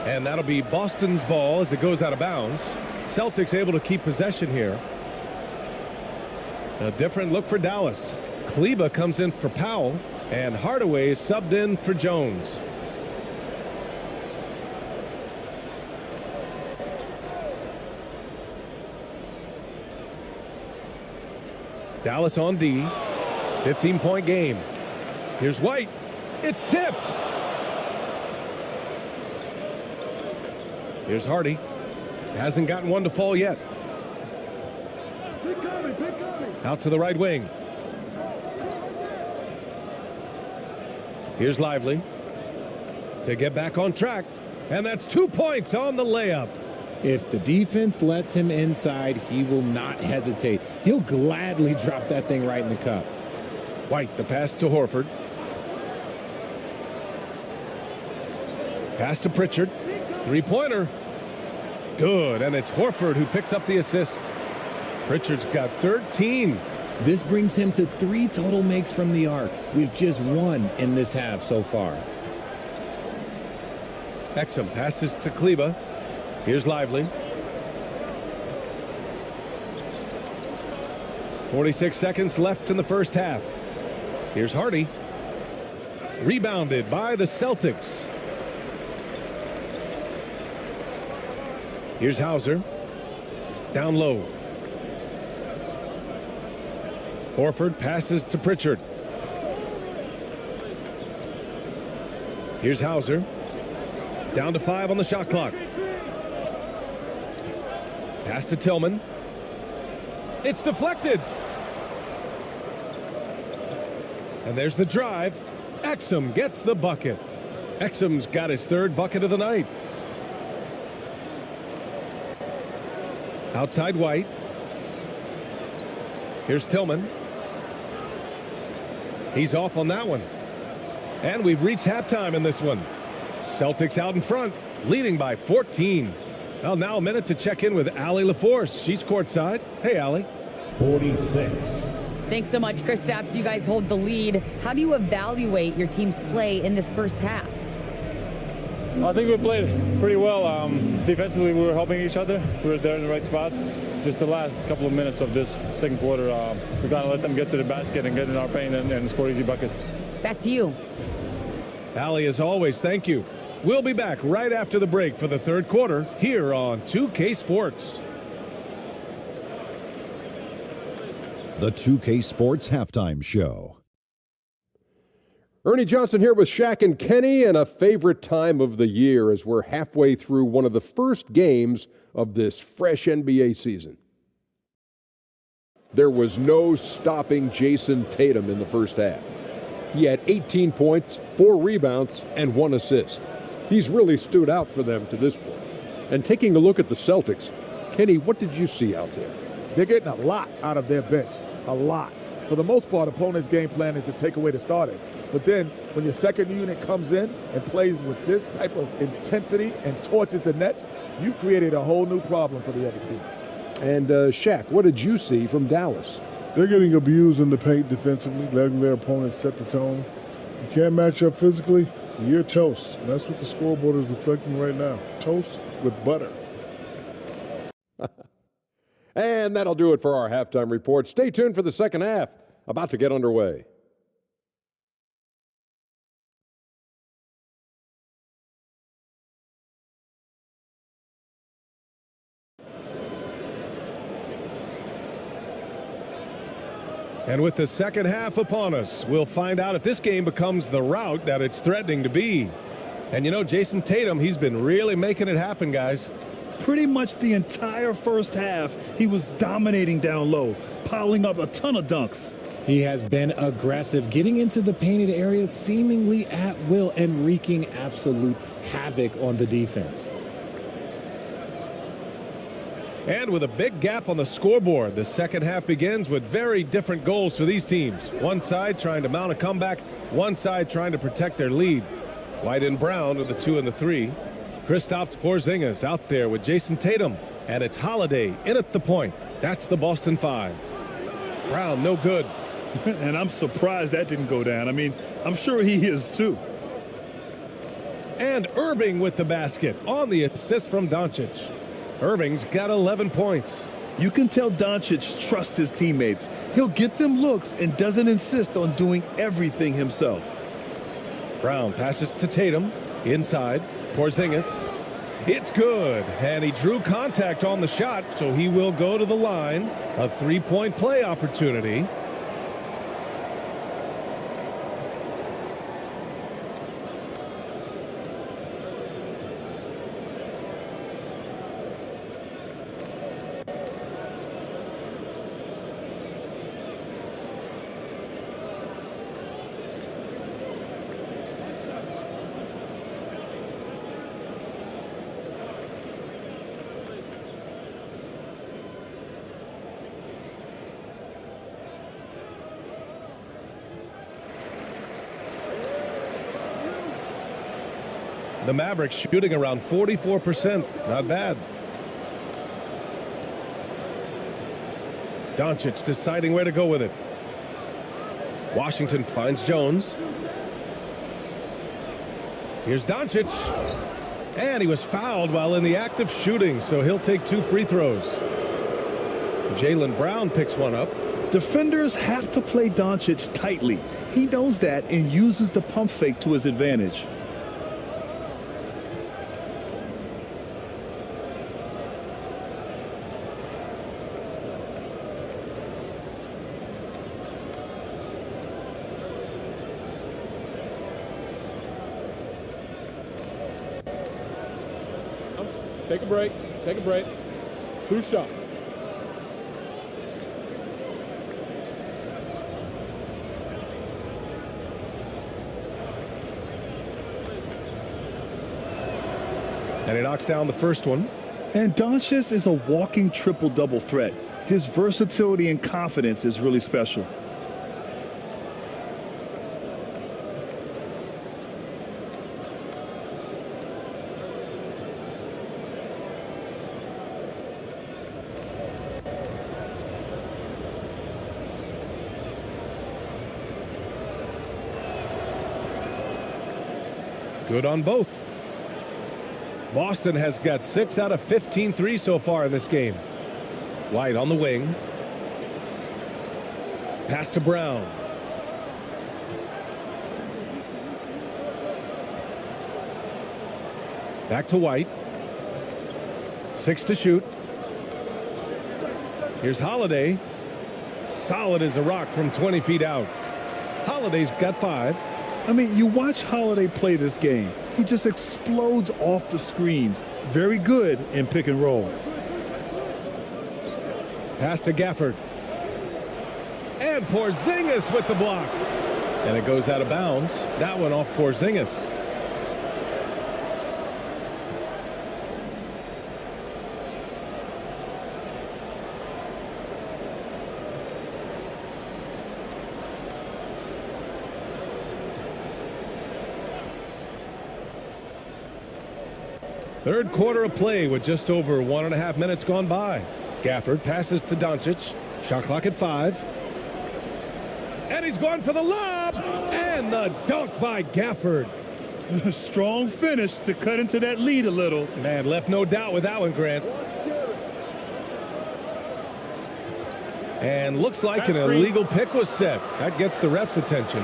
And that'll be Boston's ball as it goes out of bounds. Celtics able to keep possession here. A different look for Dallas. Kleba comes in for Powell, and Hardaway is subbed in for Jones. Dallas on D. 15-point game. Here's White. It's tipped. Here's Hardy. Hasn't gotten one to fall yet. Out to the right wing. Here's Lively to get back on track. And that's 2 points on the layup. If the defense lets him inside, he will not hesitate. He'll gladly drop that thing right in the cup. White, the pass to Horford. Pass to Pritchard. Three-pointer. Good, and it's Horford who picks up the assist. Pritchard's got 13. This brings him to 3 total makes from the arc, with just 1 in this half so far. Exum passes to Kleba. Here's Lively. 46 seconds left in the first half. Here's Hardy. Rebounded by the Celtics. Here's Hauser. Down low. Horford passes to Pritchard. Here's Hauser. Down to 5 on the shot clock. Pass to Tillman. It's deflected. And there's the drive. Exum gets the bucket. Exum's got his 3rd bucket of the night. Outside White. Here's Tillman. He's off on that one. And we've reached halftime in this one. Celtics out in front, leading by 14. Well, now a minute to check in with Allie LaForce. She's courtside. Hey, Allie. 46. Thanks so much, Chris Stapps. You guys hold the lead. How do you evaluate your team's play in this first half? I think we played pretty well. Defensively, we were helping each other. We were there in the right spots. Just the last couple of minutes of this second quarter, we kind of let them get to the basket and get in our paint and score easy buckets. Back to you. Allie, as always, thank you. We'll be back right after the break for the 3rd quarter here on 2K Sports. The 2K Sports Halftime Show. Ernie Johnson here with Shaq and Kenny, and a favorite time of the year as we're halfway through one of the first games of this fresh NBA season. There was no stopping Jason Tatum in the first half. He had 18 points, 4 rebounds, and 1 assist. He's really stood out for them to this point. And taking a look at the Celtics, Kenny, what did you see out there? They're getting a lot out of their bench, a lot. For the most part, opponents' game plan is to take away the starters. But then when your second unit comes in and plays with this type of intensity and torches the Nets, you created a whole new problem for the other team. And Shaq, what did you see from Dallas? They're getting abused in the paint defensively, letting their opponents set the tone. You can't match up physically, you're toast. And that's what the scoreboard is reflecting right now. Toast with butter. And that'll do it for our halftime report. Stay tuned for the second half, about to get underway. And with the second half upon us, we'll find out if this game becomes the rout that it's threatening to be. And you know, Jason Tatum, he's been really making it happen, guys. Pretty much the entire first half, he was dominating down low, piling up a ton of dunks. He has been aggressive, getting into the painted areas seemingly at will and wreaking absolute havoc on the defense. And with a big gap on the scoreboard, the second half begins with very different goals for these teams. One side trying to mount a comeback, one side trying to protect their lead. White and Brown with the 2 and the 3. Kristaps Porzingis out there with Jason Tatum. And it's Holiday in at the point. That's the Boston 5. Brown, no good. And I'm surprised that didn't go down. I mean, I'm sure he is too. And Irving with the basket on the assist from Doncic. Irving's got 11 points. You can tell Doncic trusts his teammates. He'll get them looks and doesn't insist on doing everything himself. Brown passes to Tatum. Inside. Porzingis. It's good. And he drew contact on the shot, so he will go to the line. A 3-point play opportunity. The Mavericks shooting around 44%. Not bad. Doncic deciding where to go with it. Washington finds Jones. Here's Doncic. And he was fouled while in the act of shooting, so he'll take 2 free throws. Jaylen Brown picks one up. Defenders have to play Doncic tightly. He knows that and uses the pump fake to his advantage. Take a break. Take a break. 2 shots. And he knocks down the first one. And Doncic is a walking triple-double threat. His versatility and confidence is really special. Good on both. Boston has got 6 out of 15 threes so far in this game. White on the wing. Pass to Brown. Back to White. 6 to shoot. Here's Holiday. Solid as a rock from 20 feet out. Holiday's got 5. I mean, you watch Holiday play this game. He just explodes off the screens. Very good in pick and roll. Pass to Gafford. And Porzingis with the block. And it goes out of bounds. That one off Porzingis. Third quarter of play with just over 1.5 minutes gone by. Gafford passes to Doncic. Shot clock at 5. And he's going for the lob. And the dunk by Gafford. A strong finish to cut into that lead a little. Man, left no doubt with that one, Grant. And looks like an illegal pick was set. That gets the ref's attention.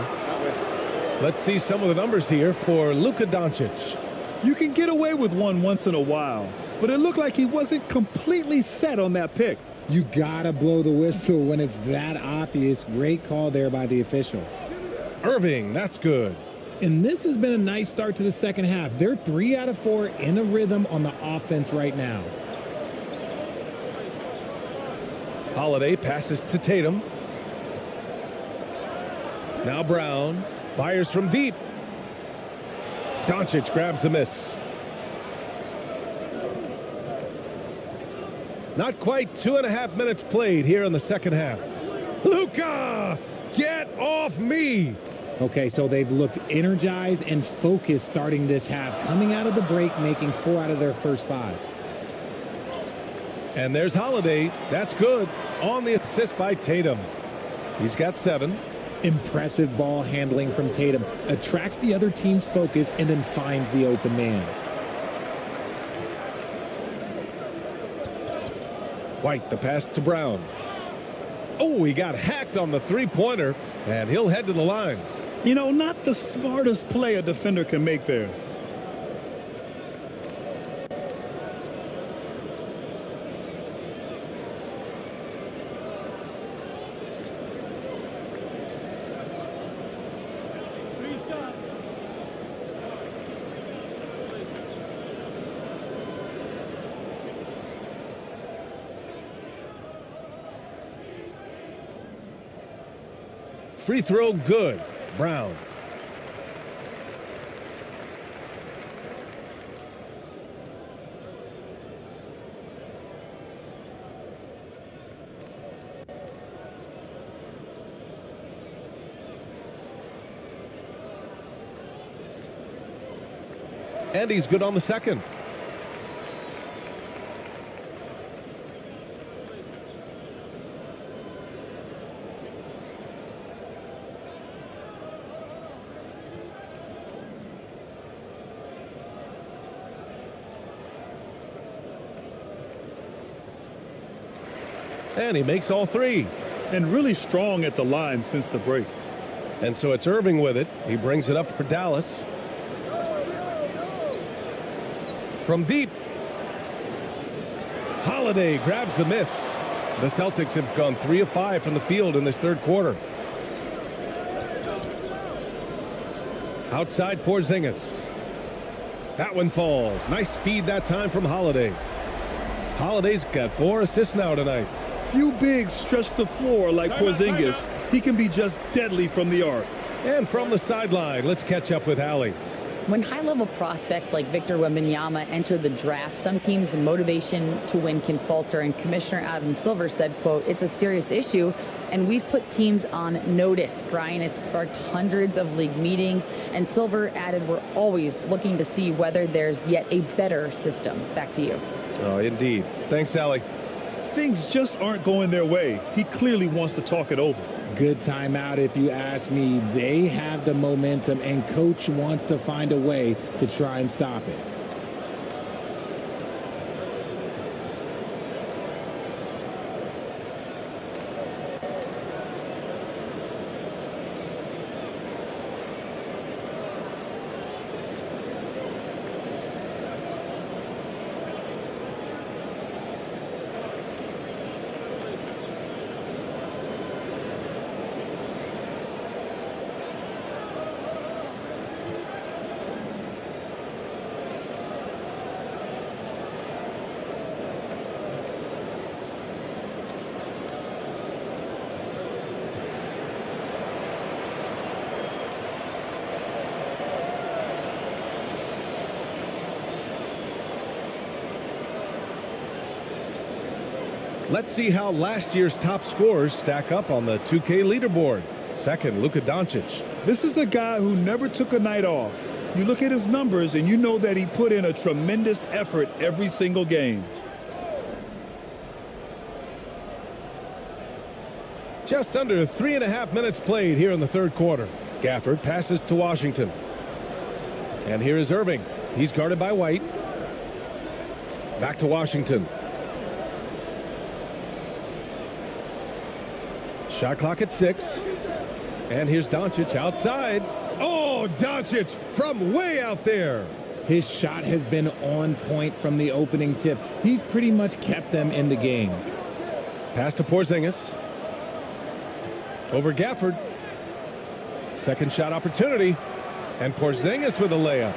Let's see some of the numbers here for Luka Doncic. You can get away with one once in a while, but it looked like he wasn't completely set on that pick. You gotta blow the whistle when it's that obvious. Great call there by the official. Irving, that's good. And this has been a nice start to the second half. They're 3 out of 4 in a rhythm on the offense right now. Holiday passes to Tatum. Now Brown fires from deep. Doncic grabs the miss. Not quite 2.5 minutes played here in the second half. Luka, get off me. Okay, so they've looked energized and focused starting this half, coming out of the break, making 4 out of their first 5. And there's Holiday. That's good. On the assist by Tatum. He's got 7. Impressive ball handling from Tatum. Attracts the other team's focus and then finds the open man. White, the pass to Brown. Oh, he got hacked on the three-pointer, and he'll head to the line. You know, not the smartest play a defender can make there. Free throw good. Brown. And he's good on the second. And he makes all 3. And really strong at the line since the break. And so it's Irving with it. He brings it up for Dallas. From deep. Holiday grabs the miss. The Celtics have gone 3 of 5 from the field in this third quarter. Outside Porzingis. That one falls. Nice feed that time from Holiday. Holiday's got 4 assists now tonight. Few bigs stretch the floor like Porzingis. He can be just deadly from the arc. And from the sideline, let's catch up with Allie. When high-level prospects like Victor Wembanyama enter the draft, some teams' motivation to win can falter, and Commissioner Adam Silver said, quote, "It's a serious issue, and we've put teams on notice." Brian, it's sparked hundreds of league meetings, and Silver added, "We're always looking to see whether there's yet a better system." Back to you. Oh, indeed. Thanks, Allie. Things just aren't going their way. He clearly wants to talk it over. Good timeout if you ask me. They have the momentum, and coach wants to find a way to try and stop it. Let's see how last year's top scorers stack up on the 2K leaderboard. Second, Luka Doncic. This is a guy who never took a night off. You look at his numbers and you know that he put in a tremendous effort every single game. Just under 3.5 minutes played here in the third quarter. Gafford passes to Washington. And here is Irving. He's guarded by White. Back to Washington. Shot clock at 6. And here's Doncic outside. Oh, Doncic from way out there. His shot has been on point from the opening tip. He's pretty much kept them in the game. Pass to Porzingis. Over Gafford. Second shot opportunity. And Porzingis with a layup.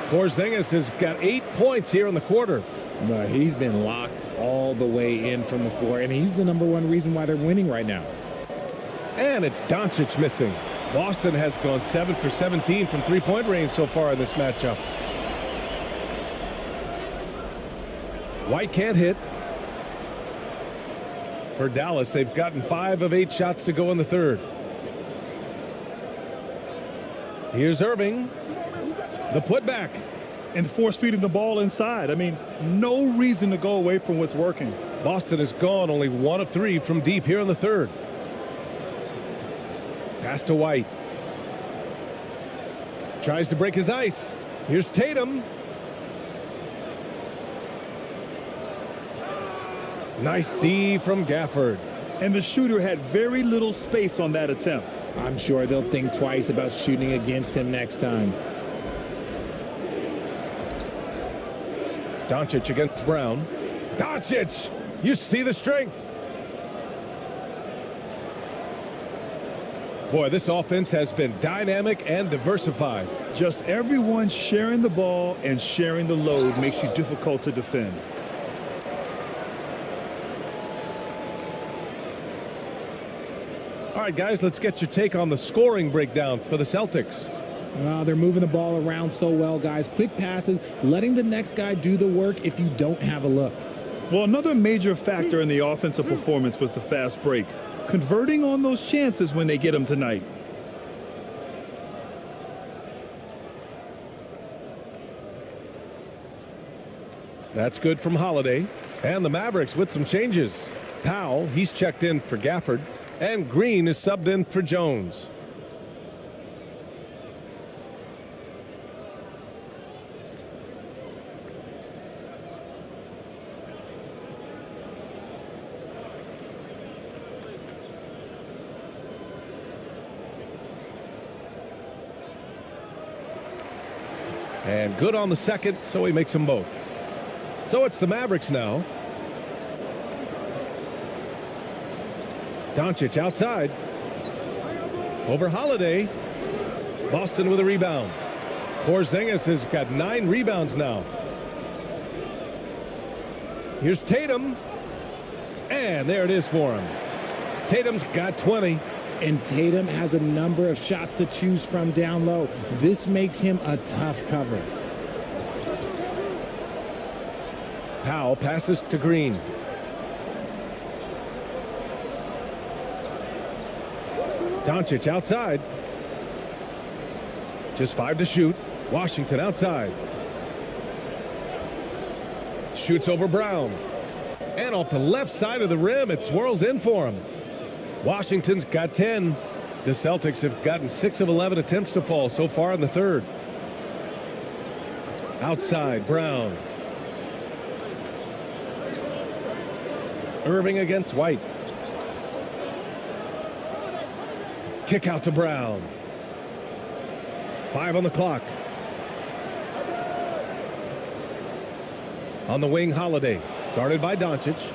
Porzingis has got 8 points here in the quarter. No, he's been locked all the way in from the floor, and he's the #1 reason why they're winning right now. And it's Doncic missing. Boston has gone 7 for 17 from three-point range so far in this matchup. White can't hit. For Dallas, they've gotten 5 of 8 shots to go in the third. Here's Irving. The putback. And force-feeding the ball inside. I mean, no reason to go away from what's working. Boston has gone only 1 of 3 from deep here in the third. Pass to White. Tries to break his ice. Here's Tatum. Nice D from Gafford. And the shooter had very little space on that attempt. I'm sure they'll think twice about shooting against him next time. Doncic against Brown. Doncic! You see the strength. Boy, this offense has been dynamic and diversified. Just everyone sharing the ball and sharing the load makes you difficult to defend. All right, guys, let's get your take on the scoring breakdown for the Celtics. Well, they're moving the ball around so well, guys. Quick passes, letting the next guy do the work if you don't have a look. Well, another major factor in the offensive performance was the fast break. Converting on those chances when they get them tonight. That's good from Holiday. And the Mavericks with some changes. Powell, he's checked in for Gafford. And Green is subbed in for Jones. And good on the second, so he makes them both. So it's the Mavericks now. Doncic outside. Over Holiday. Boston with a rebound. Porzingis has got 9 rebounds now. Here's Tatum. And there it is for him. Tatum's got 20. And Tatum has a number of shots to choose from down low. This makes him a tough cover. Powell passes to Green. Doncic outside. Just 5 to shoot. Washington outside. Shoots over Brown. And off the left side of the rim, it swirls in for him. Washington's got 10. The Celtics have gotten 6 of 11 attempts to fall so far in the third. Outside, Brown. Irving against White. Kick out to Brown. 5 on the clock. On the wing, Holiday. Guarded by Doncic.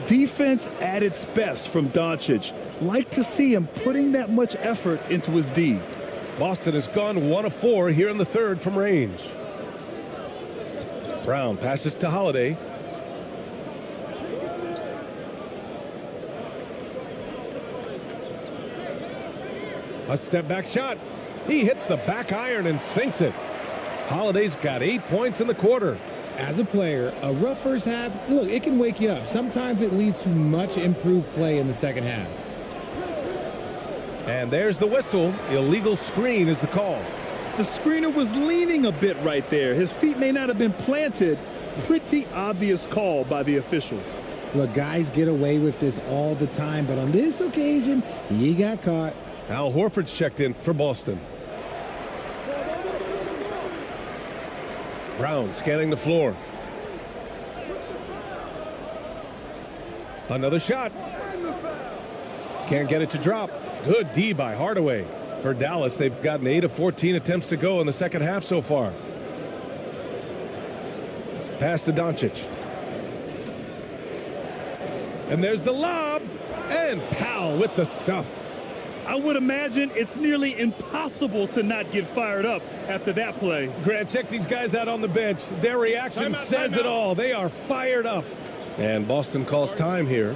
Defense at its best from Doncic. Like to see him putting that much effort into his D. Boston has gone 1 of 4 here in the third from range. Brown passes to Holiday. A step back shot. He hits the back iron and sinks it. Holiday's got 8 points in the quarter. As a player, a rough first half, look, it can wake you up. Sometimes it leads to much improved play in the second half. And there's the whistle. Illegal screen is the call. The screener was leaning a bit right there. His feet may not have been planted. Pretty obvious call by the officials. Look, guys get away with this all the time, but on this occasion, he got caught. Al Horford's checked in for Boston. Brown scanning the floor. Another shot. Can't get it to drop. Good D by Hardaway. For Dallas, they've gotten 8 of 14 attempts to go in the second half so far. Pass to Doncic. And there's the lob. And Powell with the stuff. I would imagine it's nearly impossible to not get fired up after that play. Grant, check these guys out on the bench. Their reaction says it all. They are fired up. And Boston calls time here.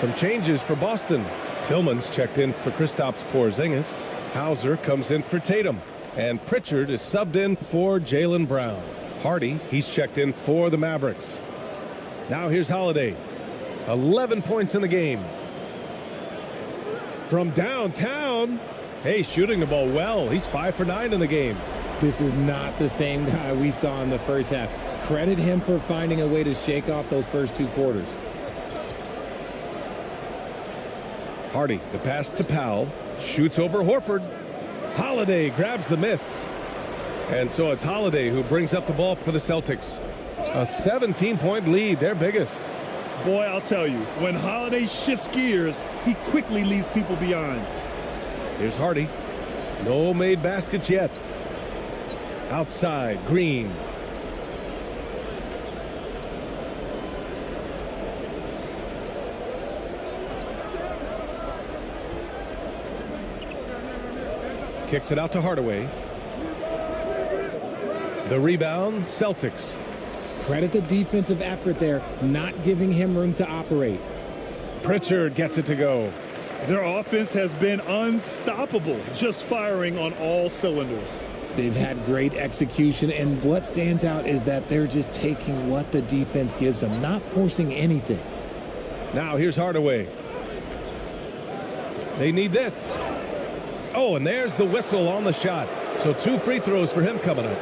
Some changes for Boston. Tillman's checked in for Kristaps Porzingis. Hauser comes in for Tatum. And Pritchard is subbed in for Jaylen Brown. Hardy, he's checked in for the Mavericks. Now here's Holiday. 11 points in the game. From downtown. Hey, shooting the ball well. He's 5 for 9 in the game. This is not the same guy we saw in the first half. Credit him for finding a way to shake off those first 2 quarters. Hardy, the pass to Powell. Shoots over Horford. Holiday grabs the miss. And so it's Holiday who brings up the ball for the Celtics. A 17-point lead, their biggest. Boy, I'll tell you, when Holiday shifts gears, he quickly leaves people behind. Here's Hardy. No made baskets yet. Outside, Green. Kicks it out to Hardaway. The rebound, Celtics. Credit the defensive effort there, not giving him room to operate. Pritchard gets it to go. Their offense has been unstoppable, just firing on all cylinders. They've had great execution, and what stands out is that they're just taking what the defense gives them, not forcing anything. Now here's Hardaway. They need this. Oh, and there's the whistle on the shot. So 2 free throws for him coming up.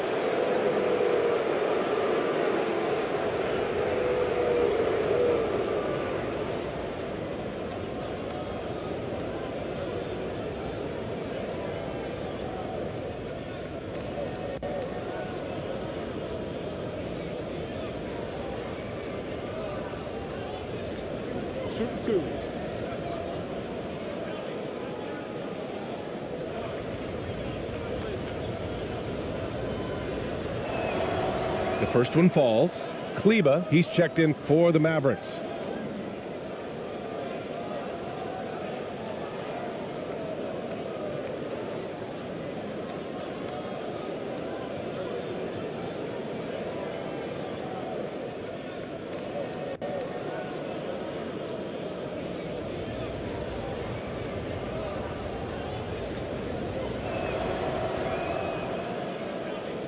Shooting 2. The first one falls. Kleba, he's checked in for the Mavericks.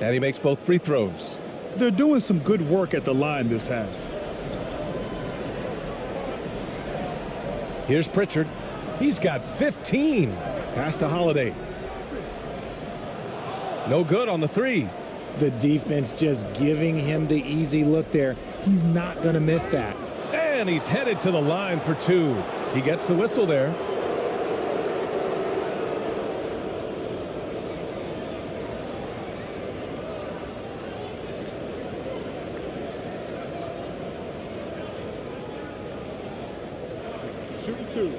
And he makes both free throws. They're doing some good work at the line this half. Here's Pritchard. He's got 15. Pass to Holiday. No good on the 3. The defense just giving him the easy look there. He's not going to miss that. And he's headed to the line for 2. He gets the whistle there. Shooting 2.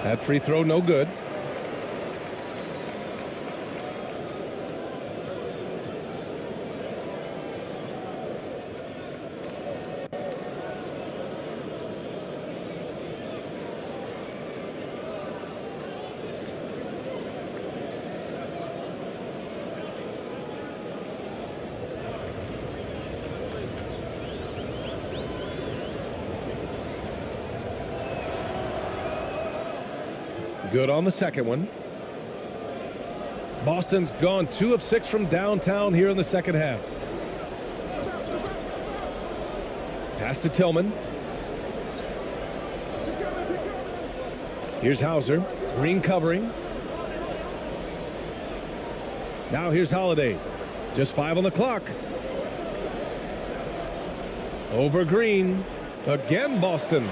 That free throw, no good. Good on the second one. Boston's gone 2 of 6 from downtown here in the second half. Pass to Tillman. Here's Hauser. Green covering. Now here's Holiday. Just 5 on the clock. Over Green. Again, Boston.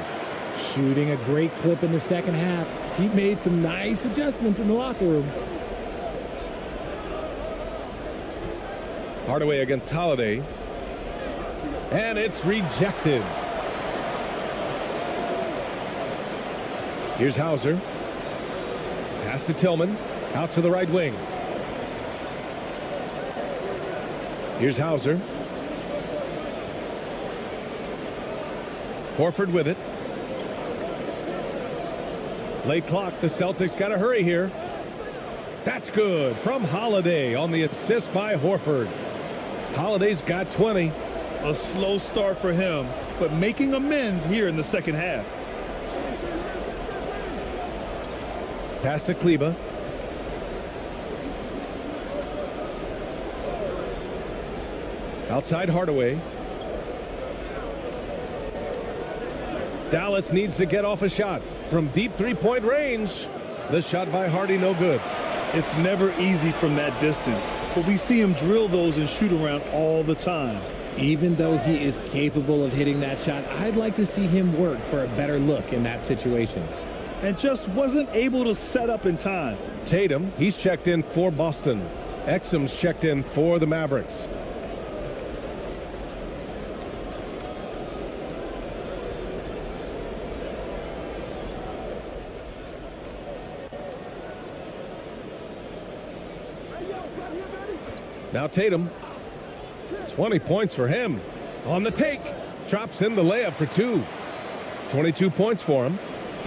Shooting a great clip in the second half. He made some nice adjustments in the locker room. Hardaway against Holiday. And it's rejected. Here's Hauser. Pass to Tillman. Out to the right wing. Here's Hauser. Horford with it. Late clock. The Celtics got to hurry here. That's good from Holiday on the assist by Horford. Holiday's got 20. A slow start for him, but making amends here in the second half. Pass to Kleba. Outside Hardaway. Dallas needs to get off a shot from deep three-point range. The shot by Hardy, no good. It's never easy from that distance, but we see him drill those and shoot around all the time. Even though he is capable of hitting that shot, I'd like to see him work for a better look in that situation. And just wasn't able to set up in time. Tatum, he's checked in for Boston. Exum's checked in for the Mavericks. Now Tatum. 20 points for him. On the take. Drops in the layup for 2. 22 points for him.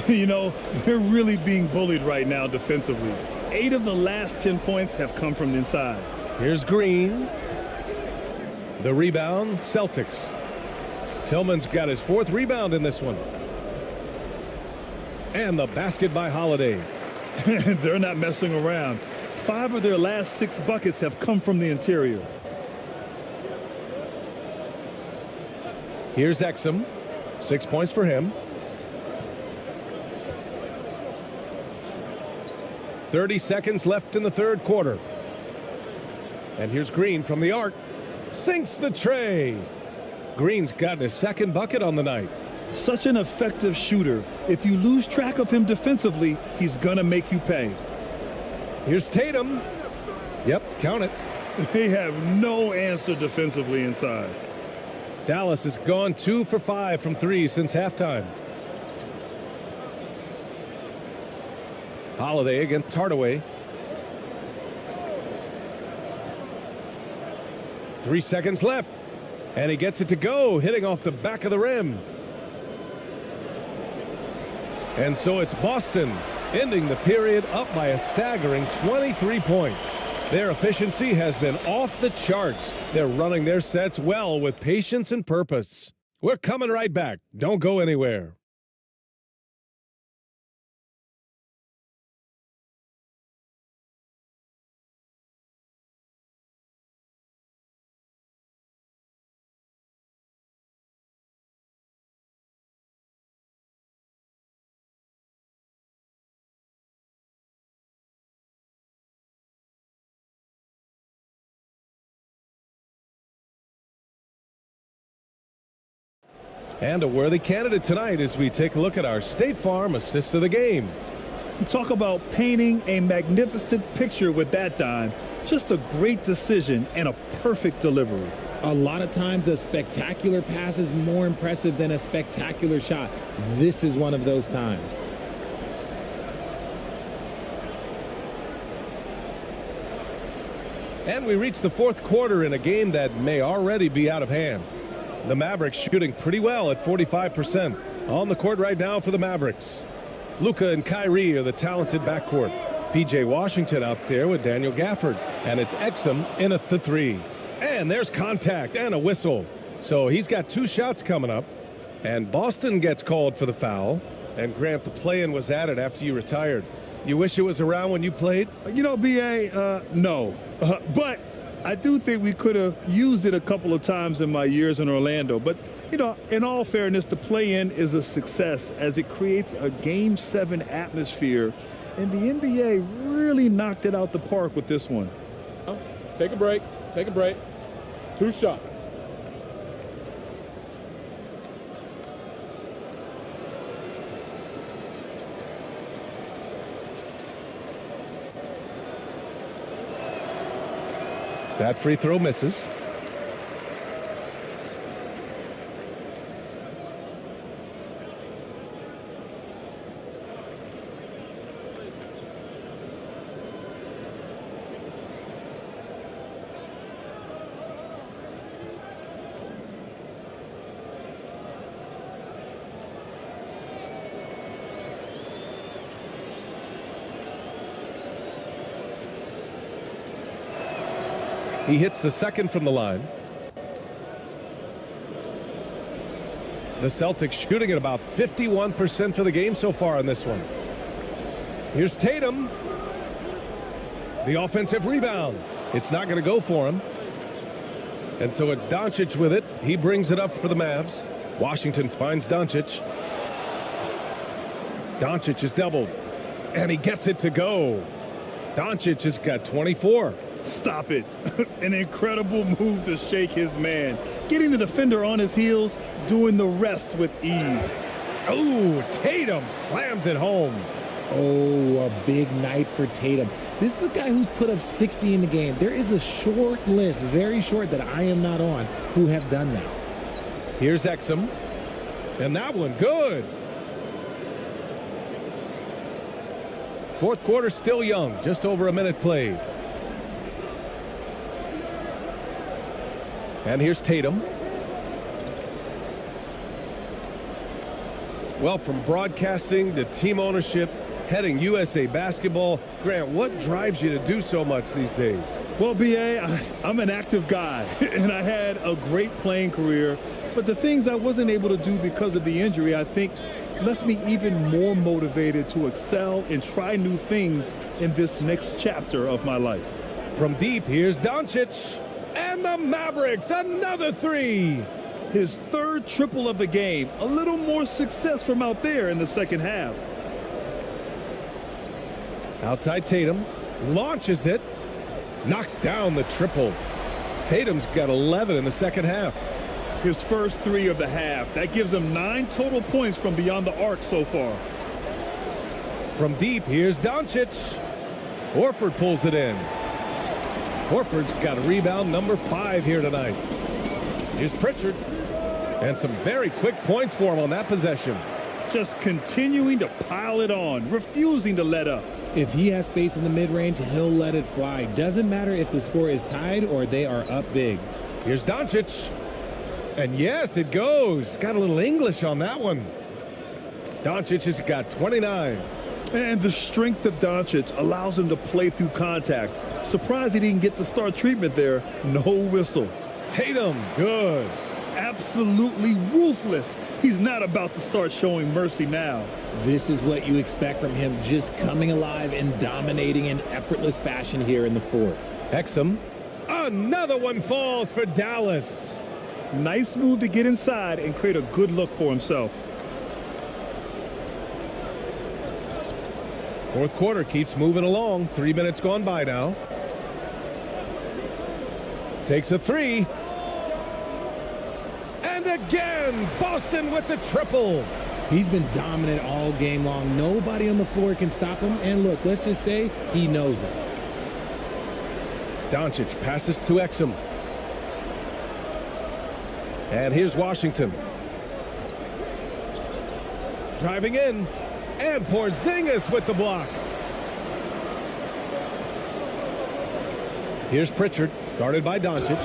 You know, they're really being bullied right now defensively. 8 of the last 10 points have come from inside. Here's Green. The rebound, Celtics. Tillman's got his 4th rebound in this one. And the basket by Holiday. They're not messing around. 5 of their last 6 buckets have come from the interior. Here's Exum. 6 points for him. 30 seconds left in the 3rd quarter. And here's Green from the arc. Sinks the tray. Green's gotten his 2nd bucket on the night. Such an effective shooter. If you lose track of him defensively, he's gonna make you pay. Here's Tatum. Yep, count it. They have no answer defensively inside. Dallas has gone 2 for 5 from 3 since halftime. Holiday against Hardaway. 3 seconds left. And he gets it to go, hitting off the back of the rim. And so it's Boston, ending the period up by a staggering 23 points. Their efficiency has been off the charts. They're running their sets well with patience and purpose. We're coming right back. Don't go anywhere. And a worthy candidate tonight as we take a look at our State Farm assist of the game. You talk about painting a magnificent picture with that dime. Just a great decision and a perfect delivery. A lot of times a spectacular pass is more impressive than a spectacular shot. This is one of those times. And we reach the 4th quarter in a game that may already be out of hand. The Mavericks shooting pretty well at 45%. On the court right now for the Mavericks. Luka and Kyrie are the talented backcourt. P.J. Washington out there with Daniel Gafford. And it's Exum in at the 3. And there's contact and a whistle. So he's got 2 shots coming up. And Boston gets called for the foul. And Grant, the play-in was added after you retired. You wish it was around when you played? You know, B.A., no. But I do think we could have used it a couple of times in my years in Orlando. But, you know, in all fairness, the play-in is a success as it creates a Game 7 atmosphere. And the NBA really knocked it out the park with this one. Take a break. Take a break. 2 shots. That free throw misses. He hits the 2nd from the line. The Celtics shooting at about 51% for the game so far in this one. Here's Tatum. The offensive rebound. It's not going to go for him. And so it's Doncic with it. He brings it up for the Mavs. Washington finds Doncic. Doncic is doubled. And he gets it to go. Doncic has got 24. Stop it. An incredible move to shake his man. Getting the defender on his heels, doing the rest with ease. Oh, Tatum slams it home. Oh, a big night for Tatum. This is a guy who's put up 60 in the game. There is a short list, very short, that I am not on, who have done that. Here's Exum. And that one, good. 4th quarter still young, just over a minute played. And here's Tatum. Well, from broadcasting to team ownership, heading USA basketball, Grant, what drives you to do so much these days? Well, B.A., I'm an active guy, and I had a great playing career. But the things I wasn't able to do because of the injury, I think, left me even more motivated to excel and try new things in this next chapter of my life. From deep, here's Doncic. And the Mavericks, another three. His third triple of the game. A little more success from out there in the second half. Outside Tatum, launches it, knocks down the triple. Tatum's got 11 in the second half. His first three of the half. That gives him 9 total points from beyond the arc so far. From deep, here's Doncic. Horford pulls it in. Horford's got a rebound number 5 here tonight. Here's Pritchard. And some very quick points for him on that possession. Just continuing to pile it on, refusing to let up. If he has space in the mid-range, he'll let it fly. Doesn't matter if the score is tied or they are up big. Here's Doncic. And yes, it goes. Got a little English on that one. Doncic has got 29. And the strength of Doncic allows him to play through contact. Surprised he didn't get the star treatment there. No whistle. Tatum, good. Absolutely ruthless. He's not about to start showing mercy now. This is what you expect from him, just coming alive and dominating in effortless fashion here in the fourth. Exum. Another one falls for Dallas. Nice move to get inside and create a good look for himself. Fourth quarter keeps moving along. 3 minutes gone by now. Takes a three. And again, Boston with the triple. He's been dominant all game long. Nobody on the floor can stop him. And look, let's just say he knows it. Doncic passes to Exum. And here's Washington. Driving in. And Porzingis with the block. Here's Pritchard, guarded by Doncic.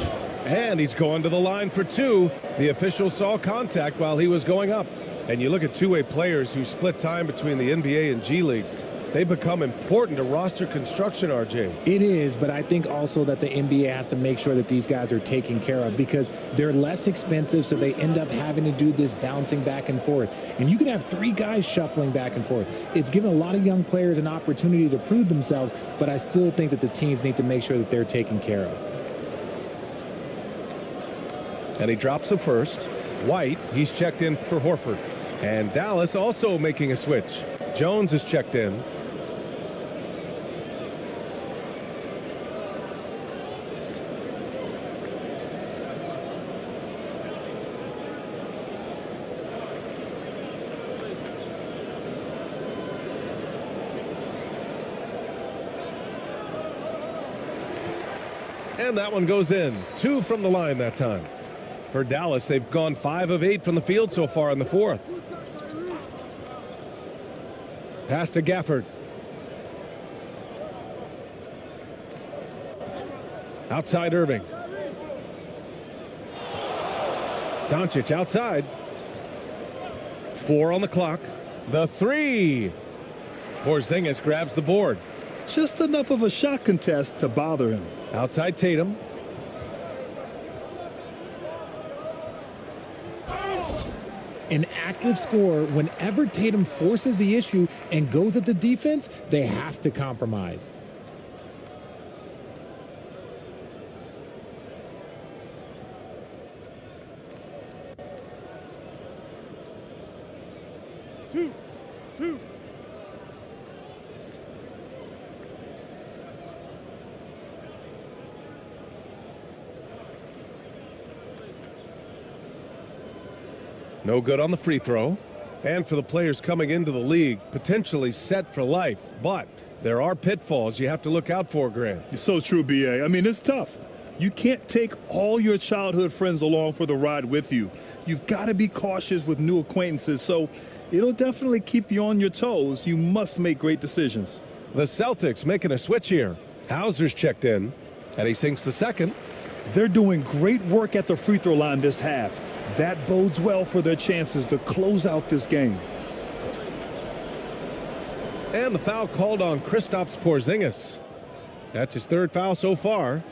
And he's going to the line for two. The official saw contact while he was going up. And you look at two-way players who split time between the NBA and G League. They become important to roster construction, RJ. It is, but I think also that the NBA has to make sure that these guys are taken care of because they're less expensive, so they end up having to do this bouncing back and forth. And you can have three guys shuffling back and forth. It's given a lot of young players an opportunity to prove themselves, but I still think that the teams need to make sure that they're taken care of. And he drops the first. White, he's checked in for Horford. And Dallas also making a switch. Jones is checked in. And that one goes in. 2 from the line that time. For Dallas, they've gone 5 of 8 from the field so far in the fourth. Pass to Gafford. Outside Irving. Doncic outside. 4 on the clock. The 3. Porzingis grabs the board. Just enough of a shot contest to bother him. Outside Tatum. An active scorer, whenever Tatum forces the issue and goes at the defense, they have to compromise. Two. No good on the free throw. And for the players coming into the league, potentially set for life. But there are pitfalls you have to look out for, Grant. It's so true, B.A. I mean, it's tough. You can't take all your childhood friends along for the ride with you. You've got to be cautious with new acquaintances, so it'll definitely keep you on your toes. You must make great decisions. The Celtics making a switch here. Hauser's checked in, and he sinks the second. They're doing great work at the free throw line this half. That bodes well for their chances to close out this game. And the foul called on Kristaps Porzingis. That's his third foul so far.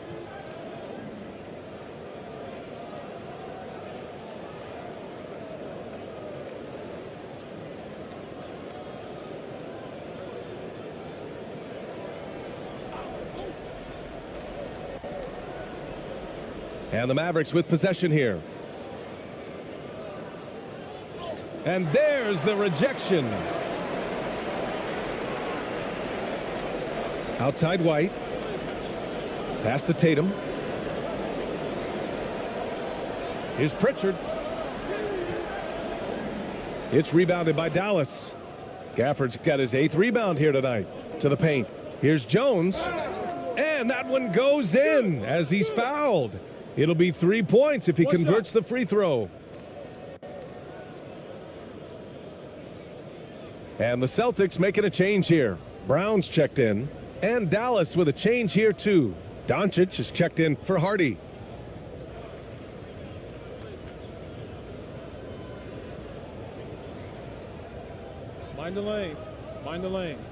And the Mavericks with possession here. And there's the rejection. Outside White. Pass to Tatum. Here's Pritchard. It's rebounded by Dallas. Gafford's got his 8th rebound here tonight. To the paint. Here's Jones. And that one goes in as he's fouled. It'll be 3 points if he converts the free throw. And the Celtics making a change here. Brown's checked in. And Dallas with a change here too. Doncic is checked in for Hardy. Mind the lanes. Mind the lanes.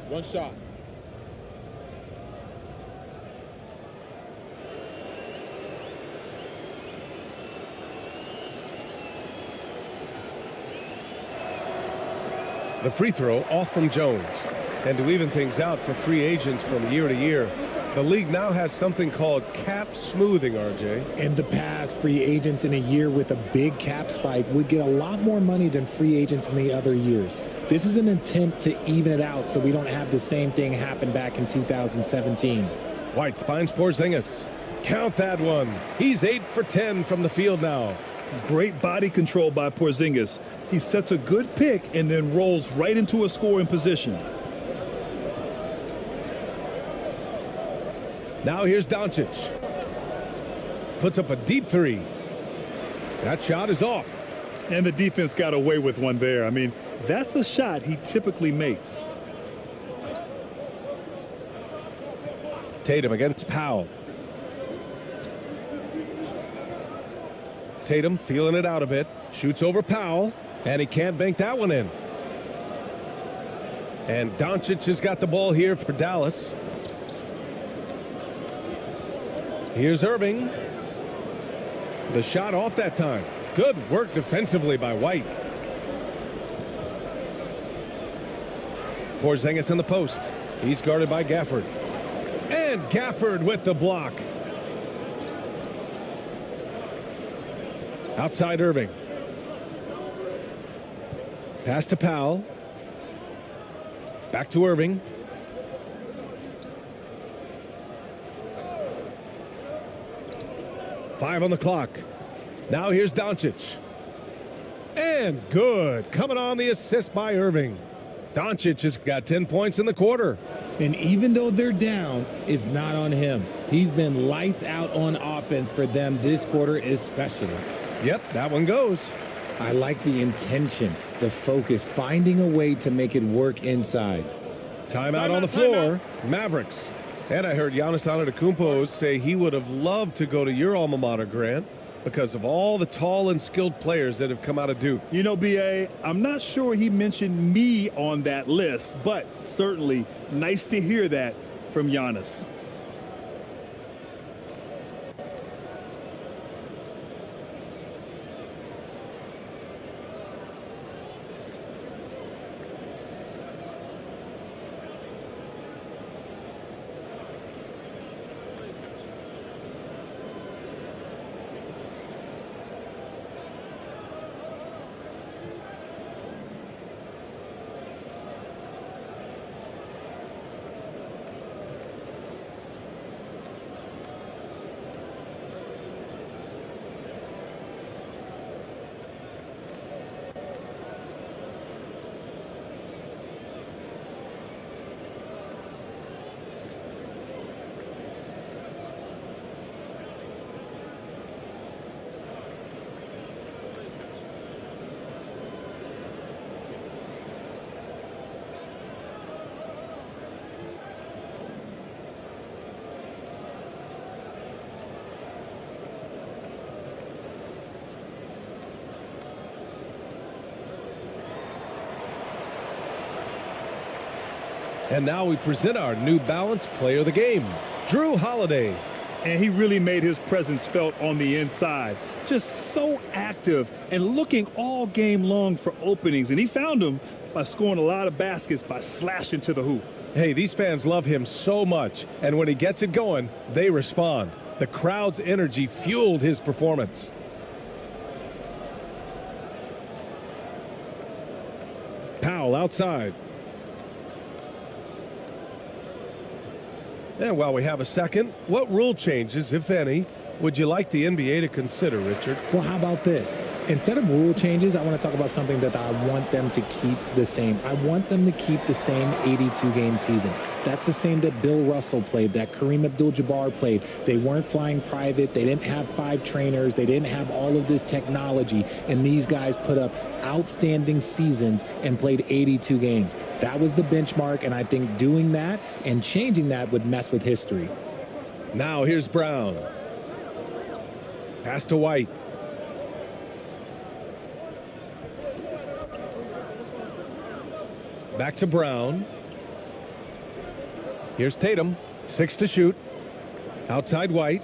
One shot. The free throw off from Jones. And to even things out for free agents from year to year, the league now has something called cap smoothing, RJ. In the past, free agents in a year with a big cap spike would get a lot more money than free agents in the other years. This is an attempt to even it out so we don't have the same thing happen back in 2017. White finds Porzingis. Count that one. He's 8 for 10 from the field now. Great body control by Porzingis. He sets a good pick and then rolls right into a scoring position. Now here's Doncic. Puts up a deep three. That shot is off. And the defense got away with one there. I mean, that's a shot he typically makes. Tatum against Powell. Tatum feeling it out a bit. Shoots over Powell. And he can't bank that one in. And Doncic has got the ball here for Dallas. Here's Irving. The shot off that time. Good work defensively by White. Porzingis in the post. He's guarded by Gafford. And Gafford with the block. Outside Irving. Pass to Powell. Back to Irving. Five on the clock. Now here's Doncic. And good. Coming on the assist by Irving. Doncic has got 10 points in the quarter. And even though they're down, it's not on him. He's been lights out on offense for them this quarter especially. Yep, that one goes. I like the intention, the focus, finding a way to make it work inside. Timeout on the floor. Mavericks. And I heard Giannis Antetokounmpo say he would have loved to go to your alma mater, Grant, because of all the tall and skilled players that have come out of Duke. You know, B.A., I'm not sure he mentioned me on that list, but certainly nice to hear that from Giannis. And now we present our New Balance Player of the Game, Drew Holiday. And he really made his presence felt on the inside. Just so active and looking all game long for openings. And he found them by scoring a lot of baskets by slashing to the hoop. Hey, these fans love him so much. And when he gets it going, they respond. The crowd's energy fueled his performance. Powell outside. And while we have a second, what rule changes, if any, would you like the NBA to consider, Richard? Well, how about this? Instead of rule changes, I want to talk about something that I want them to keep the same. I want them to keep the same 82-game season. That's the same that Bill Russell played, that Kareem Abdul-Jabbar played. They weren't flying private. They didn't have 5 trainers. They didn't have all of this technology. And these guys put up outstanding seasons and played 82 games. That was the benchmark, and I think doing that and changing that would mess with history. Now here's Brown. Pass to White. Back to Brown. Here's Tatum. 6 to shoot. Outside White.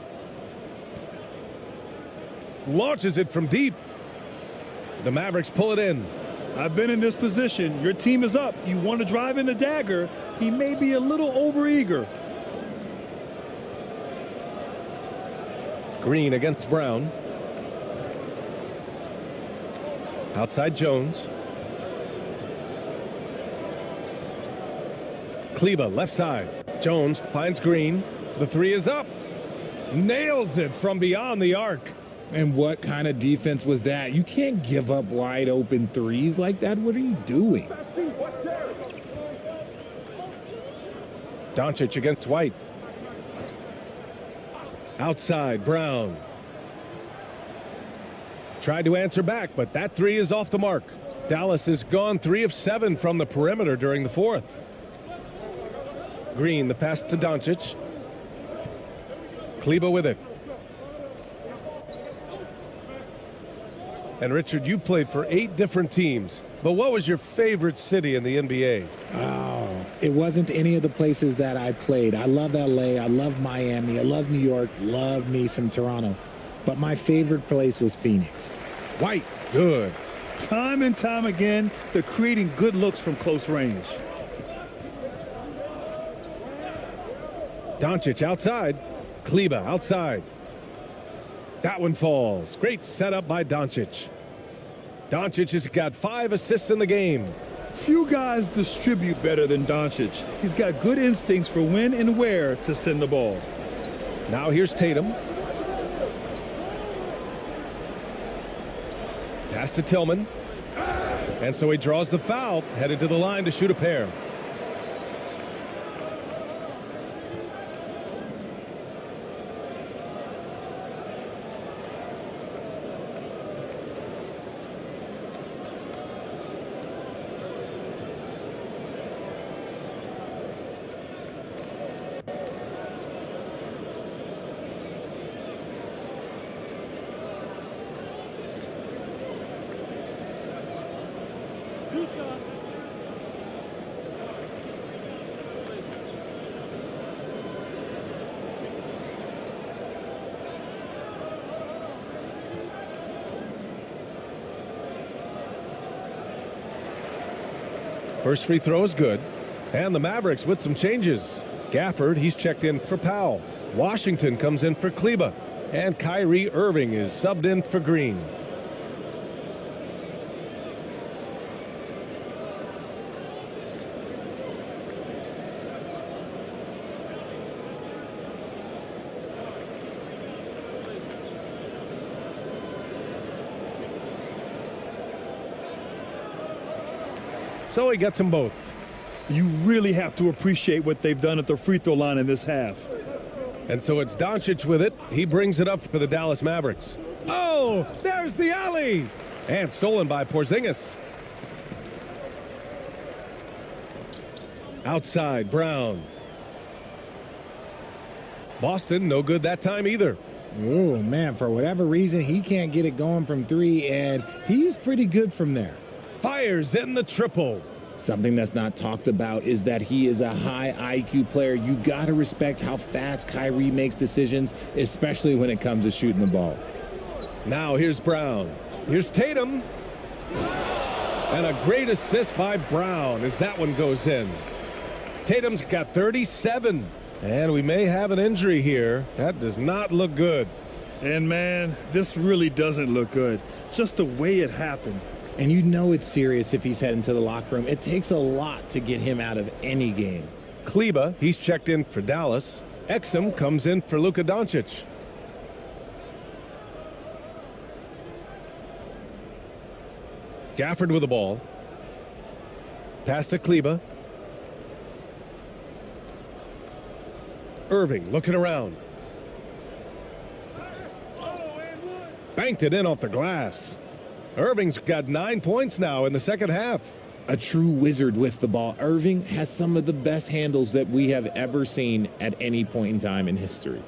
Launches it from deep. The Mavericks pull it in. I've been in this position. Your team is up. You want to drive in the dagger. He may be a little overeager. Green against Brown. Outside Jones. Kleba left side. Jones finds Green. The 3 is up. Nails it from beyond the arc. And what kind of defense was that? You can't give up wide open threes like that. What are you doing? Doncic against White. Outside Brown. Tried to answer back, but that 3 is off the mark. Dallas has gone 3 of 7 from the perimeter during the 4th. Green, the pass to Doncic. Kleba with it. And Richard, you played for 8 different teams, but what was your favorite city in the NBA? Oh, it wasn't any of the places that I played. I love LA, I love Miami, I love New York, love me some Toronto. But my favorite place was Phoenix. White, good. Time and time again, they're creating good looks from close range. Doncic outside. Kleba outside. That one falls. Great setup by Doncic. Doncic has got 5 assists in the game. Few guys distribute better than Doncic. He's got good instincts for when and where to send the ball. Now here's Tatum. Pass to Tillman. And so he draws the foul, headed to the line to shoot a pair. First free throw is good. And the Mavericks with some changes. Gafford, he's checked in for Powell. Washington comes in for Kleba. And Kyrie Irving is subbed in for Green. So he gets them both. You really have to appreciate what they've done at the free throw line in this half. And so it's Doncic with it. He brings it up for the Dallas Mavericks. Oh, there's the alley. And stolen by Porzingis. Outside, Brown. Boston, no good that time either. Oh, man, for whatever reason, he can't get it going from 3, and he's pretty good from there. Fires in the triple. Something that's not talked about is that he is a high IQ player. You got to respect how fast Kyrie makes decisions, especially when it comes to shooting the ball. Now here's Brown. Here's Tatum. And a great assist by Brown as that one goes in. Tatum's got 37. And we may have an injury here. That does not look good. And man, this really doesn't look good. Just the way it happened. And you know it's serious if he's heading to the locker room. It takes a lot to get him out of any game. Kleba, he's checked in for Dallas. Exum comes in for Luka Doncic. Gafford with the ball. Pass to Kleba. Irving looking around. Banked it in off the glass. Irving's got 9 points now in the second half. A true wizard with the ball. Irving has some of the best handles that we have ever seen at any point in time in history.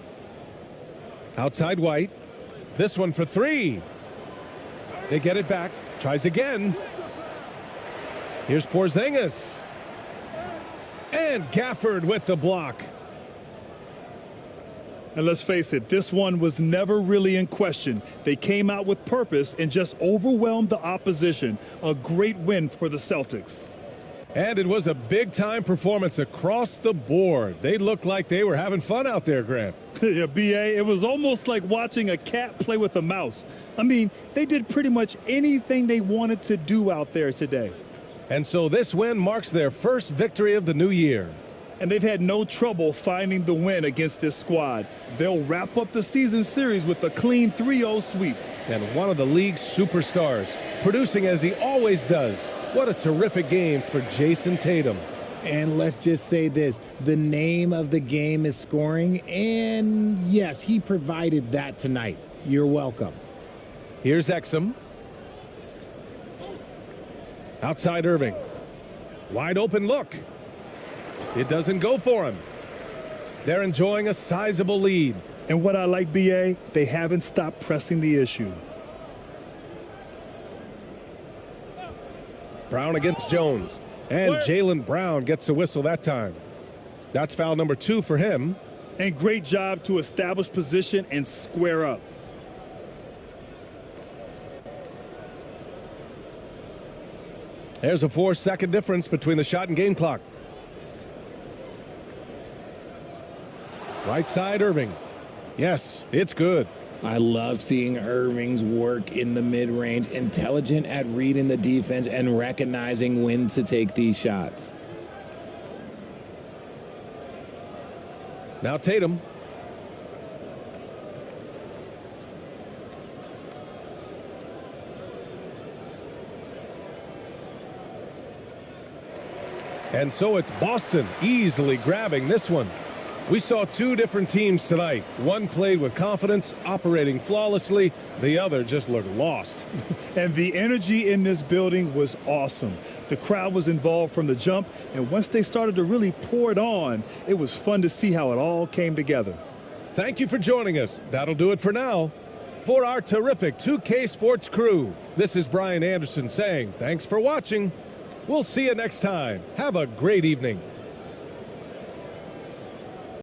Outside White. This one for three. They get it back. Tries again. Here's Porzingis. And Gafford with the block. And let's face it, this one was never really in question. They came out with purpose and just overwhelmed the opposition. A great win for the Celtics. And it was a big-time performance across the board. They looked like they were having fun out there, Grant. Yeah, B.A., it was almost like watching a cat play with a mouse. I mean, they did pretty much anything they wanted to do out there today. And so this win marks their first victory of the new year. And they've had no trouble finding the win against this squad. They'll wrap up the season series with a clean 3-0 sweep. And one of the league's superstars, producing as he always does. What a terrific game for Jason Tatum. And let's just say this, the name of the game is scoring, and yes, he provided that tonight. You're welcome. Here's Exum. Outside Irving. Wide open look. It doesn't go for him. They're enjoying a sizable lead. And what I like, B.A., they haven't stopped pressing the issue. Brown against Jones. And Jaylen Brown gets a whistle that time. That's foul number 2 for him. And great job to establish position and square up. There's a 4-second difference between the shot and game clock. Right side, Irving. Yes, it's good. I love seeing Irving's work in the mid-range, intelligent at reading the defense and recognizing when to take these shots. Now Tatum. And so it's Boston easily grabbing this one. We saw two different teams tonight. One played with confidence, operating flawlessly. The other just looked lost. And the energy in this building was awesome. The crowd was involved from the jump, and once they started to really pour it on, it was fun to see how it all came together. Thank you for joining us. That'll do it for now. For our terrific 2K Sports crew, this is Brian Anderson saying thanks for watching. We'll see you next time. Have a great evening.